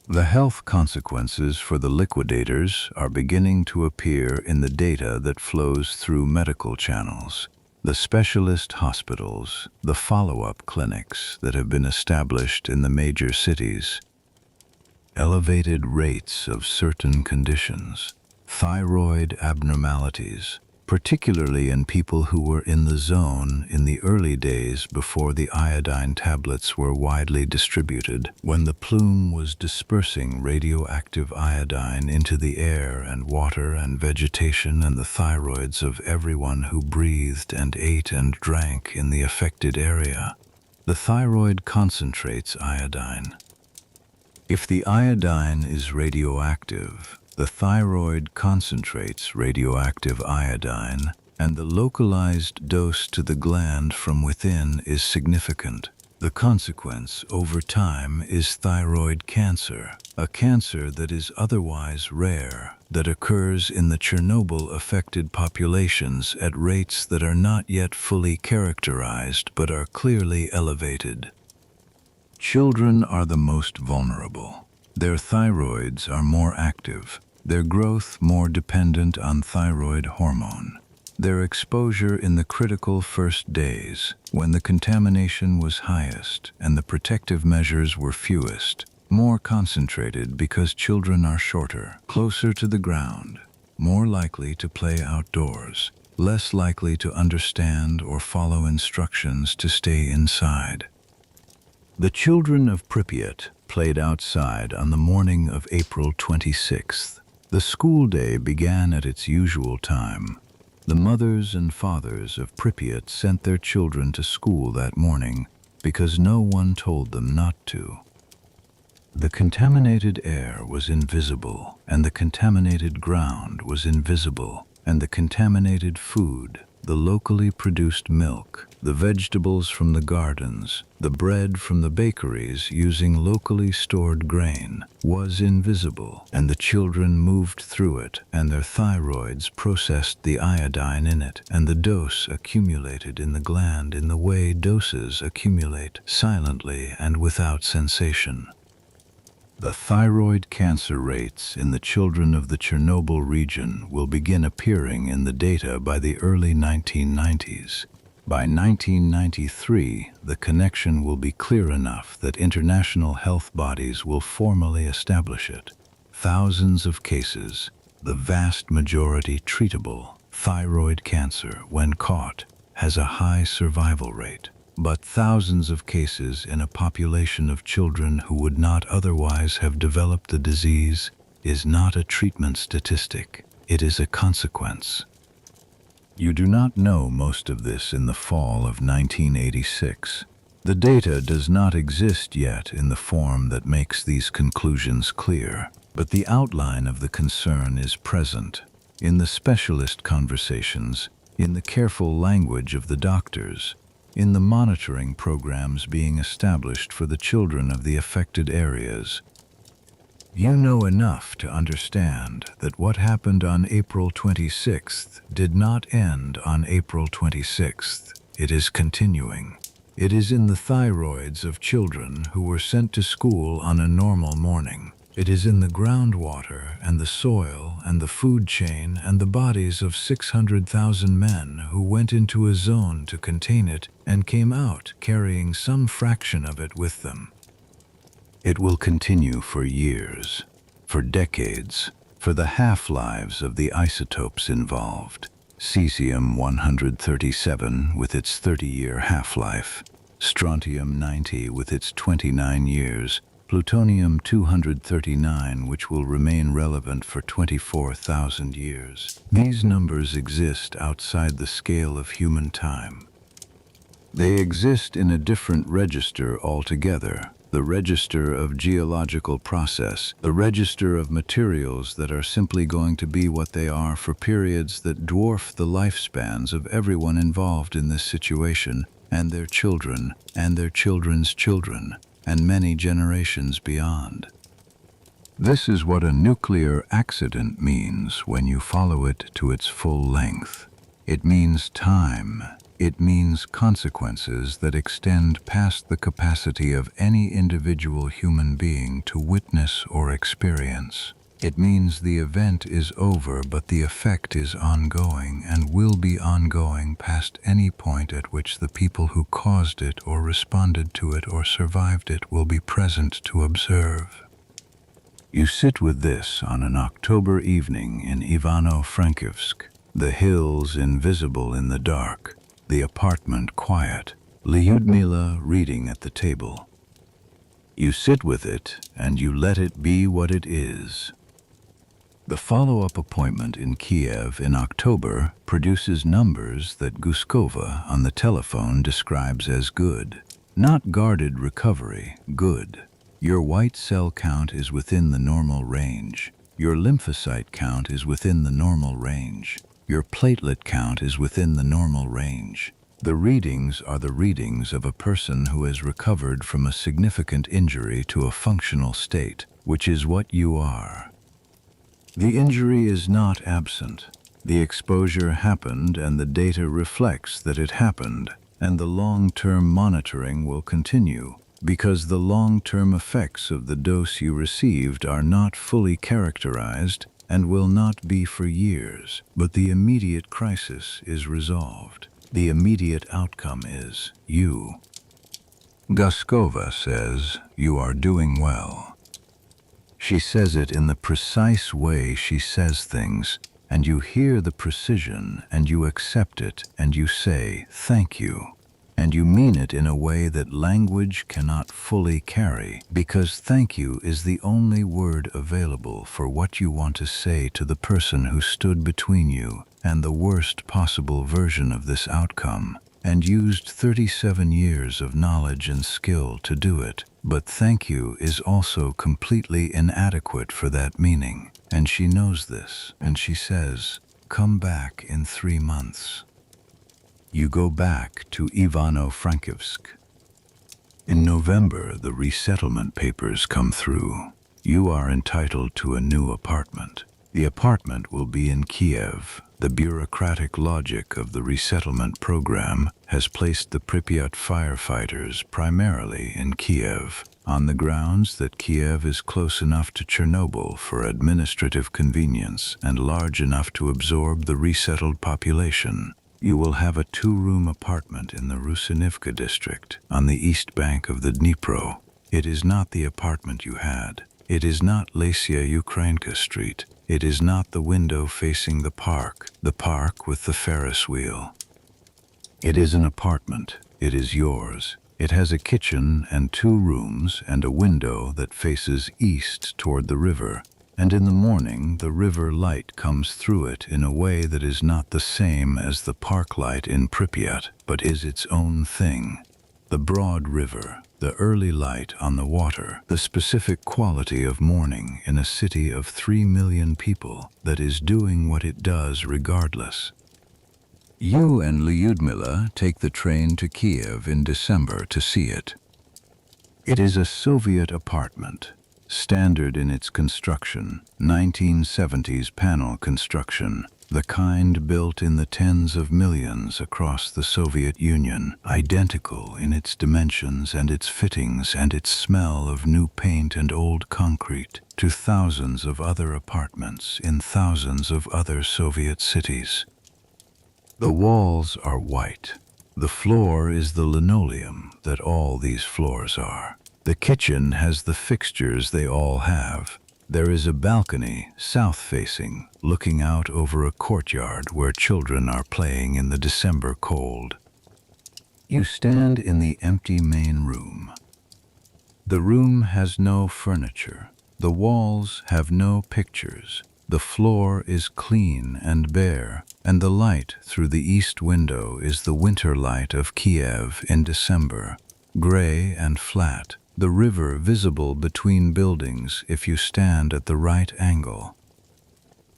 The health consequences for the liquidators are beginning to appear in the data that flows through medical channels. The specialist hospitals, the follow-up clinics that have been established in the major cities, elevated rates of certain conditions, thyroid abnormalities, particularly in people who were in the zone in the early days before the iodine tablets were widely distributed, when the plume was dispersing radioactive iodine into the air and water and vegetation and the thyroids of everyone who breathed and ate and drank in the affected area. The thyroid concentrates iodine. If the iodine is radioactive, the thyroid concentrates radioactive iodine, and the localized dose to the gland from within is significant. The consequence over time is thyroid cancer, a cancer that is otherwise rare, that occurs in the Chernobyl-affected populations at rates that are not yet fully characterized but are clearly elevated. Children are the most vulnerable. Their thyroids are more active, their growth more dependent on thyroid hormone. Their exposure in the critical first days, when the contamination was highest and the protective measures were fewest, more concentrated because children are shorter, closer to the ground, more likely to play outdoors, less likely to understand or follow instructions to stay inside. The children of Pripyat played outside on the morning of April 26th. The school day began at its usual time. The mothers and fathers of Pripyat sent their children to school that morning because no one told them not to. The contaminated air was invisible, and the contaminated ground was invisible, and the contaminated food, the locally produced milk, the vegetables from the gardens, the bread from the bakeries using locally stored grain, was invisible, and the children moved through it, and their thyroids processed the iodine in it, and the dose accumulated in the gland in the way doses accumulate, silently and without sensation. The thyroid cancer rates in the children of the Chernobyl region will begin appearing in the data by the early 1990s. By 1993, the connection will be clear enough that international health bodies will formally establish it. Thousands of cases, the vast majority treatable. Thyroid cancer, when caught, has a high survival rate. But thousands of cases in a population of children who would not otherwise have developed the disease is not a treatment statistic. It is a consequence. You do not know most of this in the fall of 1986. The data does not exist yet in the form that makes these conclusions clear, but the outline of the concern is present in the specialist conversations, in the careful language of the doctors, in the monitoring programs being established for the children of the affected areas. You know enough to understand that what happened on April 26th did not end on April 26th. It is continuing. It is in the thyroids of children who were sent to school on a normal morning. It is in the groundwater and the soil and the food chain and the bodies of 600,000 men who went into a zone to contain it and came out carrying some fraction of it with them. It will continue for years, for decades, for the half-lives of the isotopes involved. Cesium-137 with its 30-year half-life, strontium-90 with its 29 years, plutonium-239 which will remain relevant for 24,000 years. These numbers exist outside the scale of human time. They exist in a different register altogether, the register of geological process, the register of materials that are simply going to be what they are for periods that dwarf the lifespans of everyone involved in this situation, and their children, and their children's children, and many generations beyond. This is what a nuclear accident means when you follow it to its full length. It means time. It means consequences that extend past the capacity of any individual human being to witness or experience. It means the event is over, but the effect is ongoing and will be ongoing past any point at which the people who caused it or responded to it or survived it will be present to observe. You sit with this on an October evening in Ivano-Frankivsk, the hills invisible in the dark, the apartment quiet, Lyudmyla reading at the table. You sit with it and you let it be what it is. The follow-up appointment in Kiev in October produces numbers that Guskova on the telephone describes as good. Not guarded recovery, good. Your white cell count is within the normal range. Your lymphocyte count is within the normal range. Your platelet count is within the normal range. The readings are the readings of a person who has recovered from a significant injury to a functional state, which is what you are. The injury is not absent. The exposure happened and the data reflects that it happened, and the long-term monitoring will continue, because the long-term effects of the dose you received are not fully characterized and will not be for years, but the immediate crisis is resolved. The immediate outcome is you. Guskova says, "You are doing well." She says it in the precise way she says things, and you hear the precision, and you accept it, and you say, "Thank you." And you mean it in a way that language cannot fully carry, because thank you is the only word available for what you want to say to the person who stood between you and the worst possible version of this outcome, and used 37 years of knowledge and skill to do it. But thank you is also completely inadequate for that meaning, and she knows this, and she says, "Come back in 3 months." You go back to Ivano-Frankivsk. In November, the resettlement papers come through. You are entitled to a new apartment. The apartment will be in Kiev. The bureaucratic logic of the resettlement program has placed the Pripyat firefighters primarily in Kiev, on the grounds that Kiev is close enough to Chernobyl for administrative convenience and large enough to absorb the resettled population. You will have a 2-room apartment in the Rusinivka district, on the east bank of the Dnipro. It is not the apartment you had. It is not Lesya Ukrainka Street. It is not the window facing the park with the Ferris wheel. It is an apartment. It is yours. It has a kitchen and 2 rooms and a window that faces east toward the river. And in the morning the river light comes through it in a way that is not the same as the park light in Pripyat, but is its own thing. The broad river, the early light on the water, the specific quality of morning in a city of 3 million people that is doing what it does regardless. You and Lyudmyla take the train to Kiev in December to see it. It is a Soviet apartment. Standard in its construction, 1970s panel construction, the kind built in the tens of millions across the Soviet Union, identical in its dimensions and its fittings and its smell of new paint and old concrete, to thousands of other apartments in thousands of other Soviet cities. The walls are white. The floor is the linoleum that all these floors are. The kitchen has the fixtures they all have. There is a balcony, south-facing, looking out over a courtyard where children are playing in the December cold. You stand in the empty main room. The room has no furniture. The walls have no pictures. The floor is clean and bare, and the light through the east window is the winter light of Kiev in December, gray and flat. The river visible between buildings if you stand at the right angle.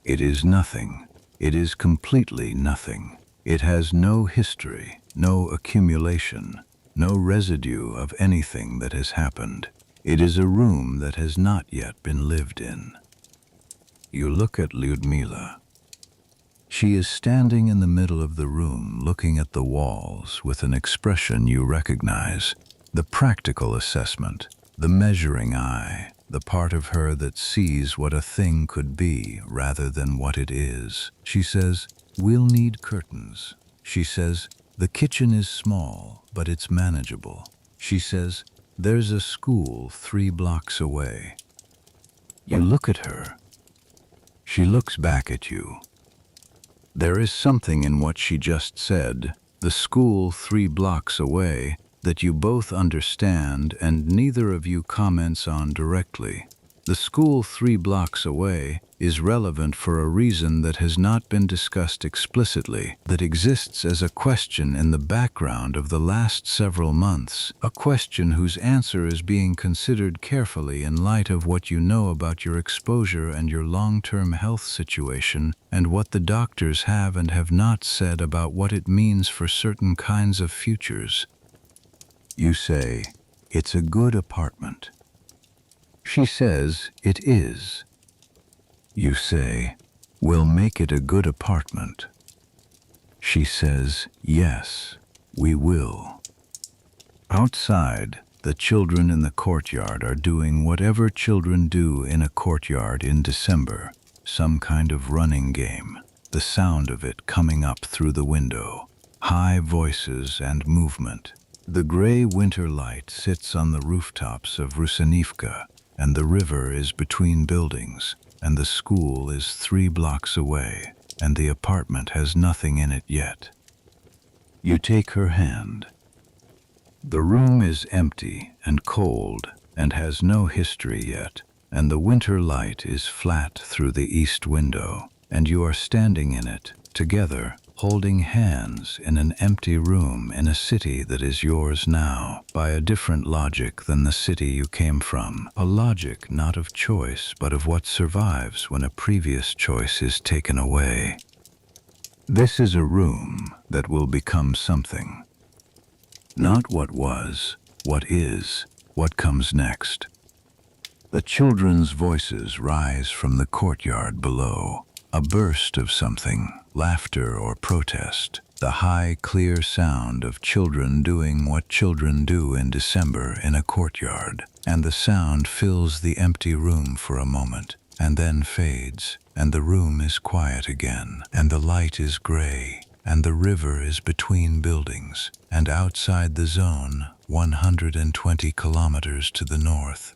It is nothing. It is completely nothing. It has no history, no accumulation, no residue of anything that has happened. It is a room that has not yet been lived in. You look at Lyudmyla. She is standing in the middle of the room, looking at the walls with an expression you recognize. The practical assessment, the measuring eye, the part of her that sees what a thing could be rather than what it is. She says, "We'll need curtains." She says, "The kitchen is small, but it's manageable." She says, "There's a school 3 blocks away." You look at her. She looks back at you. There is something in what she just said, the school 3 blocks away, that you both understand and neither of you comments on directly. The school 3 blocks away is relevant for a reason that has not been discussed explicitly, that exists as a question in the background of the last several months, a question whose answer is being considered carefully in light of what you know about your exposure and your long-term health situation and what the doctors have and have not said about what it means for certain kinds of futures. You say, "It's a good apartment." She says, "It is." You say, "We'll make it a good apartment." She says, "Yes, we will." Outside, the children in the courtyard are doing whatever children do in a courtyard in December, some kind of running game, the sound of it coming up through the window, high voices and movement. The gray winter light sits on the rooftops of Rusanivka, and the river is between buildings, and the school is 3 blocks away, and the apartment has nothing in it yet. You take her hand. The room is empty and cold and has no history yet, and the winter light is flat through the east window, and you are standing in it, together, holding hands in an empty room in a city that is yours now, by a different logic than the city you came from, a logic not of choice but of what survives when a previous choice is taken away. This is a room that will become something. Not what was, what is, what comes next. The children's voices rise from the courtyard below, a burst of something, laughter or protest, the high, clear sound of children doing what children do in December in a courtyard, and the sound fills the empty room for a moment, and then fades, and the room is quiet again, and the light is gray, and the river is between buildings, and outside the zone, 120 kilometers to the north.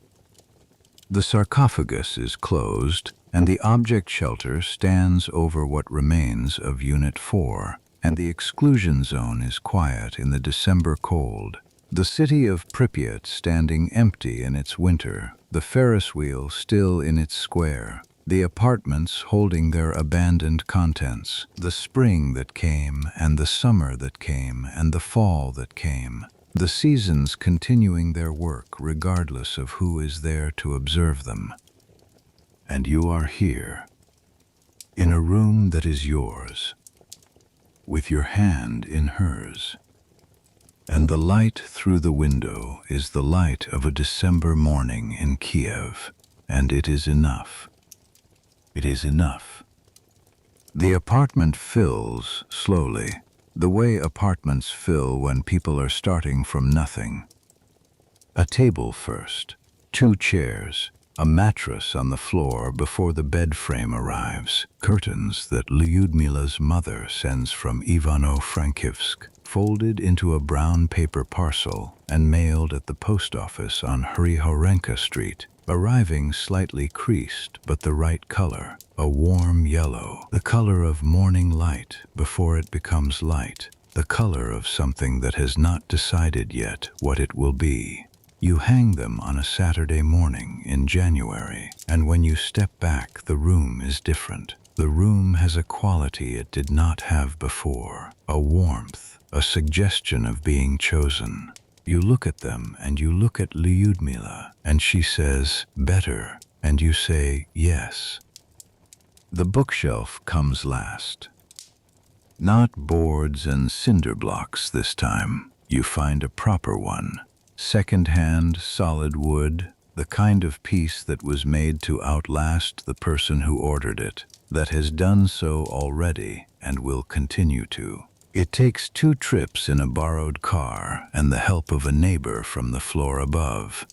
The sarcophagus is closed, and the object shelter stands over what remains of Unit 4, and the exclusion zone is quiet in the December cold. The city of Pripyat standing empty in its winter, the Ferris wheel still in its square, the apartments holding their abandoned contents, the spring that came, and the summer that came, and the fall that came, the seasons continuing their work regardless of who is there to observe them. And you are here, in a room that is yours, with your hand in hers. And the light through the window is the light of a December morning in Kiev, and it is enough. It is enough. The apartment fills slowly, the way apartments fill when people are starting from nothing. A table first, 2 chairs, a mattress on the floor before the bed frame arrives, curtains that Lyudmyla's mother sends from Ivano-Frankivsk, folded into a brown paper parcel and mailed at the post office on Hryhorenka Street, arriving slightly creased but the right color, a warm yellow, the color of morning light before it becomes light, the color of something that has not decided yet what it will be. You hang them on a Saturday morning in January, and when you step back, the room is different. The room has a quality it did not have before, a warmth, a suggestion of being chosen. You look at them, and you look at Lyudmyla, and she says, "Better," and you say, "Yes." The bookshelf comes last. Not boards and cinder blocks this time. You find a proper one. Second-hand, solid wood, the kind of piece that was made to outlast the person who ordered it. that has done so already and will continue to. It takes 2 trips in a borrowed car and the help of a neighbor from the floor above.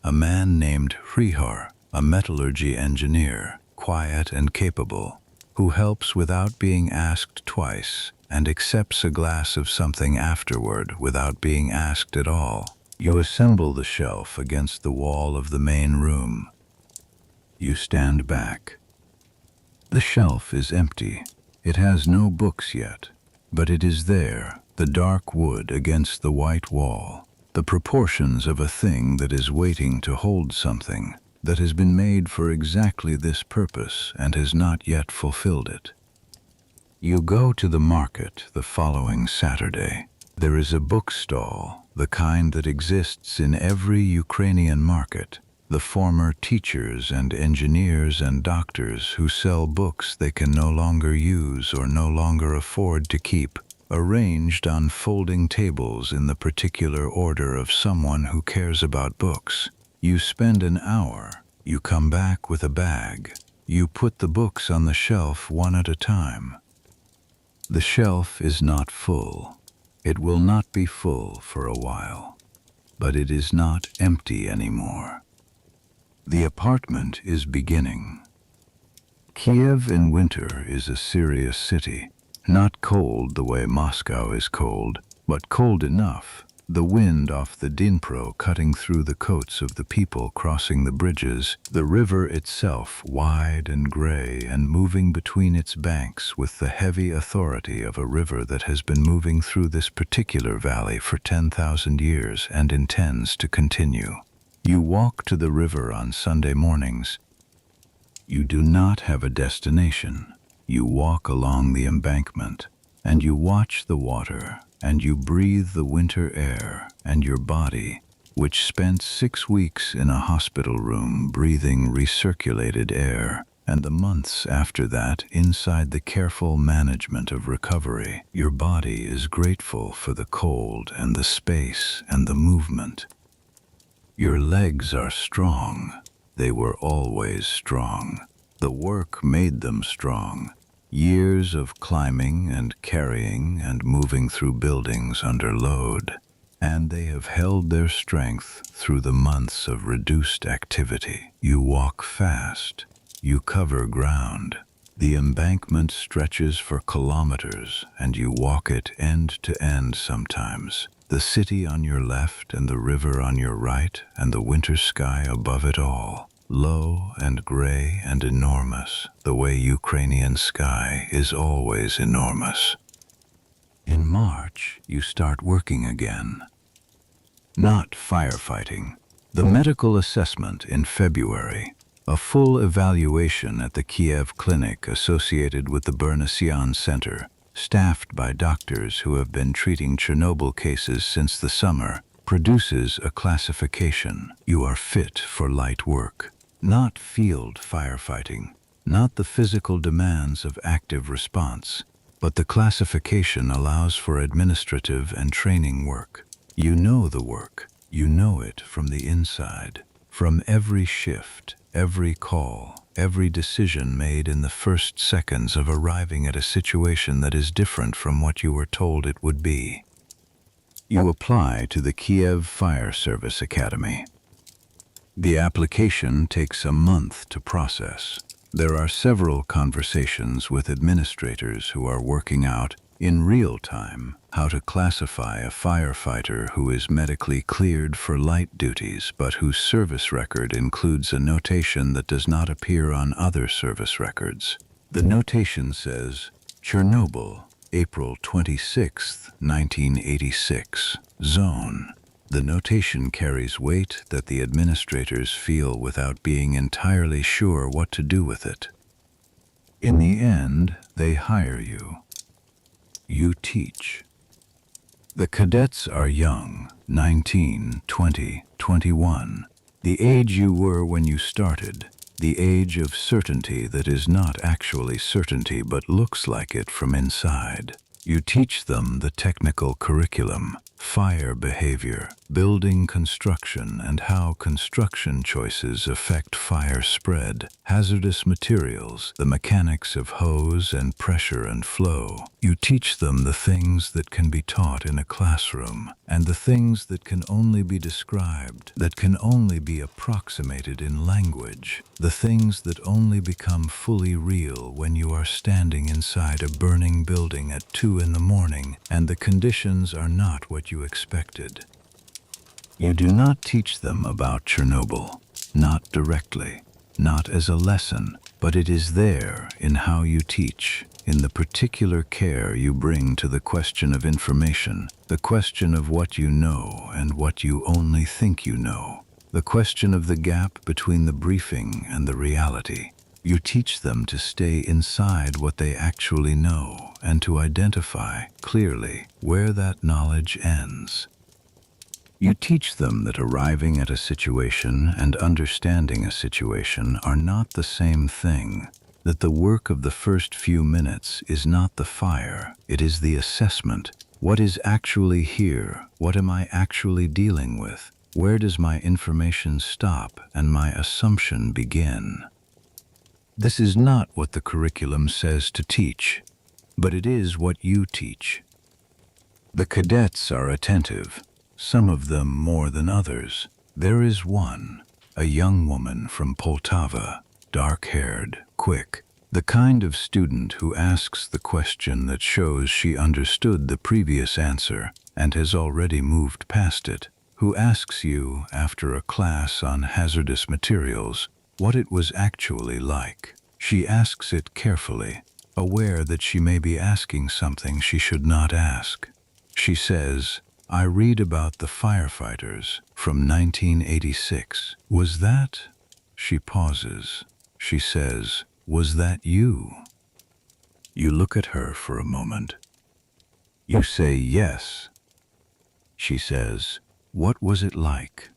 A man named Hrihor, a metallurgy engineer, quiet and capable, who helps without being asked twice and accepts a glass of something afterward without being asked at all. You assemble the shelf against the wall of the main room. You stand back. The shelf is empty. It has no books yet, but it is there, the dark wood against the white wall, the proportions of a thing that is waiting to hold something that has been made for exactly this purpose and has not yet fulfilled it. You go to the market the following Saturday. There is a bookstall, the kind that exists in every Ukrainian market. The former teachers and engineers and doctors who sell books they can no longer use or no longer afford to keep, arranged on folding tables in the particular order of someone who cares about books. You spend an hour. You come back with a bag. You put the books on the shelf one at a time. The shelf is not full. It will not be full for a while, but it is not empty anymore. The apartment is beginning. Kiev in winter is a serious city, not cold the way Moscow is cold, but cold enough. The wind off the Dnipro cutting through the coats of the people crossing the bridges, the river itself wide and gray and moving between its banks with the heavy authority of a river that has been moving through this particular valley for 10,000 years and intends to continue. You walk to the river on Sunday mornings. You do not have a destination. You walk along the embankment, and you watch the water, and you breathe the winter air, and your body, which spent 6 weeks in a hospital room breathing recirculated air, and the months after that inside the careful management of recovery, your body is grateful for the cold and the space and the movement. Your legs are strong. They were always strong. The work made them strong. Years of climbing and carrying and moving through buildings under load, and they have held their strength through the months of reduced activity. You walk fast. You cover ground. The embankment stretches for kilometers, and you walk it end to end sometimes. The city on your left and the river on your right and the winter sky above it all. Low and gray and enormous, the way Ukrainian sky is always enormous. In March, you start working again. Not firefighting. The medical assessment in February. A full evaluation at the Kiev clinic associated with the Bernasian Center, staffed by doctors who have been treating Chernobyl cases since the summer, produces a classification. You are fit for light work. Not field firefighting, not the physical demands of active response, but the classification allows for administrative and training work. You know the work. You know it from the inside, from every shift, every call, every decision made in the first seconds of arriving at a situation that is different from what you were told it would be. You apply to the Kiev Fire Service Academy. The application takes a month to process. There are several conversations with administrators who are working out, in real time, how to classify a firefighter who is medically cleared for light duties but whose service record includes a notation that does not appear on other service records. The notation says, Chernobyl, April 26, 1986, zone. The notation carries weight that the administrators feel without being entirely sure what to do with it. In the end, they hire you. You teach. The cadets are young, 19, 20, 21, the age you were when you started, the age of certainty that is not actually certainty but looks like it from inside. You teach them the technical curriculum. fire behavior, building construction, and how construction choices affect fire spread, hazardous materials, the mechanics of hose and pressure and flow. You teach them the things that can be taught in a classroom, and the things that can only be described, that can only be approximated in language, the things that only become fully real when you are standing inside a burning building at 2 in the morning and the conditions are not what you expected. You do not teach them about Chernobyl, not directly, not as a lesson, but it is there in how you teach, in the particular care you bring to the question of information, the question of what you know and what you only think you know, the question of the gap between the briefing and the reality. You teach them to stay inside what they actually know and to identify clearly where that knowledge ends. You teach them that arriving at a situation and understanding a situation are not the same thing, that the work of the first few minutes is not the fire, it is the assessment. What is actually here? What am I actually dealing with? Where does my information stop and my assumption begin? This is not what the curriculum says to teach, but it is what you teach. The cadets are attentive, some of them more than others. There is one, a young woman from Poltava, dark-haired, quick, the kind of student who asks the question that shows she understood the previous answer and has already moved past it, who asks you, after a class on hazardous materials, what it was actually like. She asks it carefully, aware that she may be asking something she should not ask. She says, I read about the firefighters from 1986. Was that? She pauses. She says, was that you? You look at her for a moment. You say yes. She says, what was it like?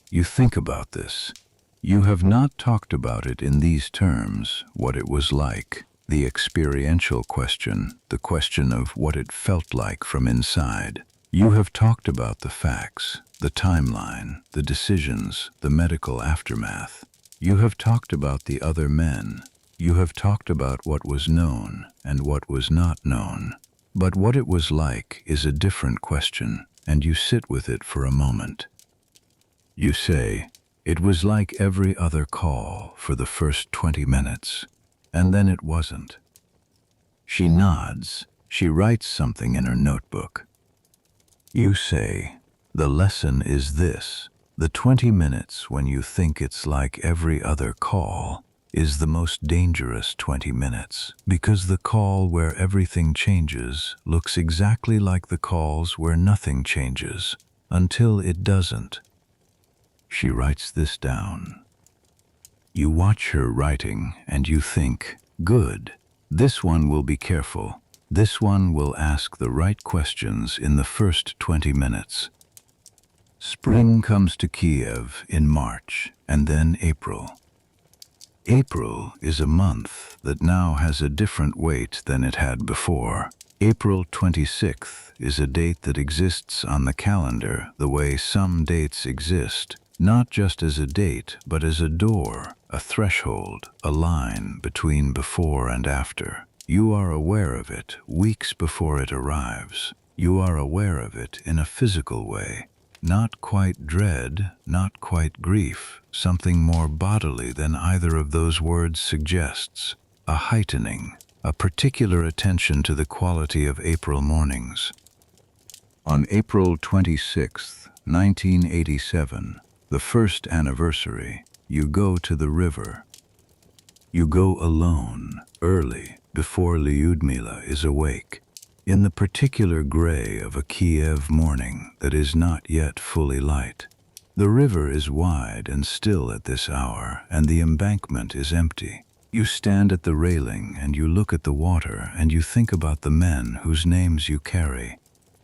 You think about this. You have not talked about it in these terms, what it was like, the experiential question, the question of what it felt like from inside. You have talked about the facts, the timeline, the decisions, the medical aftermath. You have talked about the other men. You have talked about what was known and what was not known. But what it was like is a different question, and you sit with it for a moment. You say, it was like every other call for the first 20 minutes, and then it wasn't. She nods. She writes something in her notebook. You say, the lesson is this. The 20 minutes when you think it's like every other call is the most dangerous 20 minutes, because the call where everything changes looks exactly like the calls where nothing changes, until it doesn't. She writes this down. You watch her writing and you think, good, this one will be careful. This one will ask the right questions in the first 20 minutes. Spring comes to Kiev in March and then April. April is a month that now has a different weight than it had before. April 26th is a date that exists on the calendar the way some dates exist, not just as a date, but as a door, a threshold, a line between before and after. You are aware of it weeks before it arrives. You are aware of it in a physical way. Not quite dread, not quite grief, something more bodily than either of those words suggests. A heightening, a particular attention to the quality of April mornings. On April 26, 1987, the first anniversary, you go to the river. You go alone, early, before Lyudmyla is awake, in the particular gray of a Kiev morning that is not yet fully light. The river is wide and still at this hour, and the embankment is empty. You stand at the railing and you look at the water and you think about the men whose names you carry.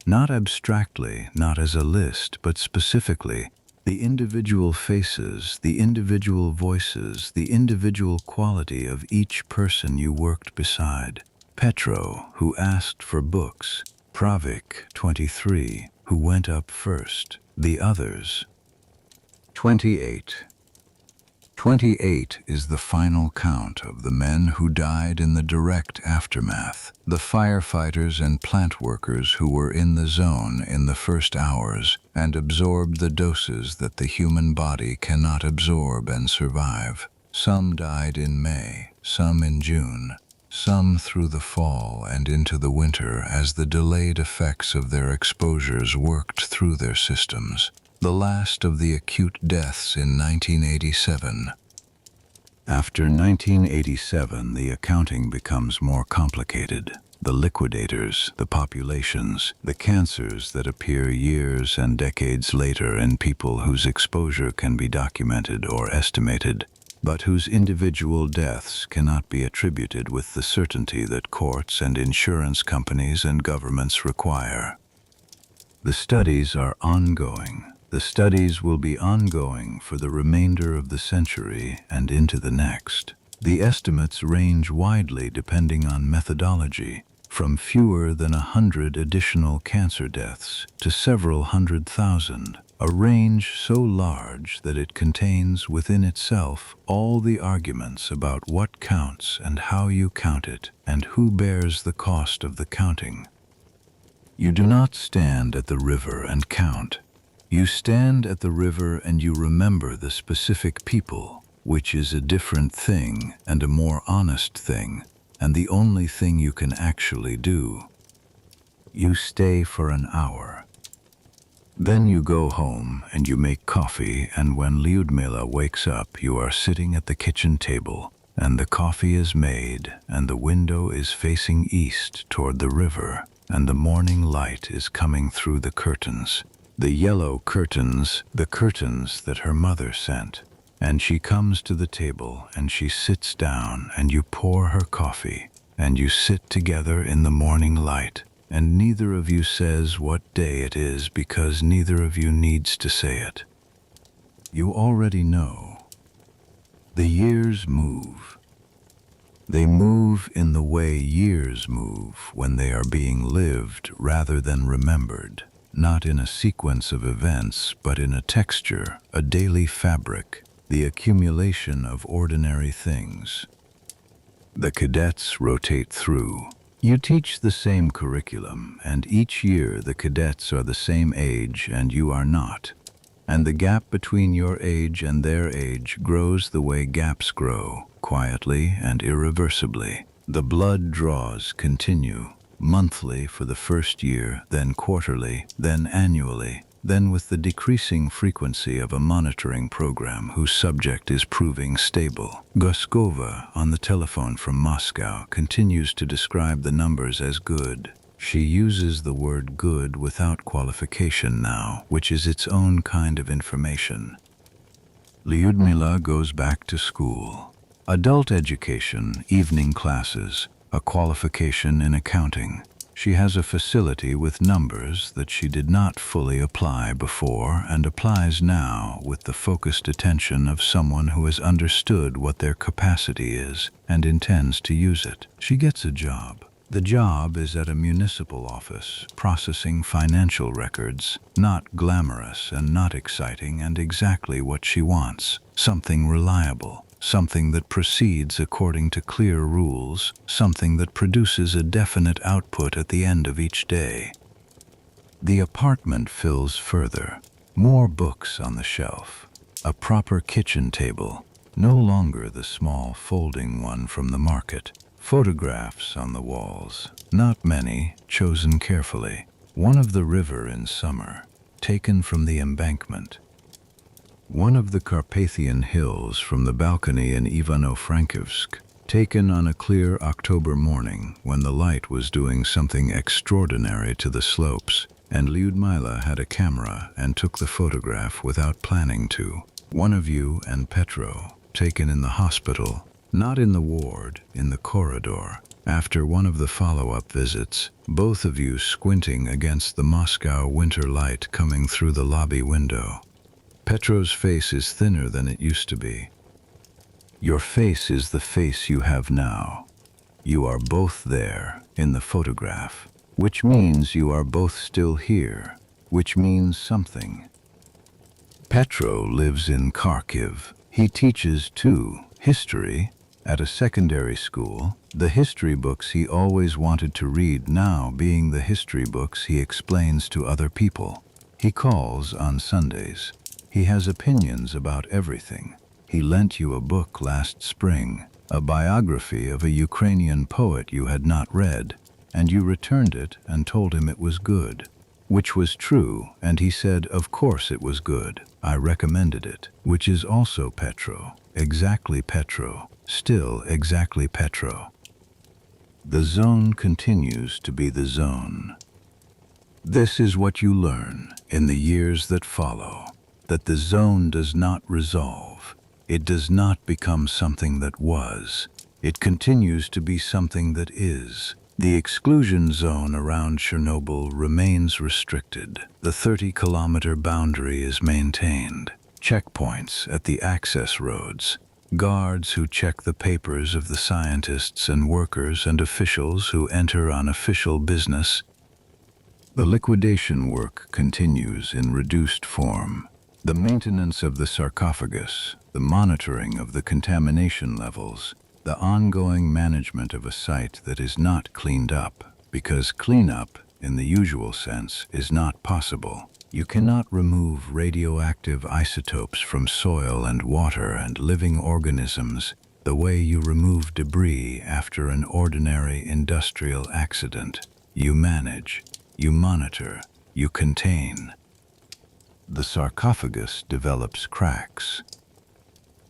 Not abstractly, not as a list, but specifically, the individual faces, the individual voices, the individual quality of each person you worked beside. Petro, who asked for books. Pravik, 23, who went up first. The others. 28. 28 is the final count of the men who died in the direct aftermath, the firefighters and plant workers who were in the zone in the first hours and absorbed the doses that the human body cannot absorb and survive. Some died in May, some in June, some through the fall and into the winter as the delayed effects of their exposures worked through their systems. The last of the acute deaths in 1987. After 1987, the accounting becomes more complicated. The liquidators, the populations, the cancers that appear years and decades later in people whose exposure can be documented or estimated, but whose individual deaths cannot be attributed with the certainty that courts and insurance companies and governments require. The studies are ongoing. The studies will be ongoing for the remainder of the century and into the next. The estimates range widely depending on methodology, from fewer than 100 additional cancer deaths to several 100,000, a range so large that it contains within itself all the arguments about what counts and how you count it and who bears the cost of the counting. You do not stand at the river and count. You stand at the river and you remember the specific people, which is a different thing and a more honest thing, and the only thing you can actually do. You stay for an hour. Then you go home and you make coffee, and when Lyudmyla wakes up, you are sitting at the kitchen table, and the coffee is made, and the window is facing east toward the river, and the morning light is coming through the curtains. The yellow curtains, the curtains that her mother sent. And she comes to the table and she sits down and you pour her coffee and you sit together in the morning light, and neither of you says what day it is because neither of you needs to say it. You already know. The years move. They move in the way years move when they are being lived rather than remembered. Not in a sequence of events, but in a texture, a daily fabric, the accumulation of ordinary things. The cadets rotate through. You teach the same curriculum, and each year the cadets are the same age and you are not. And the gap between your age and their age grows the way gaps grow, quietly and irreversibly. The blood draws continue. Monthly for the first year, then quarterly, then annually, then with the decreasing frequency of a monitoring program whose subject is proving stable. Guskova, on the telephone from Moscow, continues to describe the numbers as good. She uses the word good without qualification now, which is its own kind of information. Lyudmyla goes back to school. Adult education, evening classes, a qualification in accounting. She has a facility with numbers that she did not fully apply before and applies now with the focused attention of someone who has understood what their capacity is and intends to use it. She gets a job. The job is at a municipal office, processing financial records, not glamorous and not exciting and exactly what she wants. Something reliable. Something that proceeds according to clear rules, something that produces a definite output at the end of each day. The apartment fills further. More books on the shelf. A proper kitchen table, no longer the small folding one from the market. Photographs on the walls, not many, chosen carefully. One of the river in summer, taken from the embankment. One of the Carpathian hills from the balcony in Ivano-Frankivsk, taken on a clear October morning when the light was doing something extraordinary to the slopes, and Lyudmyla had a camera and took the photograph without planning to. One of you and Petro, taken in the hospital, not in the ward, in the corridor, after one of the follow-up visits, both of you squinting against the Moscow winter light coming through the lobby window. Petro's face is thinner than it used to be. Your face is the face you have now. You are both there, in the photograph. which means you are both still here, which means something. Petro lives in Kharkiv. He teaches, too, history at a secondary school, the history books he always wanted to read now being the history books he explains to other people. He calls on Sundays. He has opinions about everything. He lent you a book last spring, a biography of a Ukrainian poet you had not read, and you returned it and told him it was good. Which was true, and he said, of course it was good. I recommended it, which is also Petro. Exactly Petro. Still exactly Petro. The zone continues to be the zone. This is what you learn in the years that follow, that the zone does not resolve. It does not become something that was. It continues to be something that is. The exclusion zone around Chernobyl remains restricted. The 30-kilometer boundary is maintained. Checkpoints at the access roads. Guards who check the papers of the scientists and workers and officials who enter on official business. The liquidation work continues in reduced form. The maintenance of the sarcophagus, the monitoring of the contamination levels, the ongoing management of a site that is not cleaned up, because cleanup, in the usual sense, is not possible. You cannot remove radioactive isotopes from soil and water and living organisms the way you remove debris after an ordinary industrial accident. You manage, you monitor, you contain. The sarcophagus develops cracks.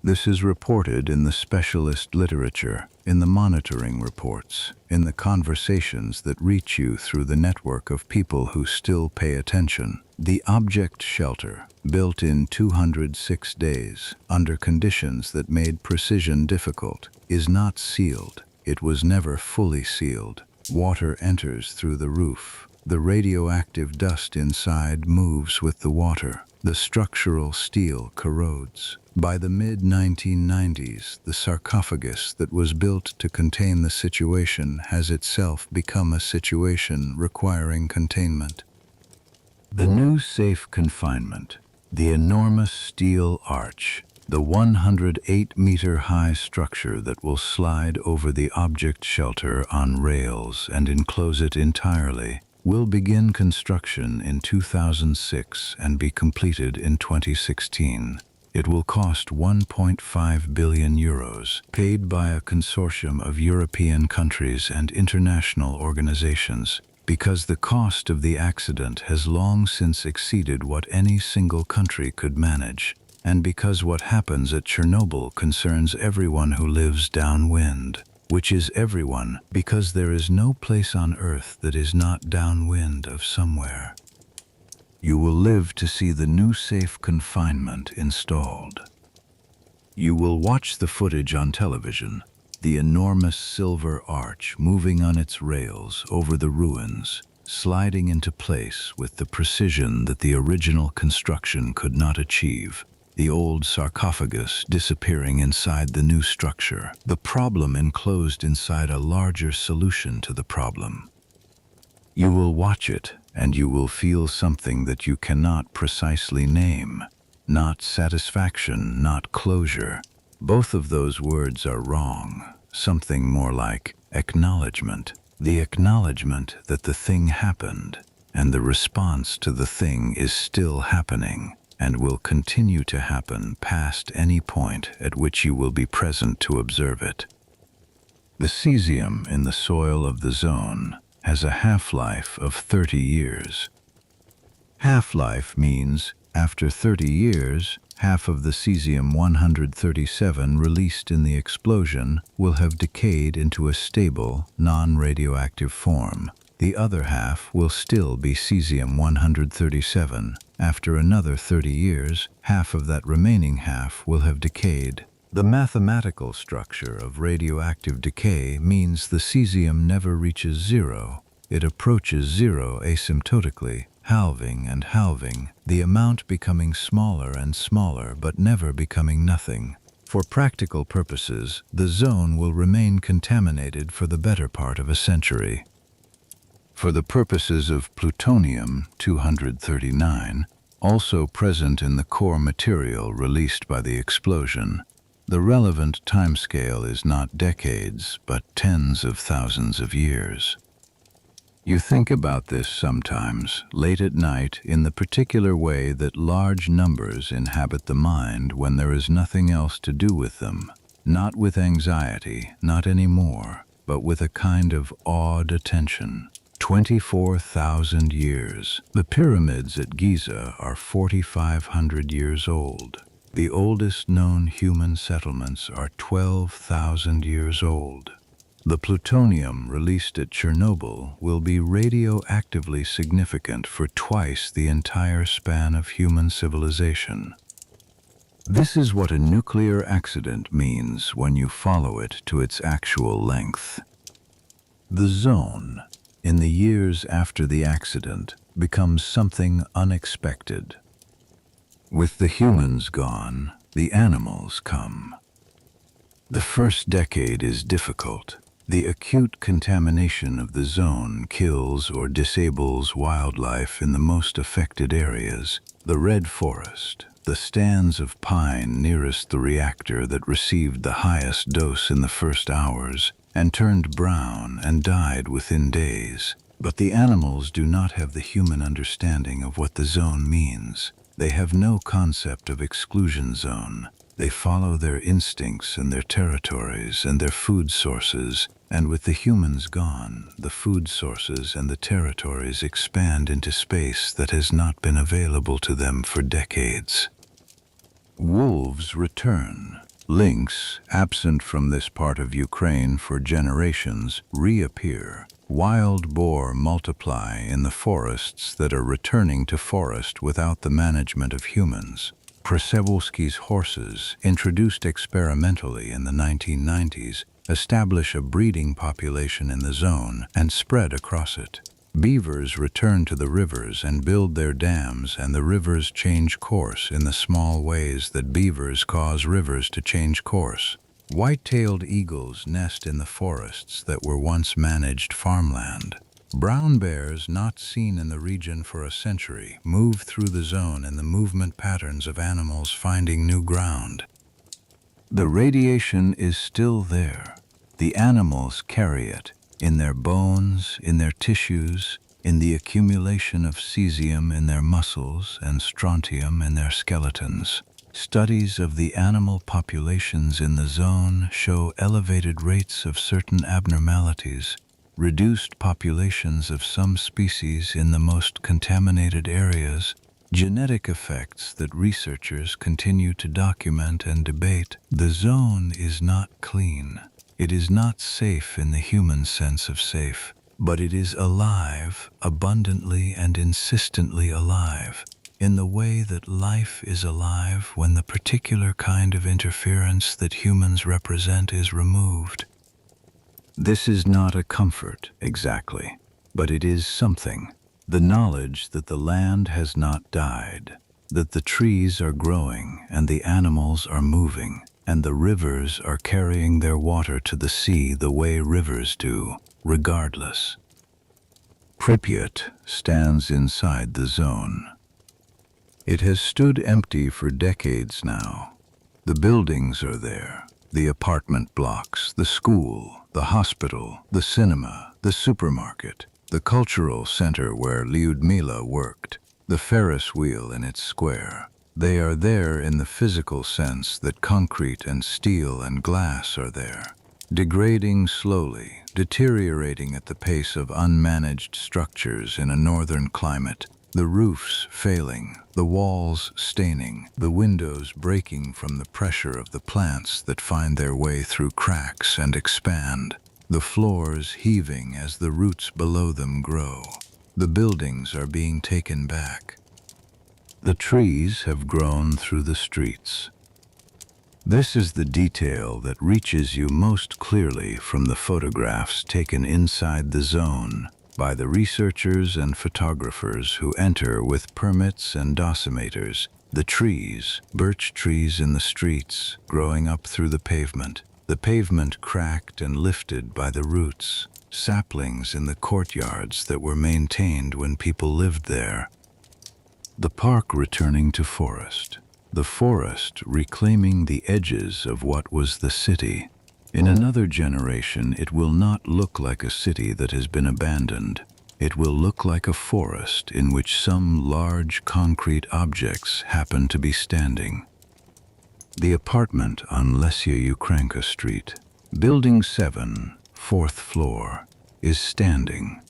This is reported in the specialist literature, in the monitoring reports, in the conversations that reach you through the network of people who still pay attention. The object shelter, built in 206 days, under conditions that made precision difficult, is not sealed. It was never fully sealed. Water enters through the roof. The radioactive dust inside moves with the water. The structural steel corrodes. By the mid-1990s, the sarcophagus that was built to contain the situation has itself become a situation requiring containment. The new safe confinement, the enormous steel arch, the 108-meter-high structure that will slide over the object shelter on rails and enclose it entirely, will begin construction in 2006 and be completed in 2016. It will cost 1.5 billion euros, paid by a consortium of European countries and international organizations, because the cost of the accident has long since exceeded what any single country could manage, and because what happens at Chernobyl concerns everyone who lives downwind, which is everyone, because there is no place on Earth that is not downwind of somewhere. You will live to see the new safe confinement installed. You will watch the footage on television, the enormous silver arch moving on its rails over the ruins, sliding into place with the precision that the original construction could not achieve, the old sarcophagus disappearing inside the new structure, the problem enclosed inside a larger solution to the problem. You will watch it, and you will feel something that you cannot precisely name. Not satisfaction, not closure. Both of those words are wrong. Something more like acknowledgement. The acknowledgement that the thing happened, and the response to the thing is still happening, and will continue to happen past any point at which you will be present to observe it. The cesium in the soil of the zone has a half-life of 30 years. Half-life means, after 30 years, half of the cesium-137 released in the explosion will have decayed into a stable, non-radioactive form. The other half will still be cesium-137. After another 30 years, half of that remaining half will have decayed. The mathematical structure of radioactive decay means the cesium never reaches zero. It approaches zero asymptotically, halving and halving, the amount becoming smaller and smaller but never becoming nothing. For practical purposes, the zone will remain contaminated for the better part of a century. For the purposes of plutonium-239, also present in the core material released by the explosion, the relevant timescale is not decades, but tens of thousands of years. You think about this sometimes, late at night, in the particular way that large numbers inhabit the mind when there is nothing else to do with them, not with anxiety, not anymore, but with a kind of awed attention. 24,000 years. The pyramids at Giza are 4,500 years old. The oldest known human settlements are 12,000 years old. The plutonium released at Chernobyl will be radioactively significant for twice the entire span of human civilization. This is what a nuclear accident means when you follow it to its actual length. The zone, in the years after the accident, becomes something unexpected. With the humans gone, the animals come. The first decade is difficult. The acute contamination of the zone kills or disables wildlife in the most affected areas. The red forest, the stands of pine nearest the reactor that received the highest dose in the first hours and turned brown and died within days. But the animals do not have the human understanding of what the zone means. They have no concept of exclusion zone. They follow their instincts and their territories and their food sources, and with the humans gone, the food sources and the territories expand into space that has not been available to them for decades. Wolves return. Lynx, absent from this part of Ukraine for generations, reappear. Wild boar multiply in the forests that are returning to forest without the management of humans. Przewalski's horses, introduced experimentally in the 1990s, establish a breeding population in the zone and spread across it. Beavers return to the rivers and build their dams, and the rivers change course in the small ways that beavers cause rivers to change course. White-tailed eagles nest in the forests that were once managed farmland. Brown bears, not seen in the region for a century, move through the zone in the movement patterns of animals finding new ground. The radiation is still there. The animals carry it in their bones, in their tissues, in the accumulation of cesium in their muscles and strontium in their skeletons. Studies of the animal populations in the zone show elevated rates of certain abnormalities, reduced populations of some species in the most contaminated areas, genetic effects that researchers continue to document and debate. The zone is not clean. It is not safe in the human sense of safe, but it is alive, abundantly and insistently alive, in the way that life is alive when the particular kind of interference that humans represent is removed. This is not a comfort, exactly, but it is something. The knowledge that the land has not died, that the trees are growing and the animals are moving, and the rivers are carrying their water to the sea the way rivers do, regardless. Pripyat stands inside the zone. It has stood empty for decades now. The buildings are there, the apartment blocks, the school, the hospital, the cinema, the supermarket, the cultural center where Lyudmyla worked, the Ferris wheel in its square. They are there in the physical sense that concrete and steel and glass are there, degrading slowly, deteriorating at the pace of unmanaged structures in a northern climate, the roofs failing, the walls staining, the windows breaking from the pressure of the plants that find their way through cracks and expand, the floors heaving as the roots below them grow. The buildings are being taken back. The trees have grown through the streets. This is the detail that reaches you most clearly from the photographs taken inside the zone by the researchers and photographers who enter with permits and dosimeters. The trees, birch trees in the streets, growing up through the pavement cracked and lifted by the roots. saplings in the courtyards that were maintained when people lived there. The park returning to forest. The forest reclaiming the edges of what was the city. In another generation, it will not look like a city that has been abandoned. It will look like a forest in which some large concrete objects happen to be standing. The apartment on Lesya Ukranka Street, Building 7, 4th floor, is standing.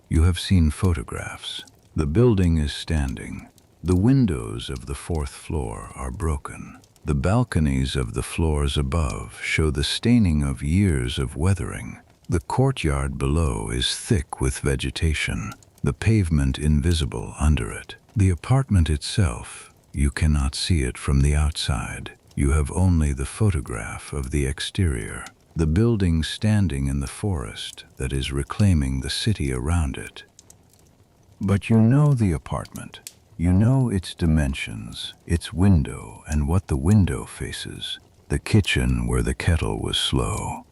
You have seen photographs. The building is standing. The windows of the 4th floor are broken. The balconies of the floors above show the staining of years of weathering. The courtyard below is thick with vegetation, the pavement invisible under it. The apartment itself, you cannot see it from the outside. You have only the photograph of the exterior. The building standing in the forest that is reclaiming the city around it. But you know the apartment. You know its dimensions, its window and what the window faces, the kitchen where the kettle was slow.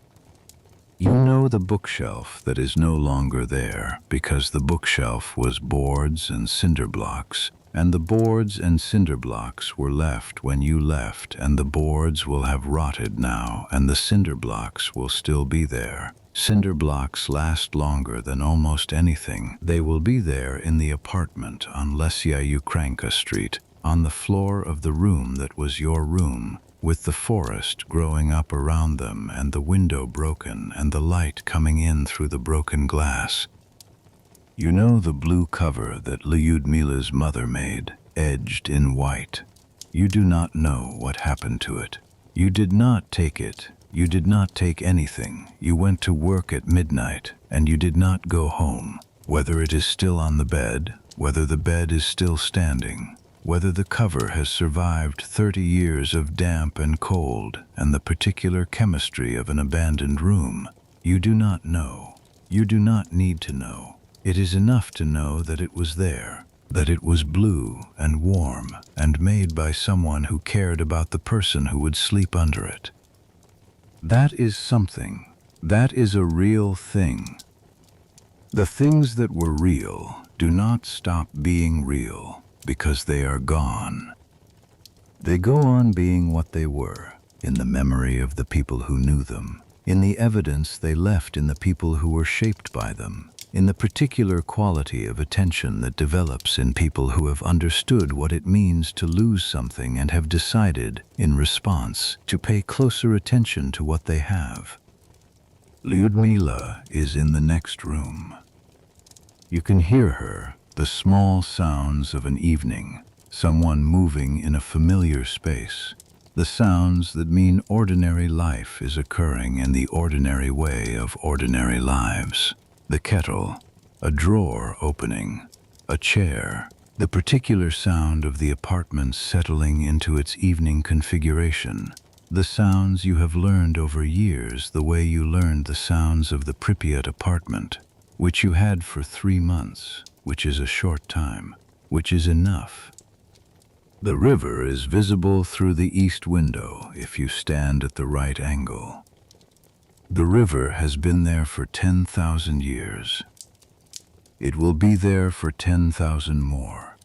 You know the bookshelf that is no longer there because the bookshelf was boards and cinder blocks, and the boards and cinder blocks were left when you left, and the boards will have rotted now, and the cinder blocks will still be there. Cinder blocks last longer than almost anything. They will be there in the apartment on Lesya Ukranka Street, on the floor of the room that was your room, with the forest growing up around them and the window broken and the light coming in through the broken glass. You know the blue cover that Lyudmyla's mother made, edged in white. You do not know what happened to it. You did not take it. You did not take anything. You went to work at midnight, and you did not go home. Whether it is still on the bed, whether the bed is still standing, whether the cover has survived 30 years of damp and cold and the particular chemistry of an abandoned room, you do not know. You do not need to know. It is enough to know that it was there, that it was blue and warm and made by someone who cared about the person who would sleep under it. That is something. That is a real thing. The things that were real do not stop being real because they are gone. They go on being what they were, in the memory of the people who knew them, in the evidence they left in the people who were shaped by them, in the particular quality of attention that develops in people who have understood what it means to lose something and have decided, in response, to pay closer attention to what they have. Lyudmyla is in the next room. You can hear her, the small sounds of an evening, someone moving in a familiar space, the sounds that mean ordinary life is occurring in the ordinary way of ordinary lives. The kettle, a drawer opening, a chair, the particular sound of the apartment settling into its evening configuration, the sounds you have learned over years the way you learned the sounds of the Pripyat apartment, which you had for 3 months, which is a short time, which is enough. The river is visible through the east window if you stand at the right angle. The river has been there for 10,000 years. It will be there for 10,000 more.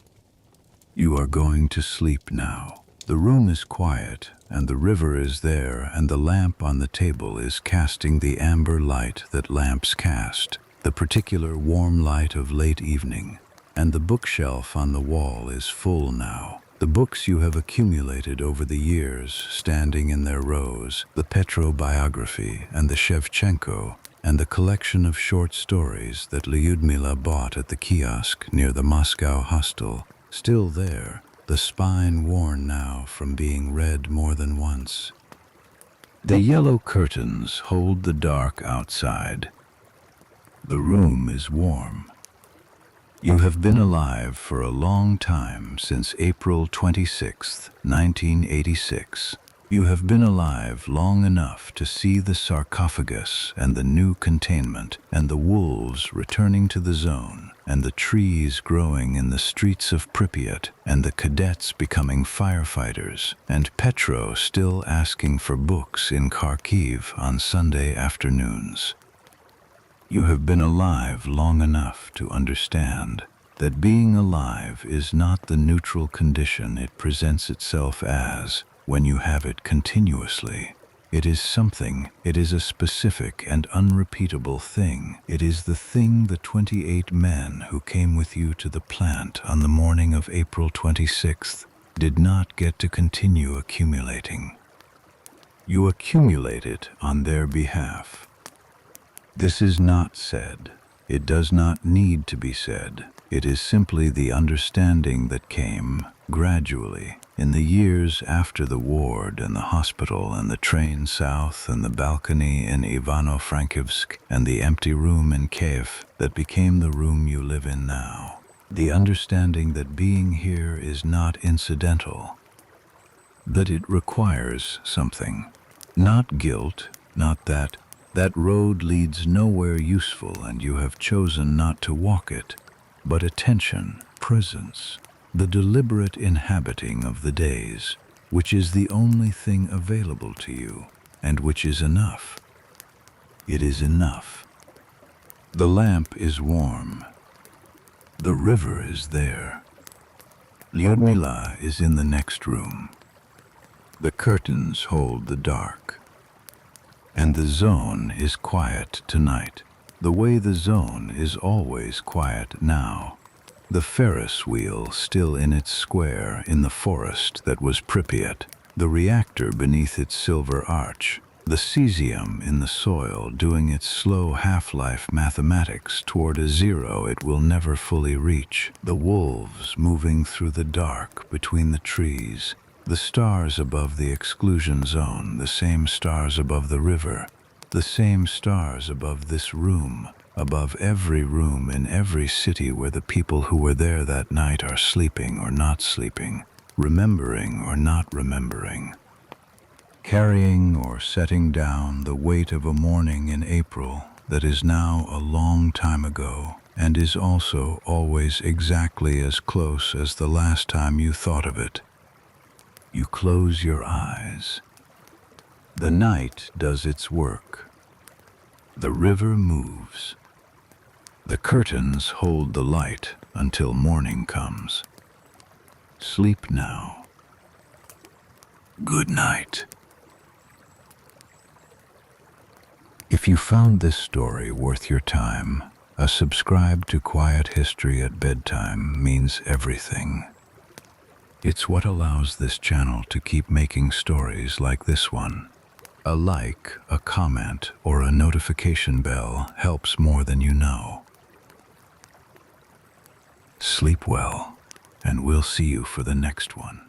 You are going to sleep now. The room is quiet, and the river is there, and the lamp on the table is casting the amber light that lamps cast, the particular warm light of late evening, and the bookshelf on the wall is full now. The books you have accumulated over the years, standing in their rows, the Petro biography and the Shevchenko, and the collection of short stories that Lyudmyla bought at the kiosk near the Moscow hostel, still there, the spine worn now from being read more than once. The yellow curtains hold the dark outside. The room is warm. You have been alive for a long time, since April 26, 1986. You have been alive long enough to see the sarcophagus and the new containment, and the wolves returning to the zone, and the trees growing in the streets of Pripyat, and the cadets becoming firefighters, and Petro still asking for books in Kharkiv on Sunday afternoons. You have been alive long enough to understand that being alive is not the neutral condition it presents itself as when you have it continuously. It is something, it is a specific and unrepeatable thing. It is the thing the 28 men who came with you to the plant on the morning of April 26th did not get to continue accumulating. You accumulate it on their behalf. This is not said. It does not need to be said. It is simply the understanding that came gradually in the years after the ward and the hospital and the train south and the balcony in Ivano-Frankivsk and the empty room in Kiev that became the room you live in now. The understanding that being here is not incidental, that it requires something. Not guilt, not that road leads nowhere useful and you have chosen not to walk it, but attention, presence, the deliberate inhabiting of the days, which is the only thing available to you, and which is enough. It is enough. The lamp is warm. The river is there. Lyudmyla is in the next room. The curtains hold the dark. And the zone is quiet tonight, the way the zone is always quiet now. The Ferris wheel still in its square in the forest that was Pripyat, the reactor beneath its silver arch, the cesium in the soil doing its slow half-life mathematics toward a zero it will never fully reach, the wolves moving through the dark between the trees, the stars above the exclusion zone, the same stars above the river, the same stars above this room, above every room in every city where the people who were there that night are sleeping or not sleeping, remembering or not remembering, carrying or setting down the weight of a morning in April that is now a long time ago and is also always exactly as close as the last time you thought of it. You close your eyes. The night does its work. The river moves. The curtains hold the light until morning comes. Sleep now. Good night. If you found this story worth your time, a subscribe to Quiet History at Bedtime means everything. It's what allows this channel to keep making stories like this one. A like, a comment, or a notification bell helps more than you know. Sleep well, and we'll see you for the next one.